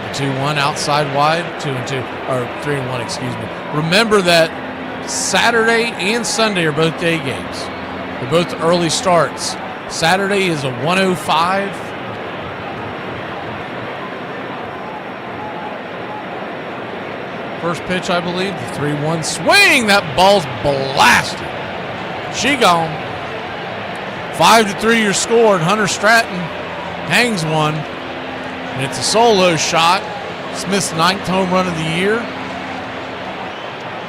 The 2-1 outside wide, 2-2, or 3-1, excuse me. Remember that Saturday and Sunday are both day games. They're both early starts. Saturday is a 1:05. First pitch, I believe, the 3-1 swing. That ball's blasted. She gone. 5-3 your score, and Hunter Stratton hangs one. And it's a solo shot. Smith's 9th home run of the year.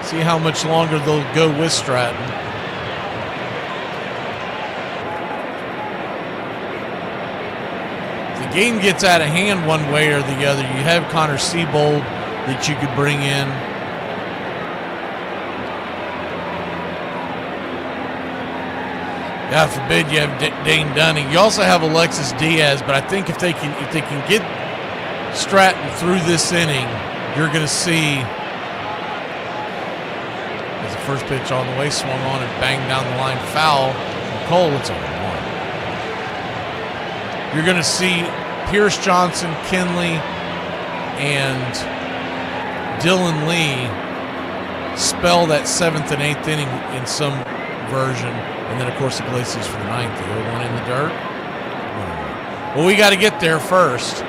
See how much longer they'll go with Stratton. If the game gets out of hand one way or the other, you have Connor Siebold that you could bring in. God forbid you have Dane Dunning. You also have Alexis Diaz, but I think if they can get Stratton through this inning, you're going to see as the first pitch on the way swung on and banged down the line foul from Cole. It's a 1. You're going to see Pierce Johnson, Kinley, and Dylan Lee spell that 7th and 8th inning in some version. And then, of course, Iglesias for the 9th. The 0-1 in the dirt. 1-1. Well, we got to get there first.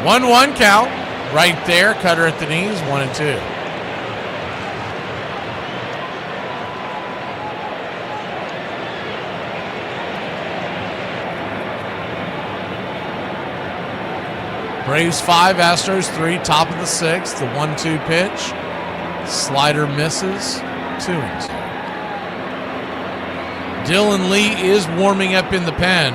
One count right there. Cutter at the knees. 1-2. Braves 5, Astros 3, top of the 6th. The 1-2 pitch. Slider misses. 2-2. Dylan Lee is warming up in the pen.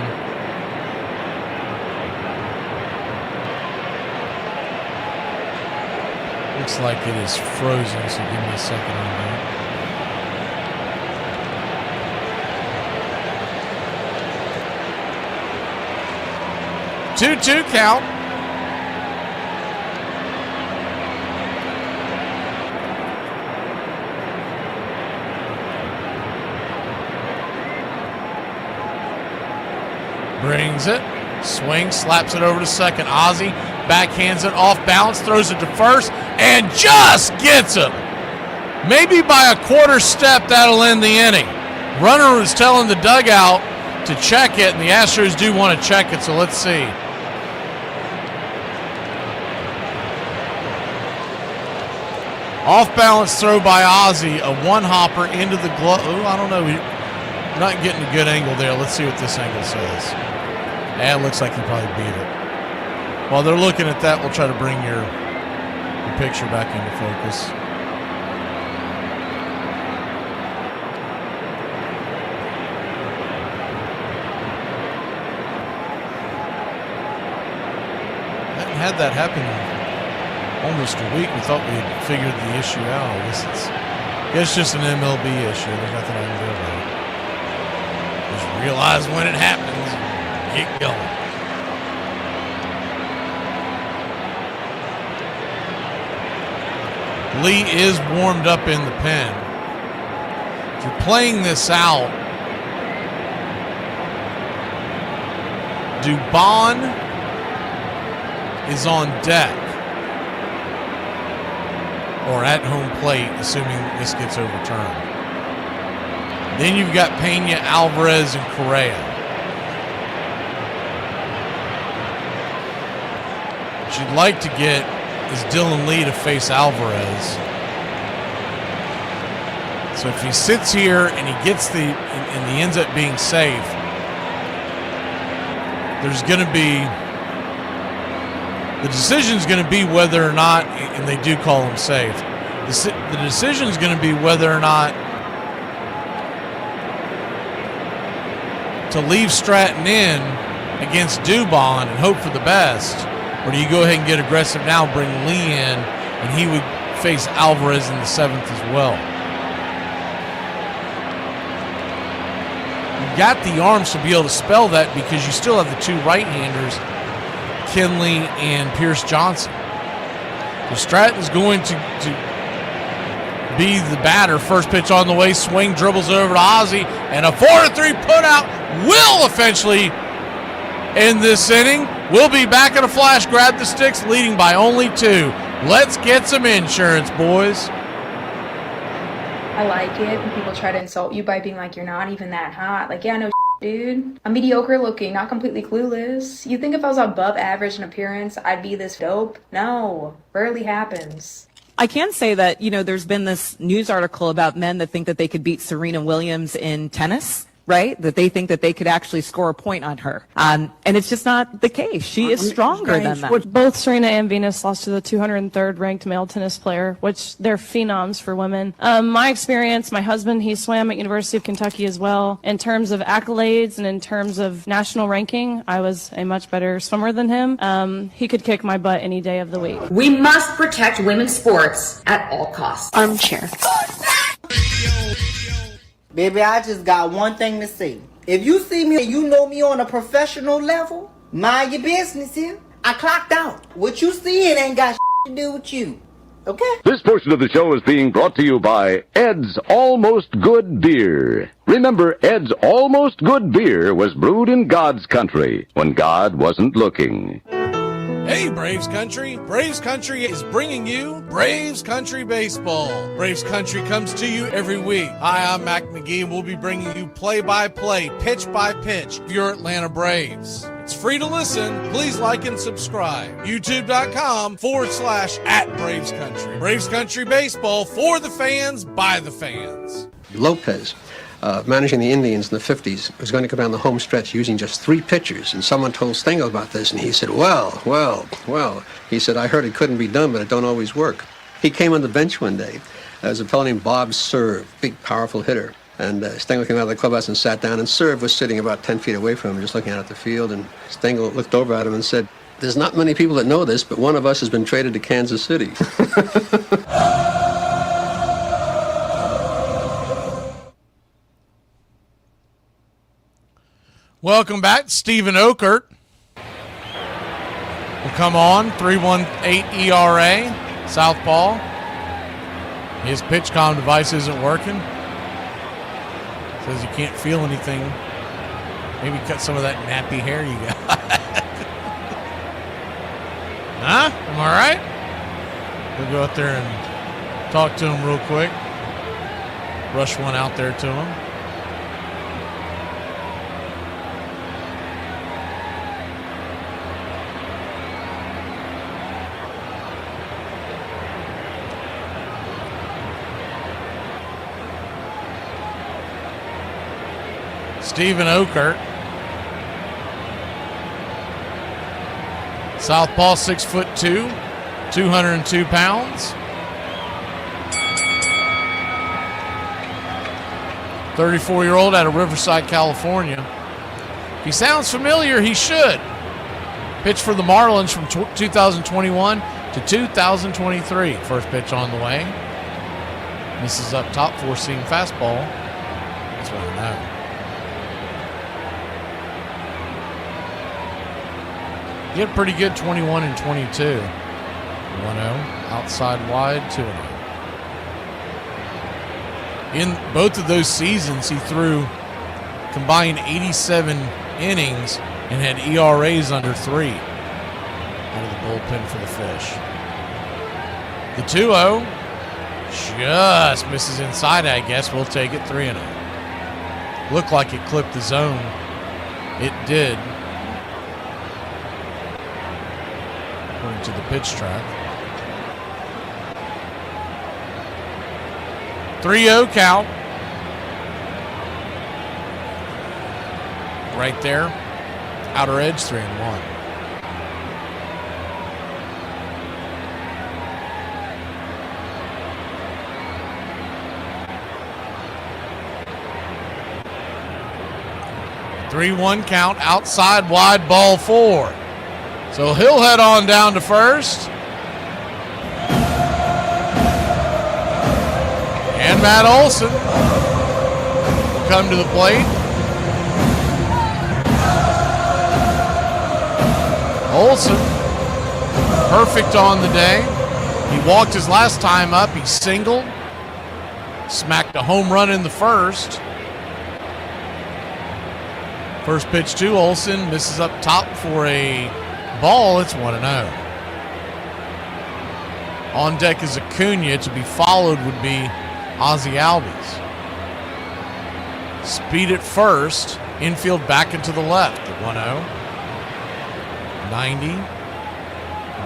Looks like it is frozen, so give me a second on that. Two count. Brings it, swings, slaps it over to second. Ozzie backhands it off balance, throws it to first, and just gets him. Maybe by a quarter step, that'll end the inning. Runner was telling the dugout to check it, and the Astros do want to check it, so let's see. Off balance throw by Ozzie, a one-hopper into the glove. Oh, I don't know. Not getting a good angle there. Let's see what this angle says. Yeah, it looks like he probably beat it. While they're looking at that, we'll try to bring your picture back into focus. Haven't had that happen in almost a week. We thought we had figured the issue out. I guess it's just an MLB issue. There's nothing I can do about it. Just realize when it happens. Get going. Lee is warmed up in the pen. If you're playing this out, Dubon is on deck or at home plate, assuming this gets overturned. Then you've got Pena, Alvarez, and Correa. What you'd like to get is Dylan Lee to face Alvarez. So if he sits here and he gets and he ends up being safe, there's going to be the decision is going to be whether or not, and they do call him safe. The decision is going to be whether or not to leave Stratton in against Dubon and hope for the best, or do you go ahead and get aggressive now, bring Lee in, and he would face Alvarez in the 7th as well. You got the arms to be able to spell that because you still have the two right-handers, Kinley and Pierce Johnson. So Stratton's going to be the batter. First pitch on the way, swing, dribbles over to Ozzie, and a 4-3 putout will eventually end this inning. We'll be back in a flash. Grab the sticks, leading by only 2. Let's get some insurance, boys. I like it when people try to insult you by being like, you're not even that hot. Like, yeah, no dude. I'm mediocre looking, not completely clueless. You think if I was above average in appearance, I'd be this dope? No, rarely happens. I can say that, there's been this news article about men that think that they could beat Serena Williams in tennis, right? That they think that they could actually score a point on her. And it's just not the case. She is stronger than them. Both Serena and Venus lost to the 203rd ranked male tennis player, which they're phenoms for women. My experience, my husband, he swam at University of Kentucky as well. In terms of accolades and in terms of national ranking, I was a much better swimmer than him. He could kick my butt any day of the week. We must protect women's sports at all costs. Armchair. Baby, I just got one thing to say. If you see me and you know me on a professional level, mind your business here. I clocked out. What you see, it ain't got to do with you. Okay? This portion of the show is being brought to you by Ed's Almost Good Beer. Remember, Ed's Almost Good Beer was brewed in God's country when God wasn't looking. Hey, Braves Country. Braves Country is bringing you Braves Country Baseball. Braves Country comes to you every week. Hi, I'm Mac McGee, and we'll be bringing you play-by-play, pitch-by-pitch of your Atlanta Braves. It's free to listen. Please like and subscribe. YouTube.com/@Braves Country. Braves Country Baseball for the fans, by the fans. Lopez, managing the Indians in the 50s, was going to go down the home stretch using just 3 pitchers, and someone told Stengel about this, and he said, well, he said, I heard it couldn't be done, but it don't always work. He came on the bench one day. There was a fellow named Bob Serve, big, powerful hitter, and Stengel came out of the clubhouse and sat down, and Serve was sitting about 10 feet away from him, just looking out at the field, and Stengel looked over at him and said, there's not many people that know this, but one of us has been traded to Kansas City. Welcome back. Stephen Okert will come on. 3.18 ERA. Southpaw. His pitch-com device isn't working. Says you can't feel anything. Maybe cut some of that nappy hair you got. Huh? Am I right? We'll go out there and talk to him real quick. Rush one out there to him. Stephen Okert. Southpaw, 6'2", 202 pounds. 34-year-old out of Riverside, California. If he sounds familiar, he should. Pitched for the Marlins from 2021 to 2023. First pitch on the way. Misses up top, 4-seam fastball. That's what I know. He had pretty good 21 and 22. 1-0, outside wide, 2-0. In both of those seasons, he threw combined 87 innings and had ERAs under 3 out of the bullpen for the Fish. The 2-0 just misses inside, I guess. We'll take it 3-0. Looked like it clipped the zone. It did. According to the pitch track. 3-0 count. Right there. Outer edge, 3-1. Three-one count, outside, wide, ball 4. So he'll head on down to first. And Matt Olson will come to the plate. Olson, perfect on the day. He walked his last time up. He singled. Smacked a home run in the first. First pitch to Olson. Misses up top for a ball. It's 1-0. On deck is Acuna. To be followed would be Ozzie Albies. Speed at first. Infield back into the left. The 1-0. 90.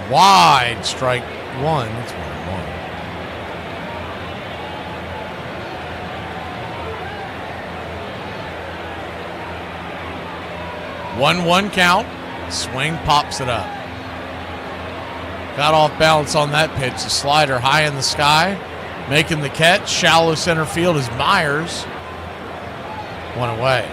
Wide, strike 1. It's 1-1. One count. Swing, pops it up. Got off balance on that pitch. The slider high in the sky. Making the catch. Shallow center field is Myers. One away.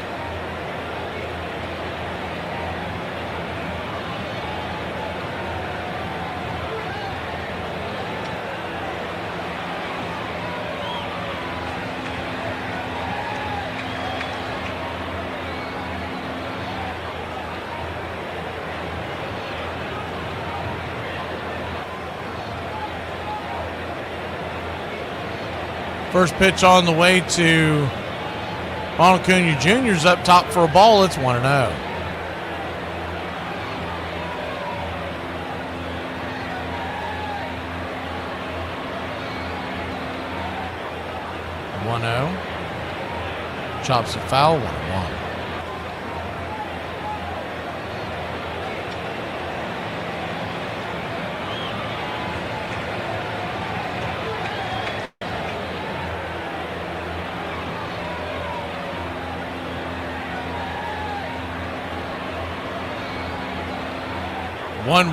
First pitch on the way to Ronald Acuna Jr.'s up top for a ball. It's 1-0. Chops a foul, 1-1.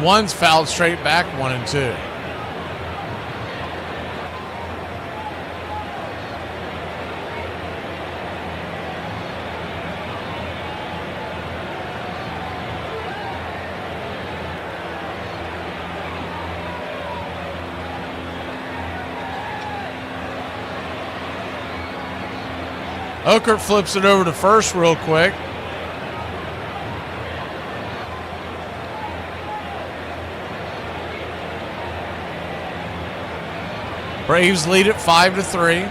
One's fouled straight back, 1-2. Okert flips it over to first real quick. Braves lead it 5-3.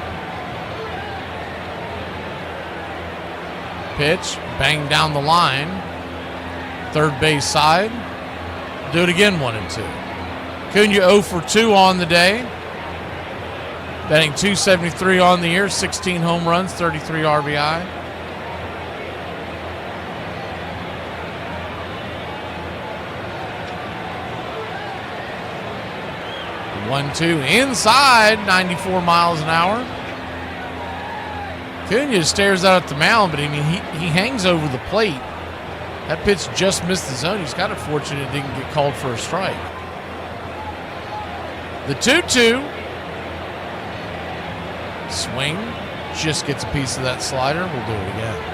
Pitch, bang down the line. Third base side. Do it again, 1-2. Acuna 0 for 2 on the day. Batting .273 on the year, 16 home runs, 33 RBI. One, two, inside, 94 miles an hour. Acuna stares out at the mound, but I mean, he hangs over the plate. That pitch just missed the zone. He's kind of fortunate it didn't get called for a strike. The 2-2. Swing. Just gets a piece of that slider. We'll do it again.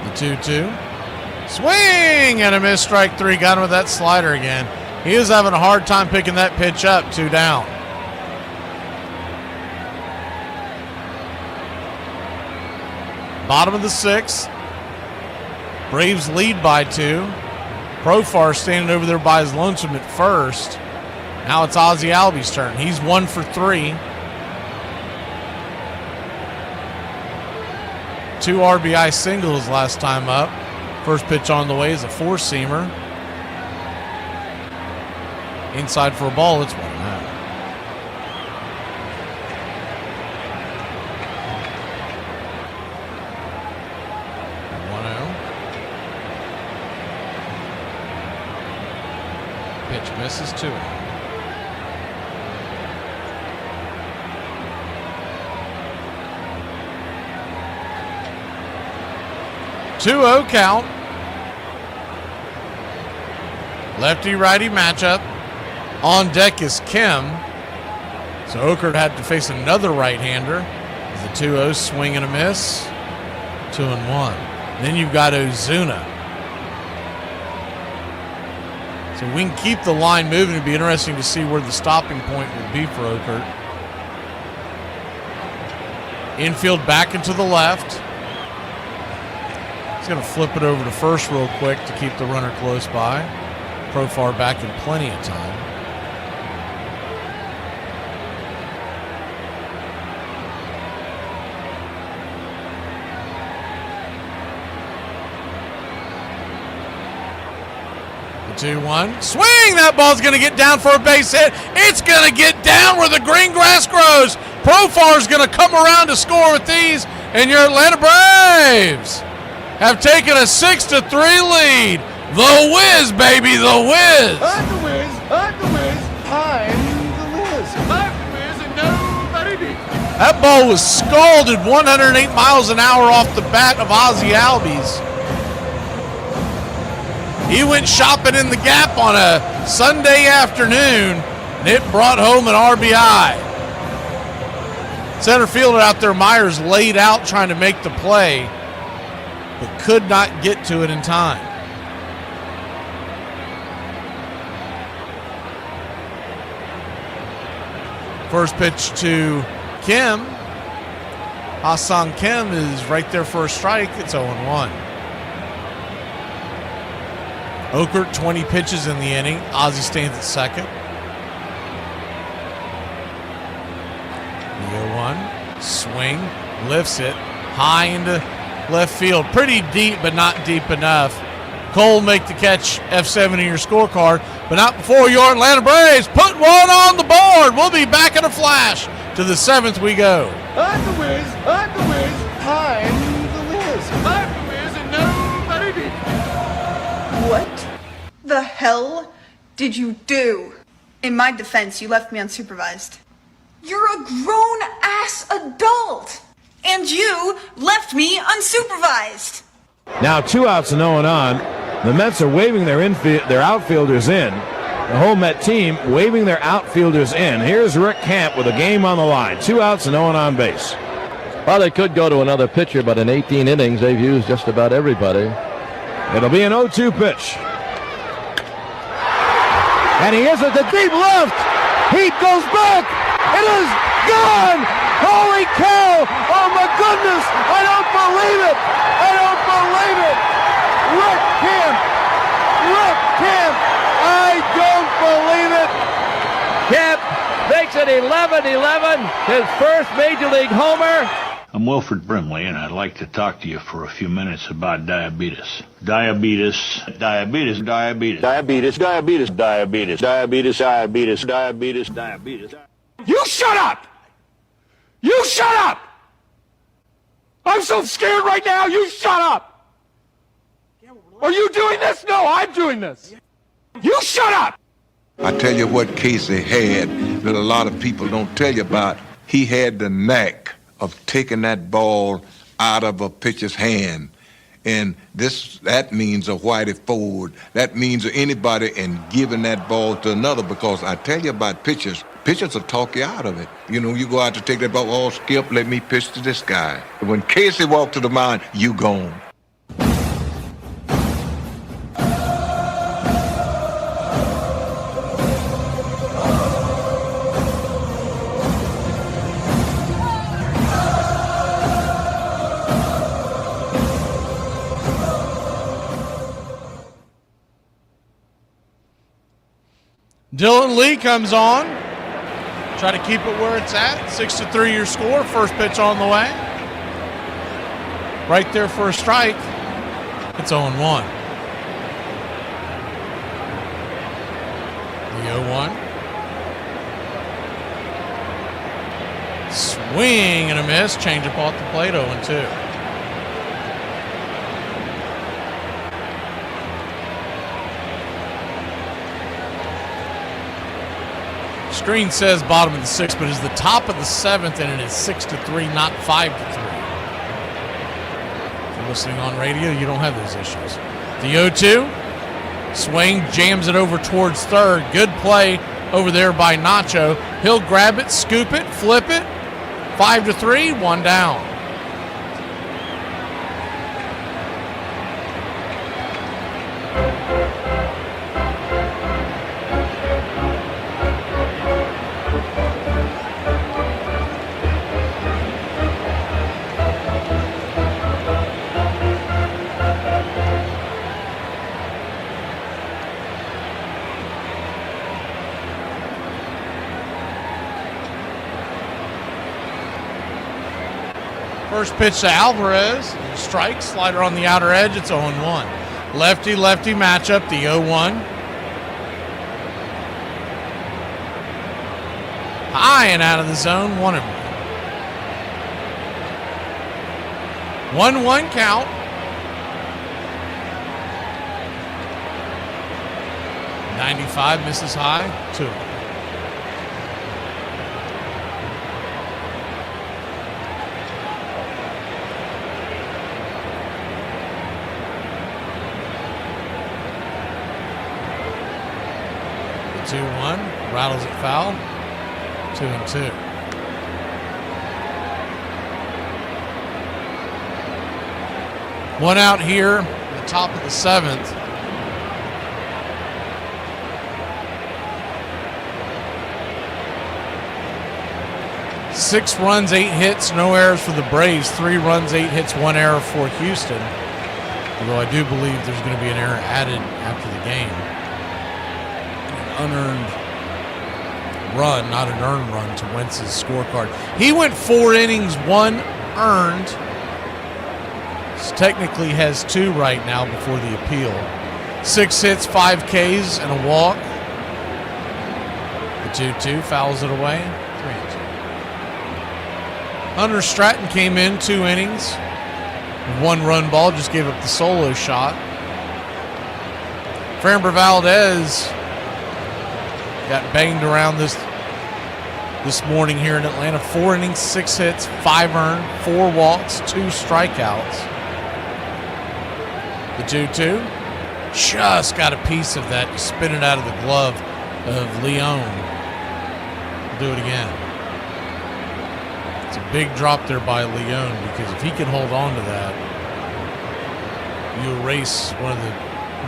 The 2-2. Swing and a miss, strike 3. Got him with that slider again. He is having a hard time picking that pitch up. 2 down. Bottom of the 6th. Braves lead by 2. Profar standing over there by his lonesome at first. Now it's Ozzie Albies' turn. He's 1 for 3. 2 RBI singles last time up. First pitch on the way is a 4-seamer. Inside for a ball, it's 1-0. Pitch misses 2. 2-0 count. Lefty-righty matchup. On deck is Kim. So Okert had to face another right-hander. The 2-0 swing and a miss. 2-1. Then you've got Ozuna. So we can keep the line moving. It'd be interesting to see where the stopping point will be for Okert. Infield back into the left. He's going to flip it over to first real quick to keep the runner close by. Profar back in plenty of time. The 2-1. Swing! That ball's going to get down for a base hit. It's going to get down where the green grass grows. Profar's going to come around to score with these, and your Atlanta Braves have taken a 6-3 lead. The Wiz, baby, the Wiz. I'm the Wiz, I'm the Wiz, I'm the Wiz. I'm the Wiz and nobody beats me. That ball was scalded 108 miles an hour off the bat of Ozzie Albies. He went shopping in the Gap on a Sunday afternoon, and it brought home an RBI. Center fielder out there, Myers, laid out trying to make the play, but could not get to it in time. First pitch to Kim. Hassan Kim is right there for a strike. It's 0-1. Okert, 20 pitches in the inning. Ozzie stands at second. The 0-1. Swing. Lifts it. High into left field. Pretty deep, but not deep enough. Cole make the catch, F7 in your scorecard, but not before your Atlanta Braves put one on the board. We'll be back in a flash. To the 7th we go. I'm the Wiz, I'm the Wiz, I'm the Wiz. I'm the Wiz and nobody beats me. What the hell did you do? In my defense, you left me unsupervised. You're a grown-ass adult, and you left me unsupervised. Now 2 outs and 0 on. The Mets are waving their outfielders in. The whole Met team waving their outfielders in. Here's Rick Camp with a game on the line. 2 outs and 0 on base. Well, they could go to another pitcher, but in 18 innings, they've used just about everybody. It'll be an 0-2 pitch. And he hits it to deep left. Heat goes back. It is gone. Holy cow. Oh, my goodness. I don't believe it. I don't believe it. Rick Camp. Rick Camp. I don't believe it. Camp makes it 11-11, his first Major League homer. I'm Wilfred Brimley, and I'd like to talk to you for a few minutes about diabetes. Diabetes. You shut up! You shut up! I'm so scared right now, you shut up! Are you doing this? No, I'm doing this. You shut up! I tell you what Casey had that a lot of people don't tell you about. He had the knack of taking that ball out of a pitcher's hand. And that means a Whitey Ford. That means anybody, and giving that ball to another, because I tell you about pitchers. Pitchers will talk you out of it. You know, you go out to take that ball, oh, Skip, let me pitch to this guy. When Casey walked to the mound, you gone. Dylan Lee comes on. Try to keep it where it's at. 6-3 your score. First pitch on the way. Right there for a strike. It's 0-1. The 0-1. Swing and a miss. Change up off the plate. 0-2. Screen says bottom of the 6th, but it's the top of the 7th, and it is 6-3, not 5-3. If you're listening on radio, you don't have those issues. The 0-2. Swing, jams it over towards third. Good play over there by Nacho. He'll grab it, scoop it, flip it. 5-3, one down. First pitch to Alvarez. Strike, slider on the outer edge. It's 0-1. Lefty-lefty matchup, the 0-1. High and out of the zone, 1-1. 1-1 count. .95 misses high, 2. The 2-1 rattles it foul. 2-2. One out here, at the top of the 7th. Six runs, 8 hits, no errors for the Braves. 3 runs, 8 hits, 1 error for Houston. Although I do believe there's going to be an error added after the game. An unearned run, not an earned run, to Wentz's scorecard. He went 4 innings, 1 earned. So technically has 2 right now before the appeal. 6 hits, 5 Ks, and a walk. The 2-2 fouls it away. 3-2. Hunter Stratton came in 2 innings. 1 run ball, just gave up the solo shot. Framber Valdez got banged around this morning here in Atlanta. 4 innings, 6 hits, 5 earned, 4 walks, 2 strikeouts. The 2-2 just got a piece of that to spin it out of the glove of Leon. We'll do it again. It's a big drop there by Leon, because if he can hold on to that, you erase one of the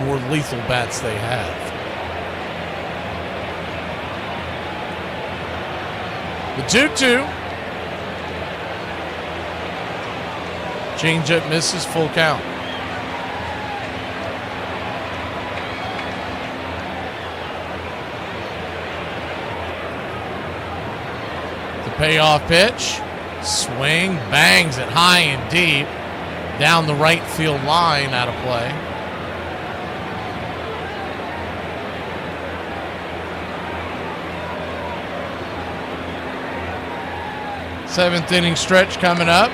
more lethal bats they have. The 2-2. Changeup misses, full count. The payoff pitch. Swing, bangs it high and deep. Down the right field line, out of play. Seventh inning stretch coming up.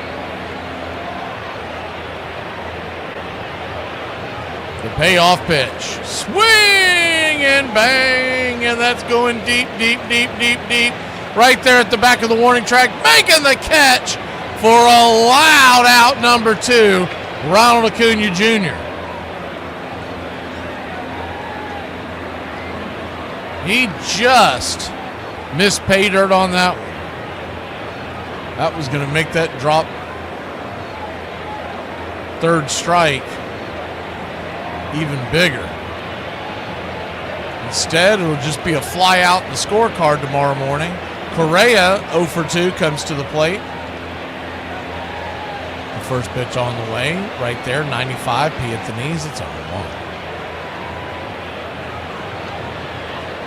The payoff pitch. Swing and bang, and that's going deep, deep, deep, deep, deep. Right there at the back of the warning track, making the catch for a loud out number 2, Ronald Acuna Jr. He just missed pay dirt on that one. That was going to make that drop 3rd strike even bigger. Instead, it'll just be a fly out in the scorecard tomorrow morning. Correa, 0 for 2, comes to the plate. The first pitch on the way, right there, 95, P at the knees, it's 0-1.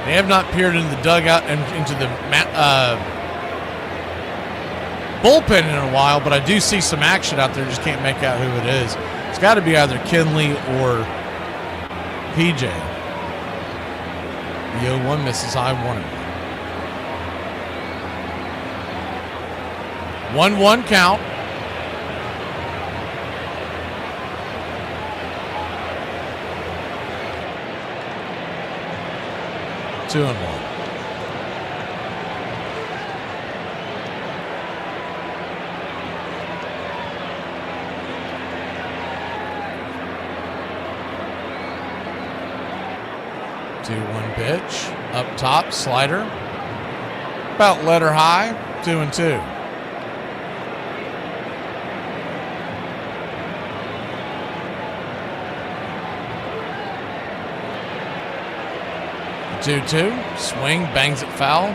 They have not peered into the dugout and into the bullpen in a while, but I do see some action out there, just can't make out who it is. It's got to be either Kinley or PJ. The 0-1 misses high, 1-1. 1-1 count. Two and 1. 2-1 pitch. Up top, slider. About letter high, 2-2. The 2-2. Swing, bangs it foul.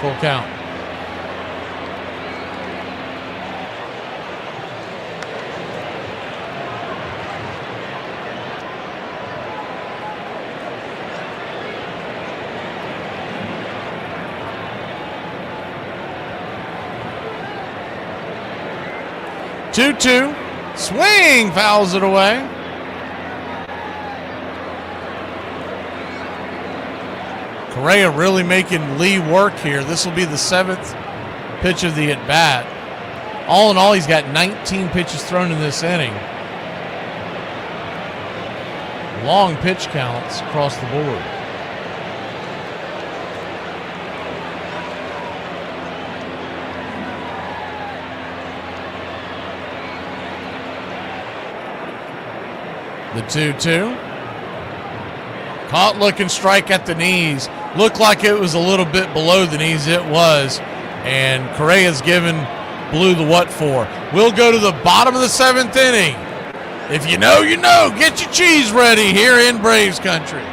Full count. Two-two, swing, fouls it away. Correa really making Lee work here. This will be the 7th pitch of the at-bat. All in all, he's got 19 pitches thrown in this inning. Long pitch counts across the board. The 2-2. Caught looking strike at the knees. Looked like it was a little bit below the knees. It was. And Correa's given Blue the what for. We'll go to the bottom of the 7th inning. If you know, you know. Get your cheese ready here in Braves country.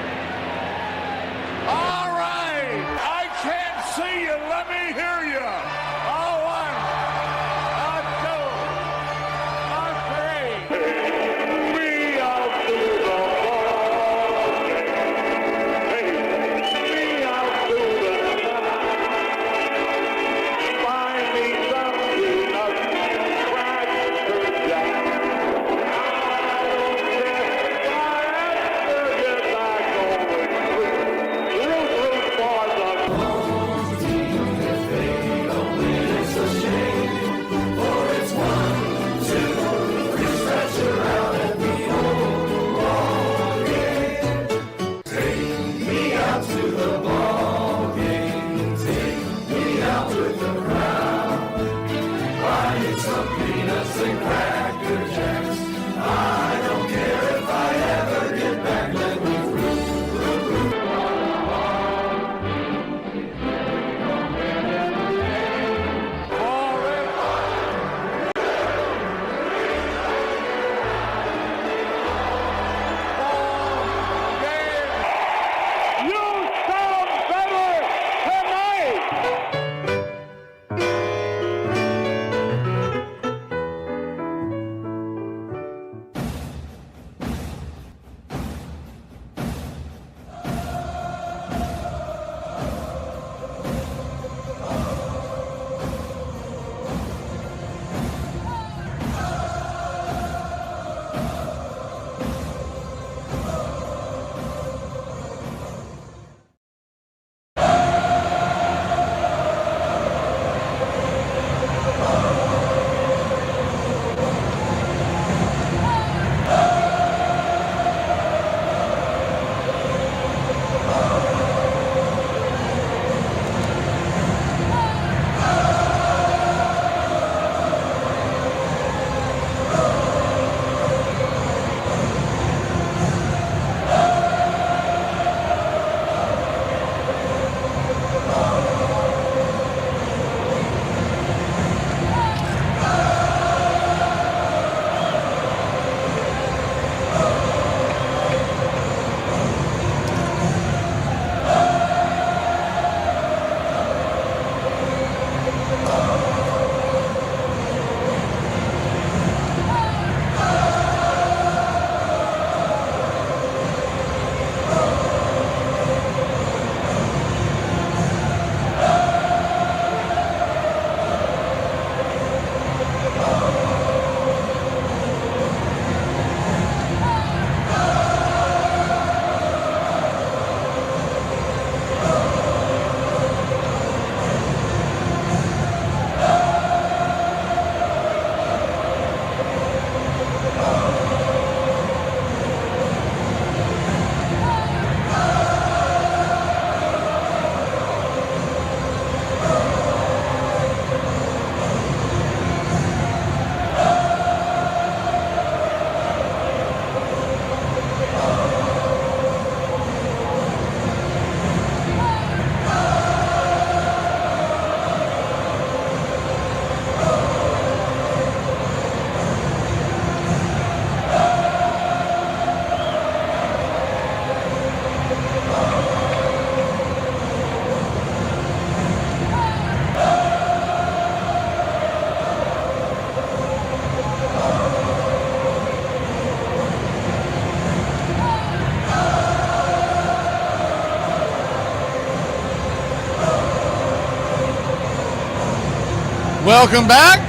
Welcome back.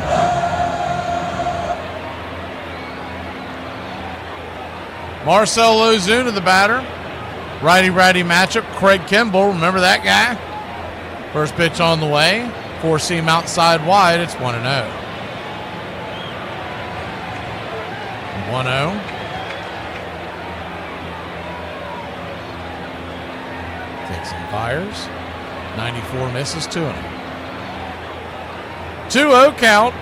Marcell Ozuna, the batter. Righty-righty matchup. Craig Kimbrell, remember that guy? First pitch on the way. Four-seam outside wide. It's 1-0. 1-0. Takes and fires. 94 misses, 2-0. 2-0 count.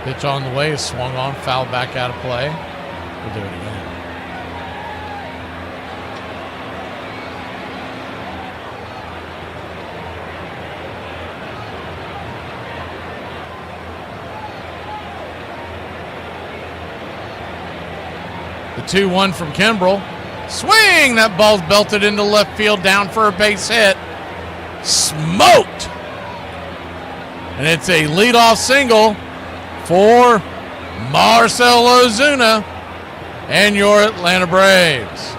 Pitch on the way is swung on, fouled back out of play. We'll do it again. The 2-1 from Kimbrell. Swing! That ball's belted into left field, down for a base hit. Smoked! And it's a leadoff single for Marcell Ozuna and your Atlanta Braves.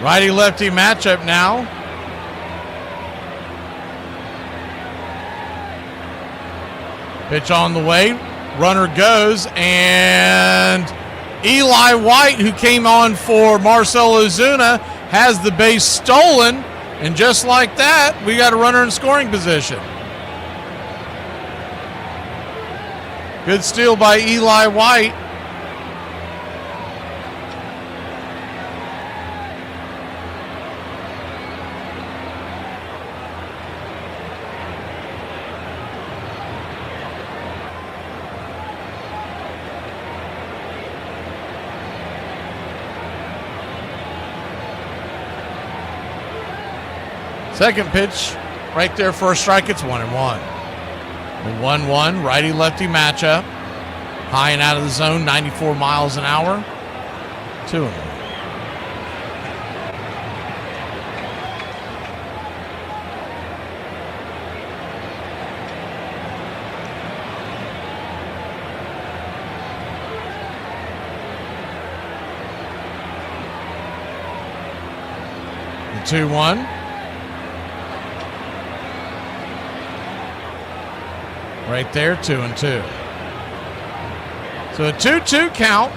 Righty-lefty matchup now. Pitch on the way. Runner goes, and Eli White, who came on for Marcell Ozuna, has the base stolen. And just like that, we got a runner in scoring position. Good steal by Eli White. Second pitch, right there for a strike. It's 1-1. The 1-1 righty-lefty matchup. High and out of the zone, 94 miles an hour. 2-1. The 2-1. Right there, 2-2. So a 2-2 count.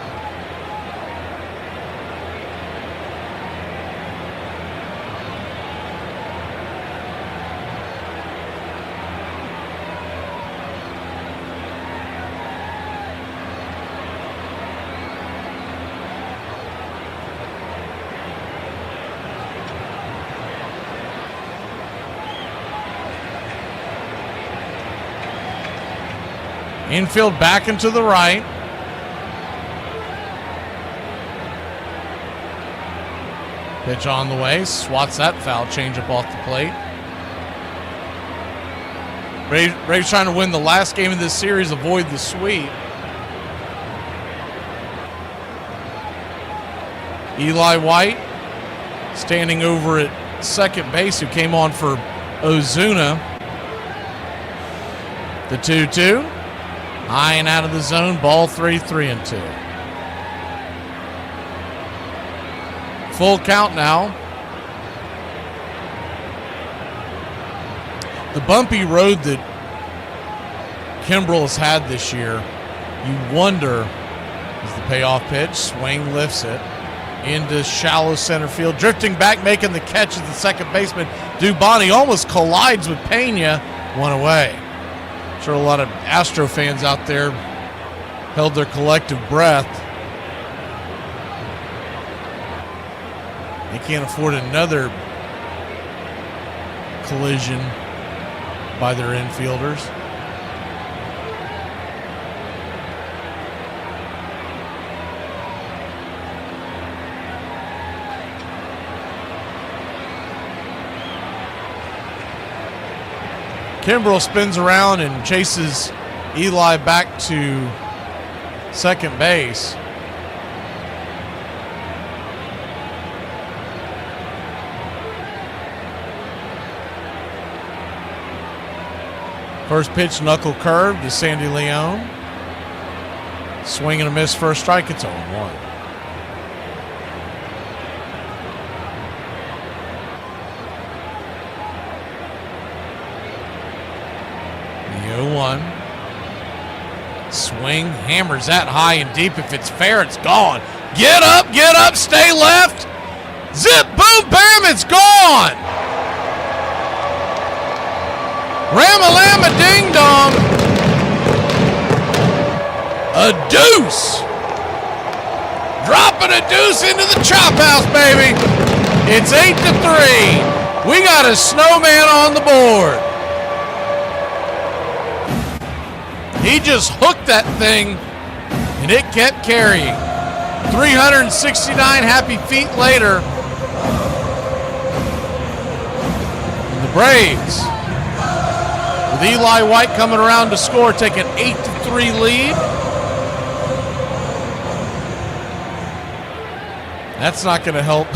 Infield back and to the right. Pitch on the way. Swats that foul changeup off the plate. Braves trying to win the last game of this series, avoid the sweep. Eli White standing over at second base, who came on for Ozuna. The 2-2. High and out of the zone, ball 3-2. Full count now. The bumpy road that Kimbrell has had this year, you wonder, is the payoff pitch, swing, lifts it into shallow center field, drifting back, making the catch as the second baseman. Dubani almost collides with Pena, one away. I'm sure a lot of Astro fans out there held their collective breath. They can't afford another collision by their infielders. Kimbrel spins around and chases Eli back to second base. First pitch, knuckle curve to Sandy Leone. Swing and a miss for a strike. It's 0-1. The 0-1. Swing, hammers that high and deep. If it's fair, it's gone. Get up, stay left. Zip, boom, bam, it's gone. Ram-a-lam-a ding-dong. A deuce. Dropping a deuce into the chop house, baby. It's 8-3. We got a snowman on the board. He just hooked that thing, and it kept carrying. 369 happy feet later, and the Braves, with Eli White coming around to score, take an 8-3 lead. That's not going to help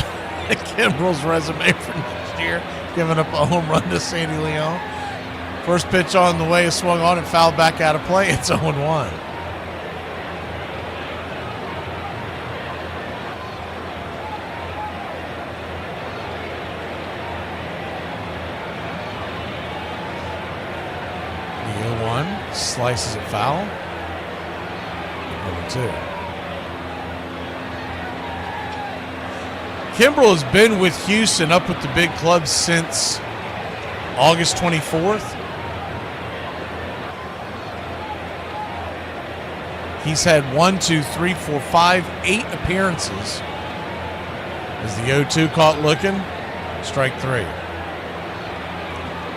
Kimbrel's resume for next year, giving up a home run to Sandy Leone. First pitch on the way is swung on and fouled back out of play. It's 0-1. The 0-1 slices it foul. 0-2. Kimbrel has been with Houston up with the big clubs since August 24th. He's had 8 appearances. As the 0-2 caught looking, strike 3.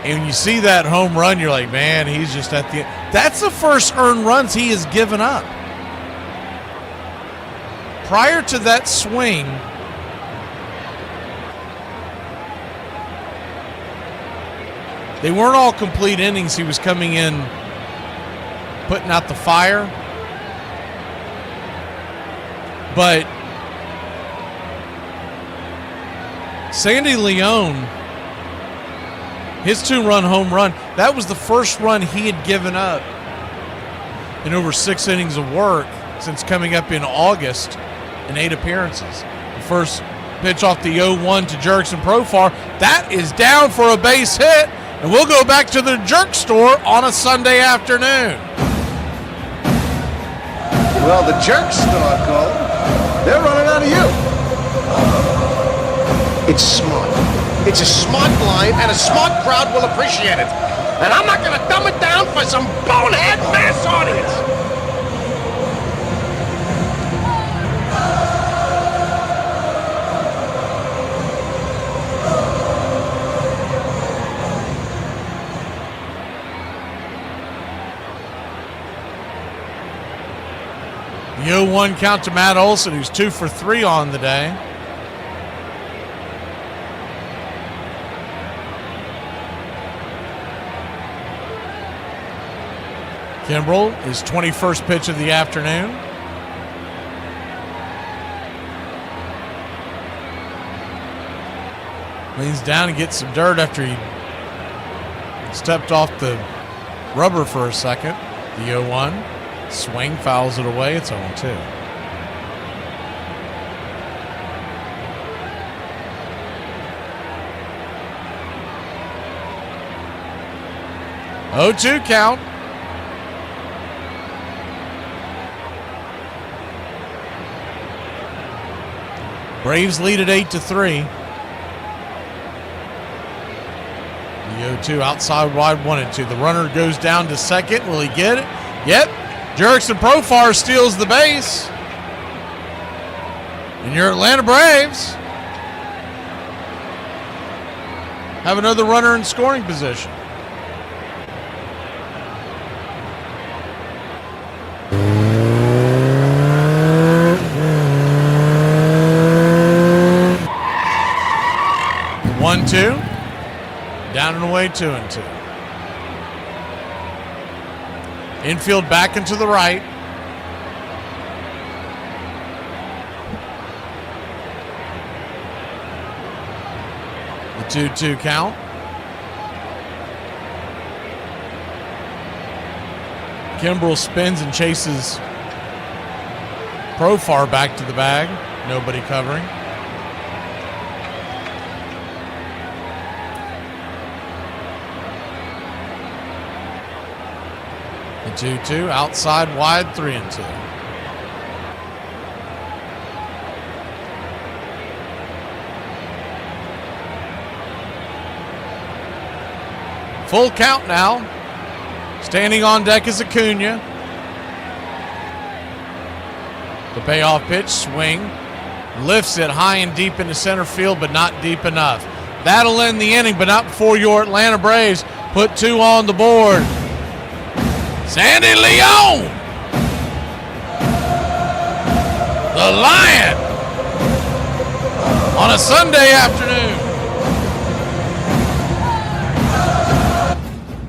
And when you see that home run, you're like, man, he's just at the end. That's the first earned runs he has given up. Prior to that swing, they weren't all complete innings. He was coming in, putting out the fire. But Sandy Leone, his 2-run home run, that was the first run he had given up in over 6 innings of work since coming up in August in 8 appearances. The first pitch off the 0-1 to Jurickson Profar, that is down for a base hit, and we'll go back to the Jerk store on a Sunday afternoon. Well, the Jerk store, Cole. They're running out of you. It's smart. It's a smart line, and a smart crowd will appreciate it. And I'm not going to dumb it down for some bonehead mass audience. The 0-1 count to Matt Olson, who's 2 for 3 on the day. Kimbrel, his 21st pitch of the afternoon. Leans down and gets some dirt after he stepped off the rubber for a second. The 0-1. Swing, fouls it away. It's 0-2. Oh-2 count. Braves lead at 8-3. The 0-2 outside wide 1-2. The runner goes down to second. Will he get it? Yep. Jurickson Profar steals the base. And your Atlanta Braves have another runner in scoring position. 1-2. Down and away, 2-2. Infield back and to the right. The 2-2 count. Kimbrel spins and chases Profar back to the bag. Nobody covering. The 2-2 outside wide, 3-2. Full count now. Standing on deck is Acuna. The payoff pitch, swing. Lifts it high and deep into center field, but not deep enough. That'll end the inning, but not before your Atlanta Braves put 2 on the board. Sandy Leon, the Lion, on a Sunday afternoon.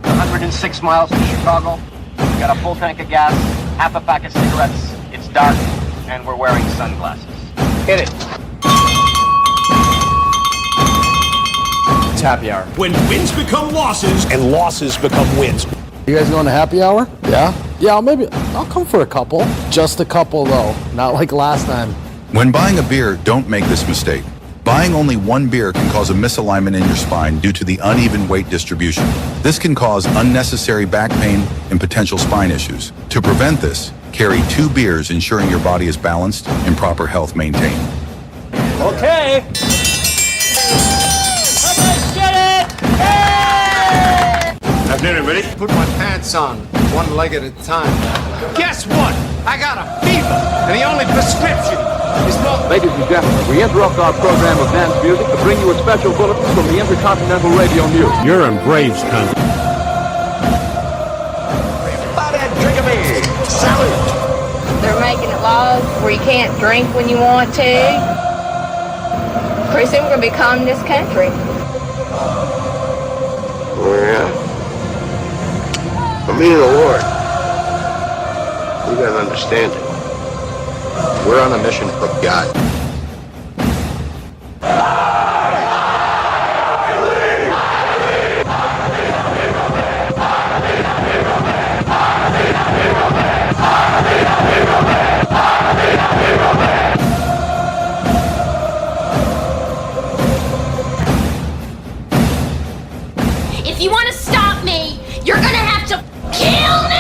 106 miles to Chicago. We got a full tank of gas, half a pack of cigarettes. It's dark, and we're wearing sunglasses. Hit it. It's happy hour. When wins become losses and losses become wins. You guys going to happy hour? Yeah? Yeah, I'll come for a couple. Just a couple, though. Not like last time. When buying a beer, don't make this mistake. Buying only one beer can cause a misalignment in your spine due to the uneven weight distribution. This can cause unnecessary back pain and potential spine issues. To prevent this, carry 2 beers, ensuring your body is balanced and proper health maintained. Okay. Let's get it! Afternoon, everybody. Put my pants on, one leg at a time. Guess what? I got a fever, and the only prescription is more. Ladies and gentlemen, we interrupt our program of dance music to bring you a special bulletin from the Intercontinental Radio News. You're in Braves country. Everybody drink a beer. Salute. They're making it laws where you can't drink when you want to. Pretty soon we're going to be communist country. Oh, yeah. I mean, the Lord. You gotta understand it. We're on a mission for God. If you want to stop me, you're gonna have to kill me!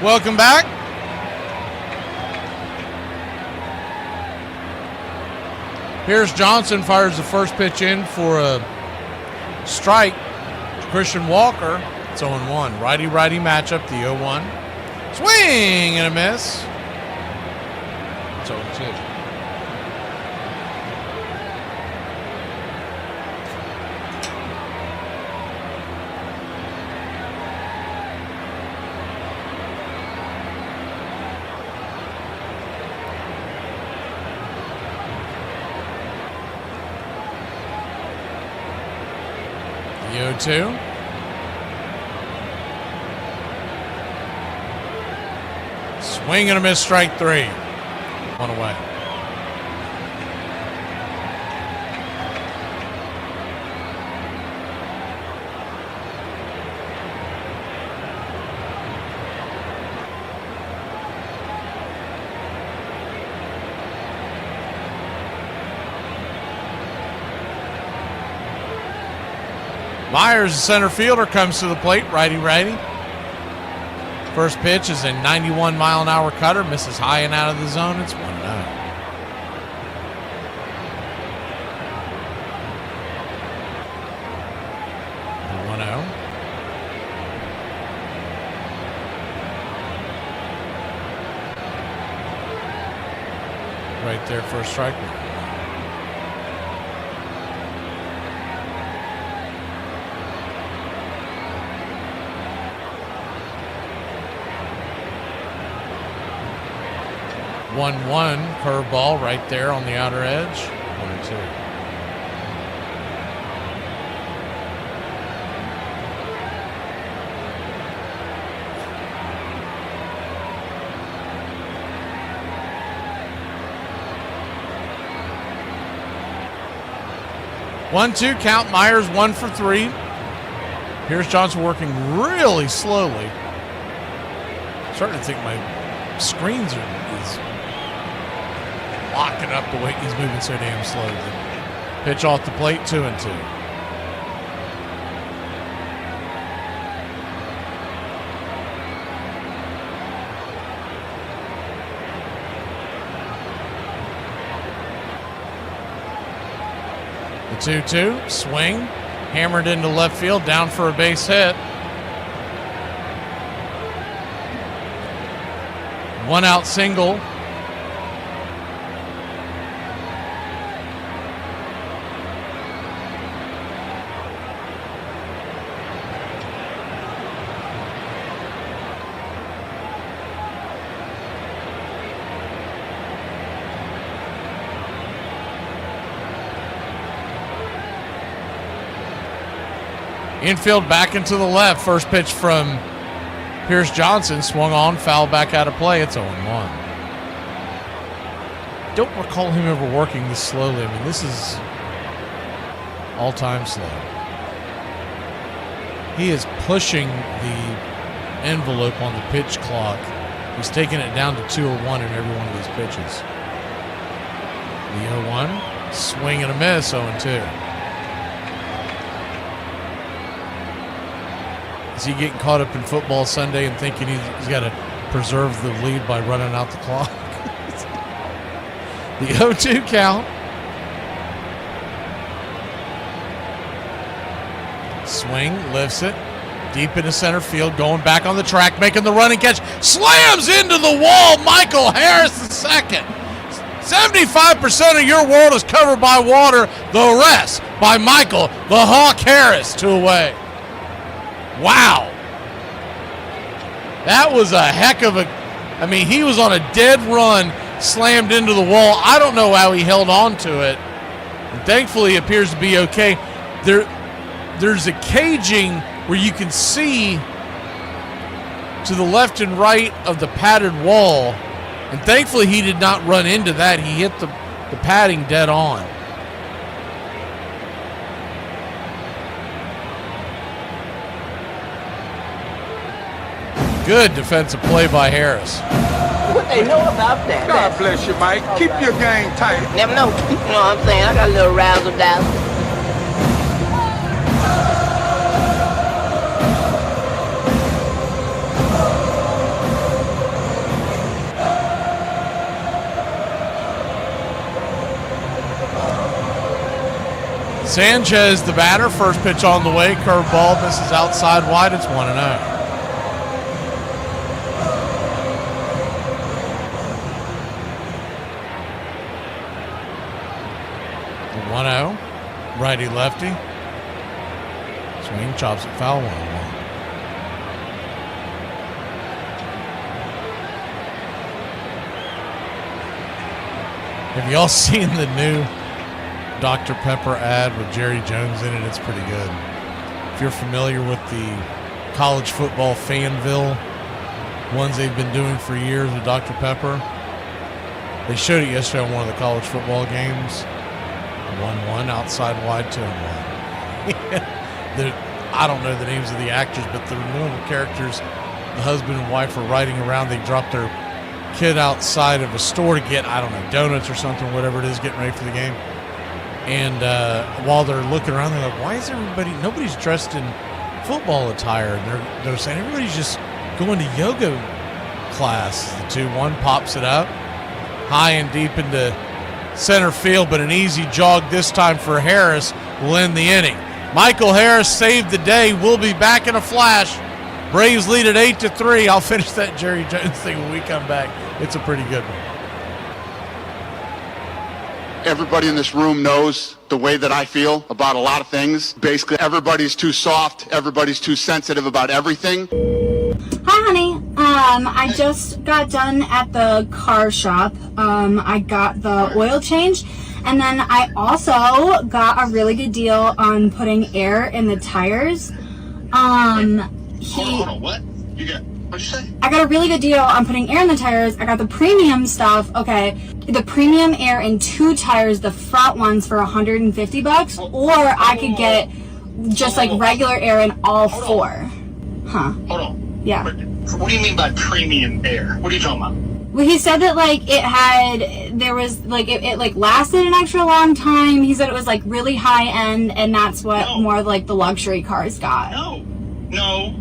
Welcome back. Here's Johnson, fires the first pitch in for a strike. Christian Walker, it's 0-1. Righty-righty matchup, the 0-1. Swing and a miss. It's 0-2. The 0-2. Swing and a miss, strike 3. 1 away. Myers, the center fielder, comes to the plate, righty-righty. First pitch is a 91-mile-an-hour cutter, misses high and out of the zone. It's 1-0. right there for a strike. 1-1 curveball right there on the outer edge. 1-2. One-two count. Myers 1 for 3. Here's Johnson working really slowly. I'm starting to think my screens is locking up the way he's moving so damn slowly. Pitch off the plate, 2-2. The 2-2 swing, hammered into left field, down for a base hit. 1 out single. Infield back into the left. First pitch from Pierce Johnson. Swung on, foul back out of play. It's 0-1. Don't recall him ever working this slowly. I mean, this is all-time slow. He is pushing the envelope on the pitch clock. He's taking it down to 2-1 in every one of these pitches. The 0-1. Swing and a miss. 0-2. Is he getting caught up in football Sunday and thinking he's got to preserve the lead by running out the clock? The 0-2 count. Swing, lifts it. Deep into center field, going back on the track, making the running catch. Slams into the wall. Michael Harris the second. 75% of your world is covered by water. The rest by Michael the Hawk Harris, 2 away. Wow. That was a heck of a... I mean, he was on a dead run, slammed into the wall. I don't know how he held on to it. And thankfully, it appears to be okay. There's a caging where you can see to the left and right of the padded wall. And thankfully, he did not run into that. He hit the padding dead on. Good defensive play by Harris. What they know about that? God bless you, Mike. Keep your game tight. Never know. You know what I'm saying? I got a little razzle dazzle. Sanchez, the batter, first pitch on the way, curveball, misses outside wide. It's 1-0. Righty lefty. Swing, chops it foul. 1-1. Have y'all seen the new Dr. Pepper ad with Jerry Jones in it? It's pretty good. If you're familiar with the college football Fanville ones they've been doing for years with Dr. Pepper, they showed it yesterday on one of the college football games. 1-1 outside wide, 2-1. I don't know the names of the actors, but the little characters, the husband and wife are riding around. They dropped their kid outside of a store to get, I don't know, donuts or something, whatever it is, getting ready for the game. And while they're looking around, they're like, why is nobody's dressed in football attire? And they're saying everybody's just going to yoga class. The 2-1 pops it up high and deep into center field, but an easy jog this time for Harris will end the inning. Michael Harris saved the day. We'll be back in a flash. Braves lead at 8-3. I'll finish that Jerry Jones thing when we come back. It's a pretty good one. Everybody in this room knows the way that I feel about a lot of things. Basically, everybody's too soft. Everybody's too sensitive about everything. Hi, honey. I just got done at the car shop. I got the oil change, and then I also got a really good deal on putting air in the tires. Hold on, what? What'd you say? I got a really good deal on putting air in the tires. I got the premium stuff. Okay, the premium air in 2 tires, the front ones for $150, or I could get just like regular air in all 4. Huh? Hold on. Yeah. What do you mean by premium air? What are you talking about? Well, he said that like it like lasted an extra long time. He said it was like really high end, and that's what more of like the luxury cars got. No.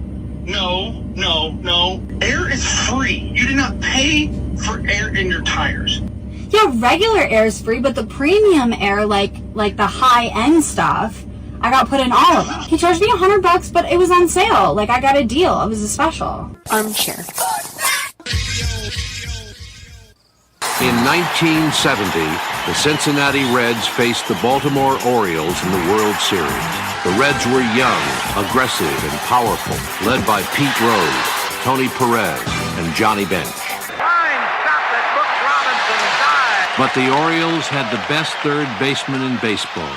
Air is free. You do not pay for air in your tires. Yeah, regular air is free, but the premium air, like the high end stuff, I got put in all of them. He charged me $100, but it was on sale. Like, I got a deal. It was a special. Armchair. In 1970, the Cincinnati Reds faced the Baltimore Orioles in the World Series. The Reds were young, aggressive, and powerful, led by Pete Rose, Tony Perez, and Johnny Bench. But the Orioles had the best third baseman in baseball.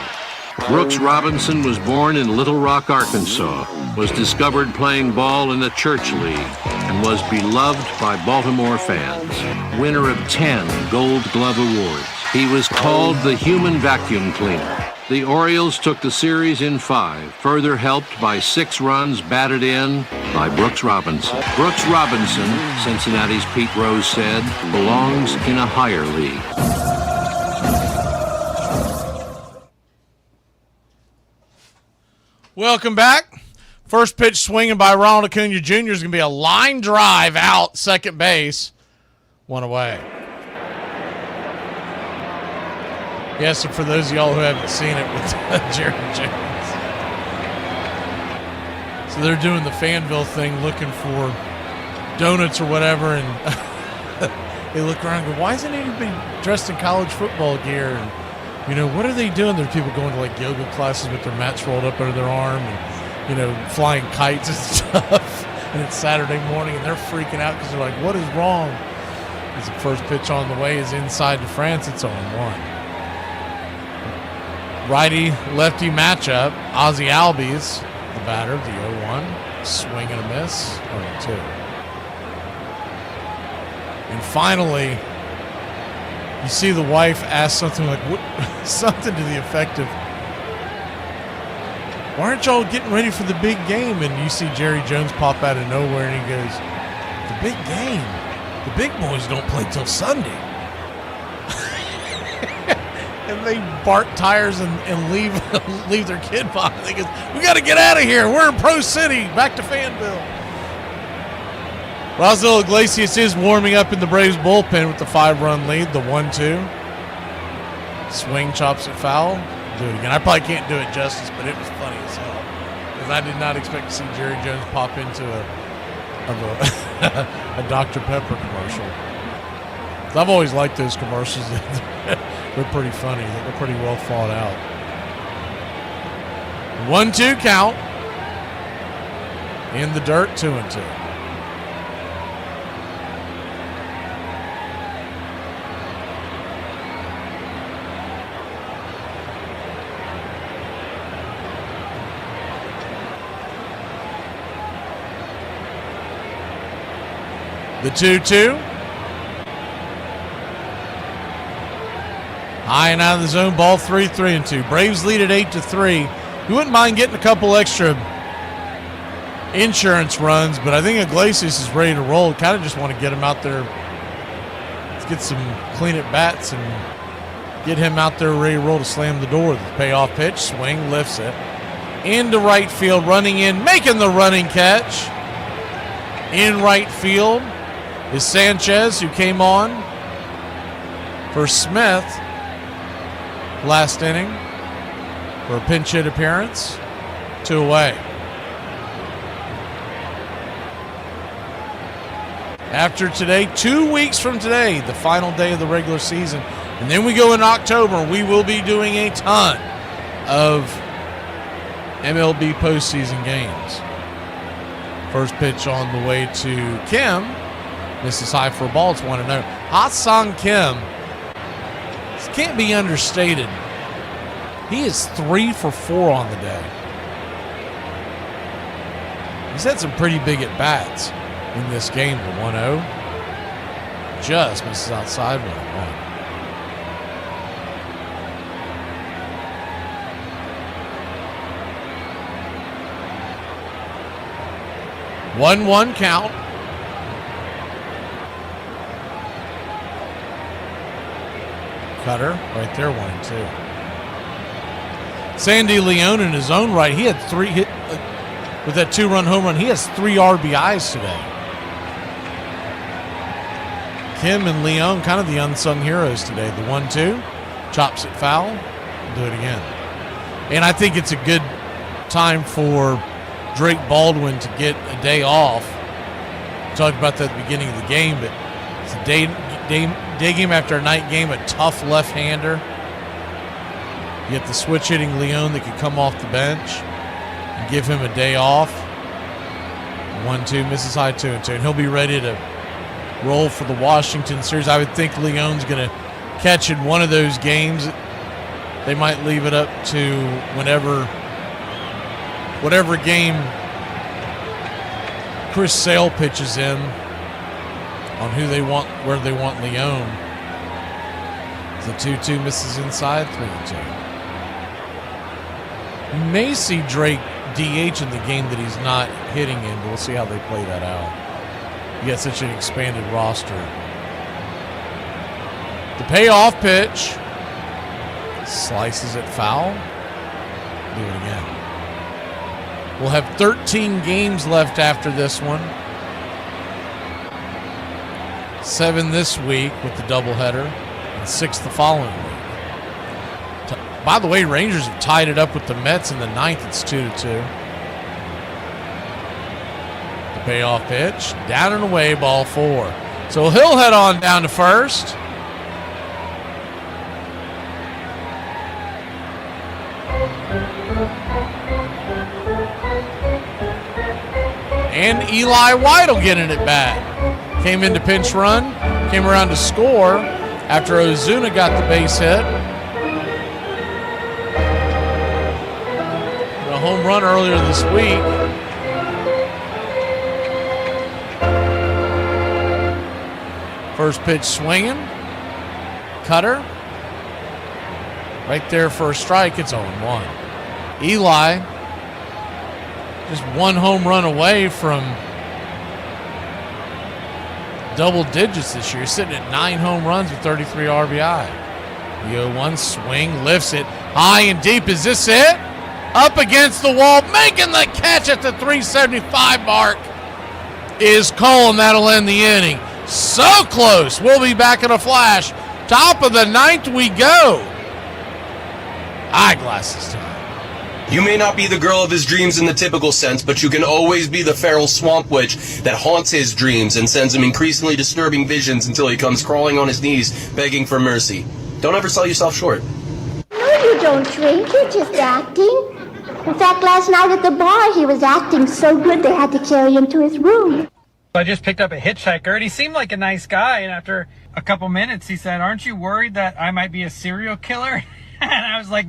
Brooks Robinson was born in Little Rock, Arkansas, was discovered playing ball in the church league, and was beloved by Baltimore fans. Winner of 10 Gold Glove Awards. He was called the human vacuum cleaner. The Orioles took the series in 5, further helped by 6 runs batted in by Brooks Robinson. Brooks Robinson, Cincinnati's Pete Rose said, belongs in a higher league. Welcome back. First pitch swinging by Ronald Acuna Jr. is going to be a line drive out second base. 1 away. Yes, and for those of y'all who haven't seen it with Jerry Jones. So they're doing the Fanville thing, looking for donuts or whatever, and they look around and go, why isn't anybody dressed in college football gear? And, you know, what are they doing? There are people going to like yoga classes with their mats rolled up under their arm and, you know, flying kites and stuff. And it's Saturday morning and they're freaking out because they're like, what is wrong? As the first pitch on the way is inside to France. It's 0-1. Righty-lefty matchup. Ozzie Albies, the batter, the 0-1. Swing and a miss. 0-2. And finally, you see the wife ask something like, something to the effect of, why aren't y'all getting ready for the big game? And you see Jerry Jones pop out of nowhere and he goes, the big game? The big boys don't play till Sunday. And they bark tires and leave their kid behind. They go, we got to get out of here. We're in Pro City. Back to Fanville. Raisel Iglesias is warming up in the Braves bullpen with the 5-run lead, the 1-2. Swing, chops it foul. Do it again. I probably can't do it justice, but it was funny as hell. Because I did not expect to see Jerry Jones pop into a Dr. Pepper commercial. I've always liked those commercials. They're pretty funny. They're pretty well thought out. 1-2 count. In the dirt, 2-2. The 2-2. High and out of the zone, ball 3-2. Braves lead at 8-3. You wouldn't mind getting a couple extra insurance runs, but I think Iglesias is ready to roll. Kind of just want to get him out there. Let's get some clean at bats and get him out there ready to roll to slam the door. The payoff pitch, swing, lifts it. Into right field, running in, making the running catch. In right field is Sanchez, who came on for Smith last inning for a pinch hit appearance. 2 away. After today, 2 weeks from today, the final day of the regular season, And then we go in October, and we will be doing a ton of MLB postseason games. First pitch on the way to Kim. Misses high for a ball. It's 1-0. Ha-Sung Kim. This can't be understated. He is 3 for 4 on the day. He's had some pretty big at-bats in this game. The 1-0. Just misses outside 1-1. One count. Cutter right there, 1-2. Sandy Leon in his own right, he had 3 hit with that 2-run home run. He has 3 RBIs today. Kim and Leon, kind of the unsung heroes today. The 1-2, chops it foul, do it again. And I think it's a good time for Drake Baldwin to get a day off. We talked about that at the beginning of the game, but it's a day game after a night game, a tough left-hander. You get the switch hitting Leon that could come off the bench and give him a day off. 1-2, misses high 2-2, and he'll be ready to roll for the Washington series. I would think Leon's going to catch in one of those games. They might leave it up to whatever game Chris Sale pitches in on where they want Leon. The 2-2 misses inside, 3-2. You may see Drake DH in the game that he's not hitting in, but we'll see how they play that out. You got such an expanded roster. The payoff pitch. Slices it foul. Do it again. We'll have 13 games left after this one. 7 this week with the doubleheader, and 6 the following week. By the way, Rangers have tied it up with the Mets in the 9th. It's 2-2. The payoff pitch, down and away, ball 4. So he'll head on down to first. And Eli White will get in at bat. Came into pinch run, came around to score after Ozuna got the base hit. A home run earlier this week. First pitch swinging. Cutter. Right there for a strike. It's 0-1. Eli just 1 home run away from double digits this year. He's sitting at 9 home runs with 33 RBI. The 0-1 swing, lifts it high and deep. Is this it? Up against the wall, making the catch at the 375 mark is Cole, and that'll end the inning. So close. We'll be back in a flash. Top of the 9th we go. Eyeglasses time. You may not be the girl of his dreams in the typical sense, but you can always be the feral swamp witch that haunts his dreams and sends him increasingly disturbing visions until he comes crawling on his knees, begging for mercy. Don't ever sell yourself short. No, you don't drink. You're just acting. In fact, last night at the bar, he was acting so good they had to carry him to his room. I just picked up a hitchhiker, and he seemed like a nice guy, and after a couple minutes, he said, "Aren't you worried that I might be a serial killer?" And I was like,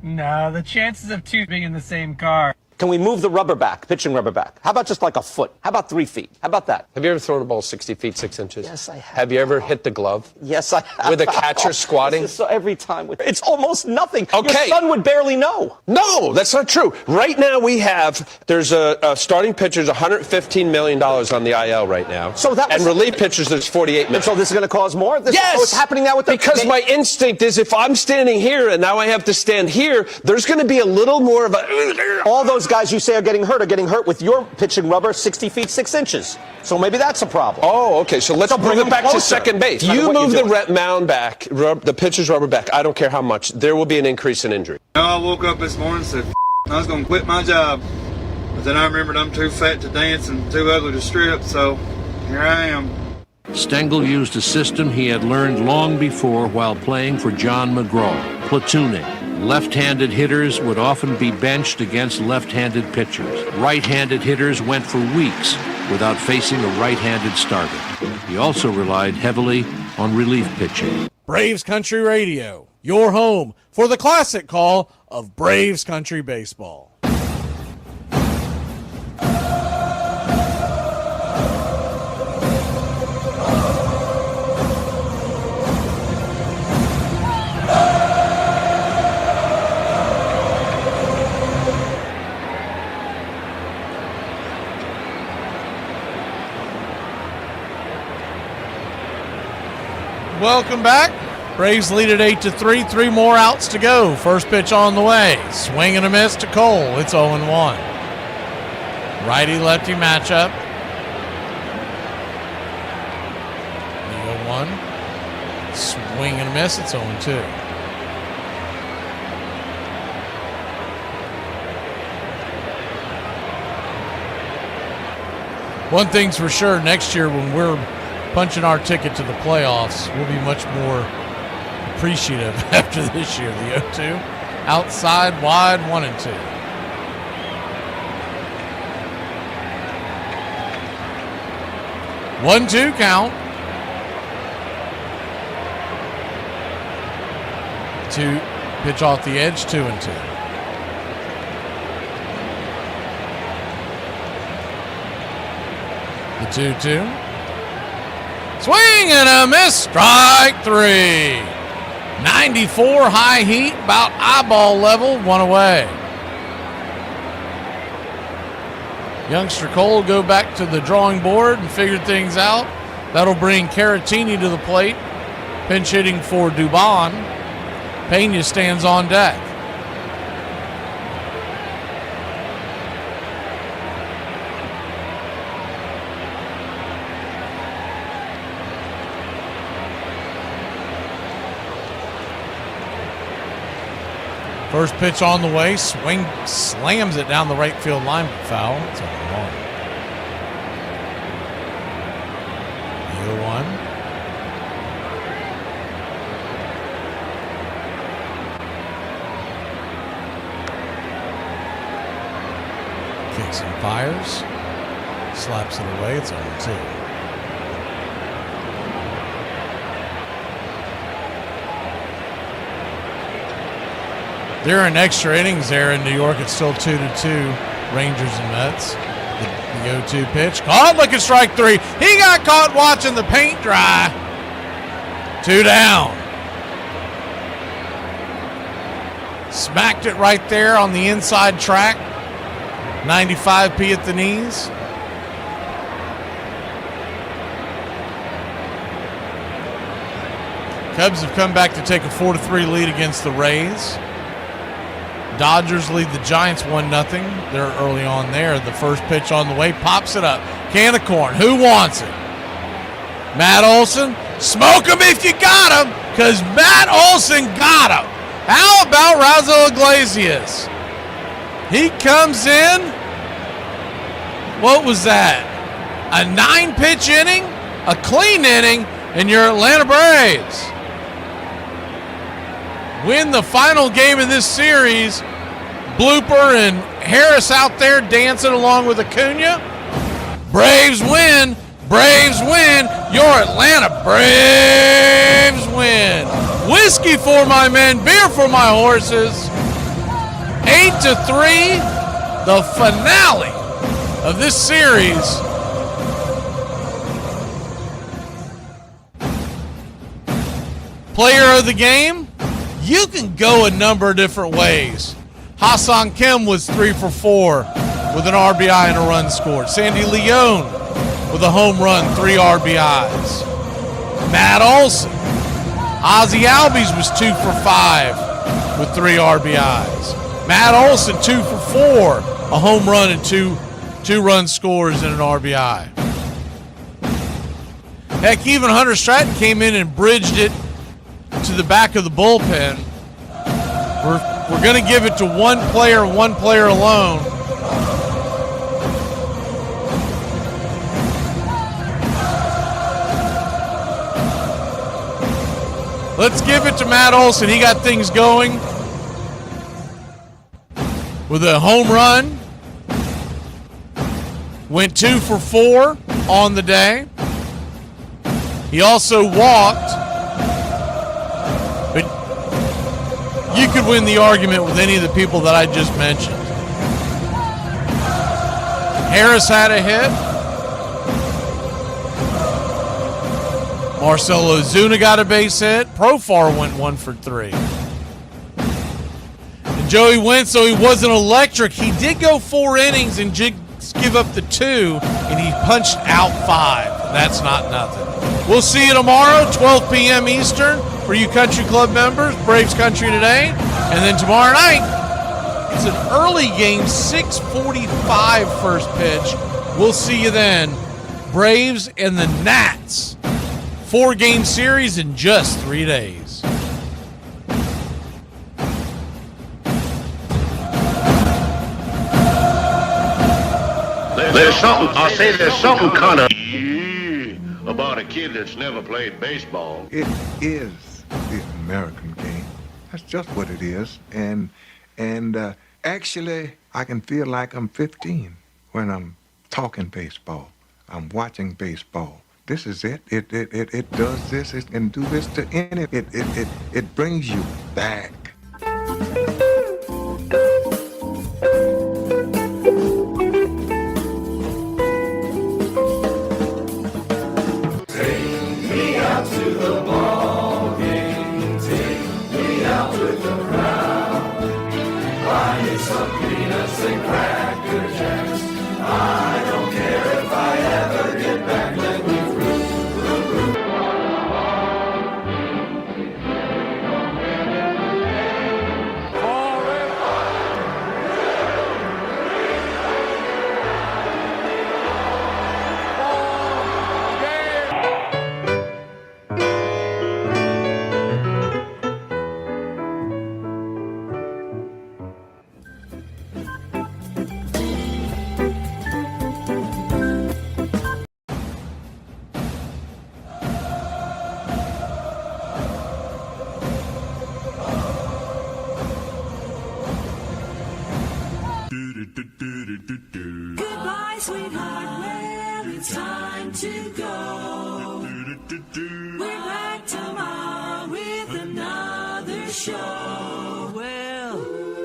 no, the chances of 2 being in the same car. Can we move the rubber back, pitching rubber back? How about just like a foot? How about 3 feet? How about that? Have you ever thrown a ball 60 feet, 6 inches? Yes, I have. Have you ever hit the glove? Yes, I have. With a catcher squatting? So every time. It's almost nothing. Okay. Your son would barely know. No, that's not true. Right now there's a starting pitcher's $115 million on the IL right now. So that was, and relief pitchers, there's $48 million. So this is going to cause more? Yes! So it's happening now with the... Because my instinct is if I'm standing here and now I have to stand here, there's going to be a little more of a... All those guys you say are getting hurt with your pitching rubber 60 feet 6 inches. So maybe that's a problem. Oh, okay. So let's bring it back to second base. You move the mound back, the pitcher's rubber back. I don't care how much. There will be an increase in injury. I woke up this morning and said, I was going to quit my job. But then I remembered I'm too fat to dance and too ugly to strip, so here I am. Stengel used a system he had learned long before while playing for John McGraw, platooning. Left-handed hitters would often be benched against left-handed pitchers. Right-handed hitters went for weeks without facing a right-handed starter. He also relied heavily on relief pitching. Braves Country Radio, your home for the classic call of Braves Country Baseball. Welcome back. Braves lead at 8-3. 3 more outs to go. First pitch on the way. Swing and a miss to Cole. It's 0-1. Righty-lefty matchup. The 0-1. Swing and a miss. It's 0-2. One thing's for sure, next year when we're punching our ticket to the playoffs, we'll be much more appreciative after this year. The 0-2, outside, wide, 1-2. One-two count. 2 pitch off the edge, 2-2. The 2-2. Swing and a miss, strike 3. 94 high heat, about eyeball level, 1 away. Youngster Cole go back to the drawing board and figure things out. That'll bring Caratini to the plate. Pinch hitting for Dubon. Pena stands on deck. First pitch on the way, swing, slams it down the right field line, but foul. It's 0-1. The 0-1. Kicks and fires, slaps it away. It's 0-2. They're in extra innings there in New York. It's still 2-2, Rangers and Mets. The 0-2 pitch. Caught, looking strike 3. He got caught watching the paint dry. 2 down. Smacked it right there on the inside track. 95p at the knees. Cubs have come back to take a 4-3 lead against the Rays. Dodgers lead the Giants 1-0. They're early on there. The first pitch on the way, pops it up. Can of corn. Who wants it? Matt Olson. Smoke him if you got him, because Matt Olson got him. How about Raul Iglesias? He comes in. What was that? A 9-pitch inning, a clean inning, and your Atlanta Braves win the final game of this series. Blooper and Harris out there dancing along with Acuna. Braves win. Braves win. Your Atlanta Braves win. Whiskey for my men, beer for my horses. 8-3, the finale of this series. Player of the game, you can go a number of different ways. Hassan Kim was 3 for 4 with an RBI and a run scored. Sandy Leone with a home run, 3 RBIs. Matt Olson. Ozzie Albies was 2 for 5 with 3 RBIs. Matt Olson 2 for 4, a home run and two run scores and an RBI. Heck, even Hunter Stratton came in and bridged it to the back of the bullpen. We're going to give it to one player alone. Let's give it to Matt Olson. He got things going with a home run. Went 2 for 4 on the day. He also walked. But you could win the argument with any of the people that I just mentioned. Harris had a hit. Marcelo Ozuna got a base hit. Profar went 1 for 3. And Joey Wentz, though he wasn't electric, he did go 4 innings and give up the 2, and he punched out 5. That's not nothing. We'll see you tomorrow, 12 p.m. Eastern, for you Country Club members, Braves Country Today. And then tomorrow night, it's an early game, 6:45 first pitch. We'll see you then. Braves and the Nats. 4-game series in just 3 days. There's something kind of about a kid that's never played baseball. It is the American game. That's just what it is. And actually, I can feel like I'm 15 when I'm talking baseball. I'm watching baseball. This is it. It does this. It can do this to any. It brings you back. Goodbye, sweetheart. Well, it's time to go. We're back tomorrow with another show. Well,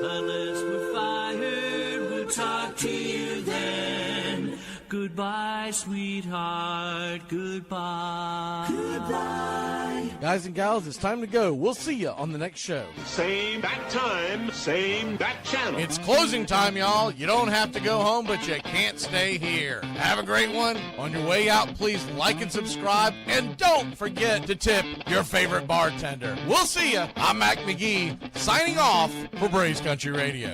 unless we're fired, we'll talk to you then. Goodbye, sweetheart. Goodbye. Goodbye. Guys and gals, it's time to go. We'll see you on the next show. Same bat time, same bat channel. It's closing time, y'all. You don't have to go home, but you can't stay here. Have a great one. On your way out, please like and subscribe. And don't forget to tip your favorite bartender. We'll see you. I'm Mac McGee, signing off for Braves Country Radio.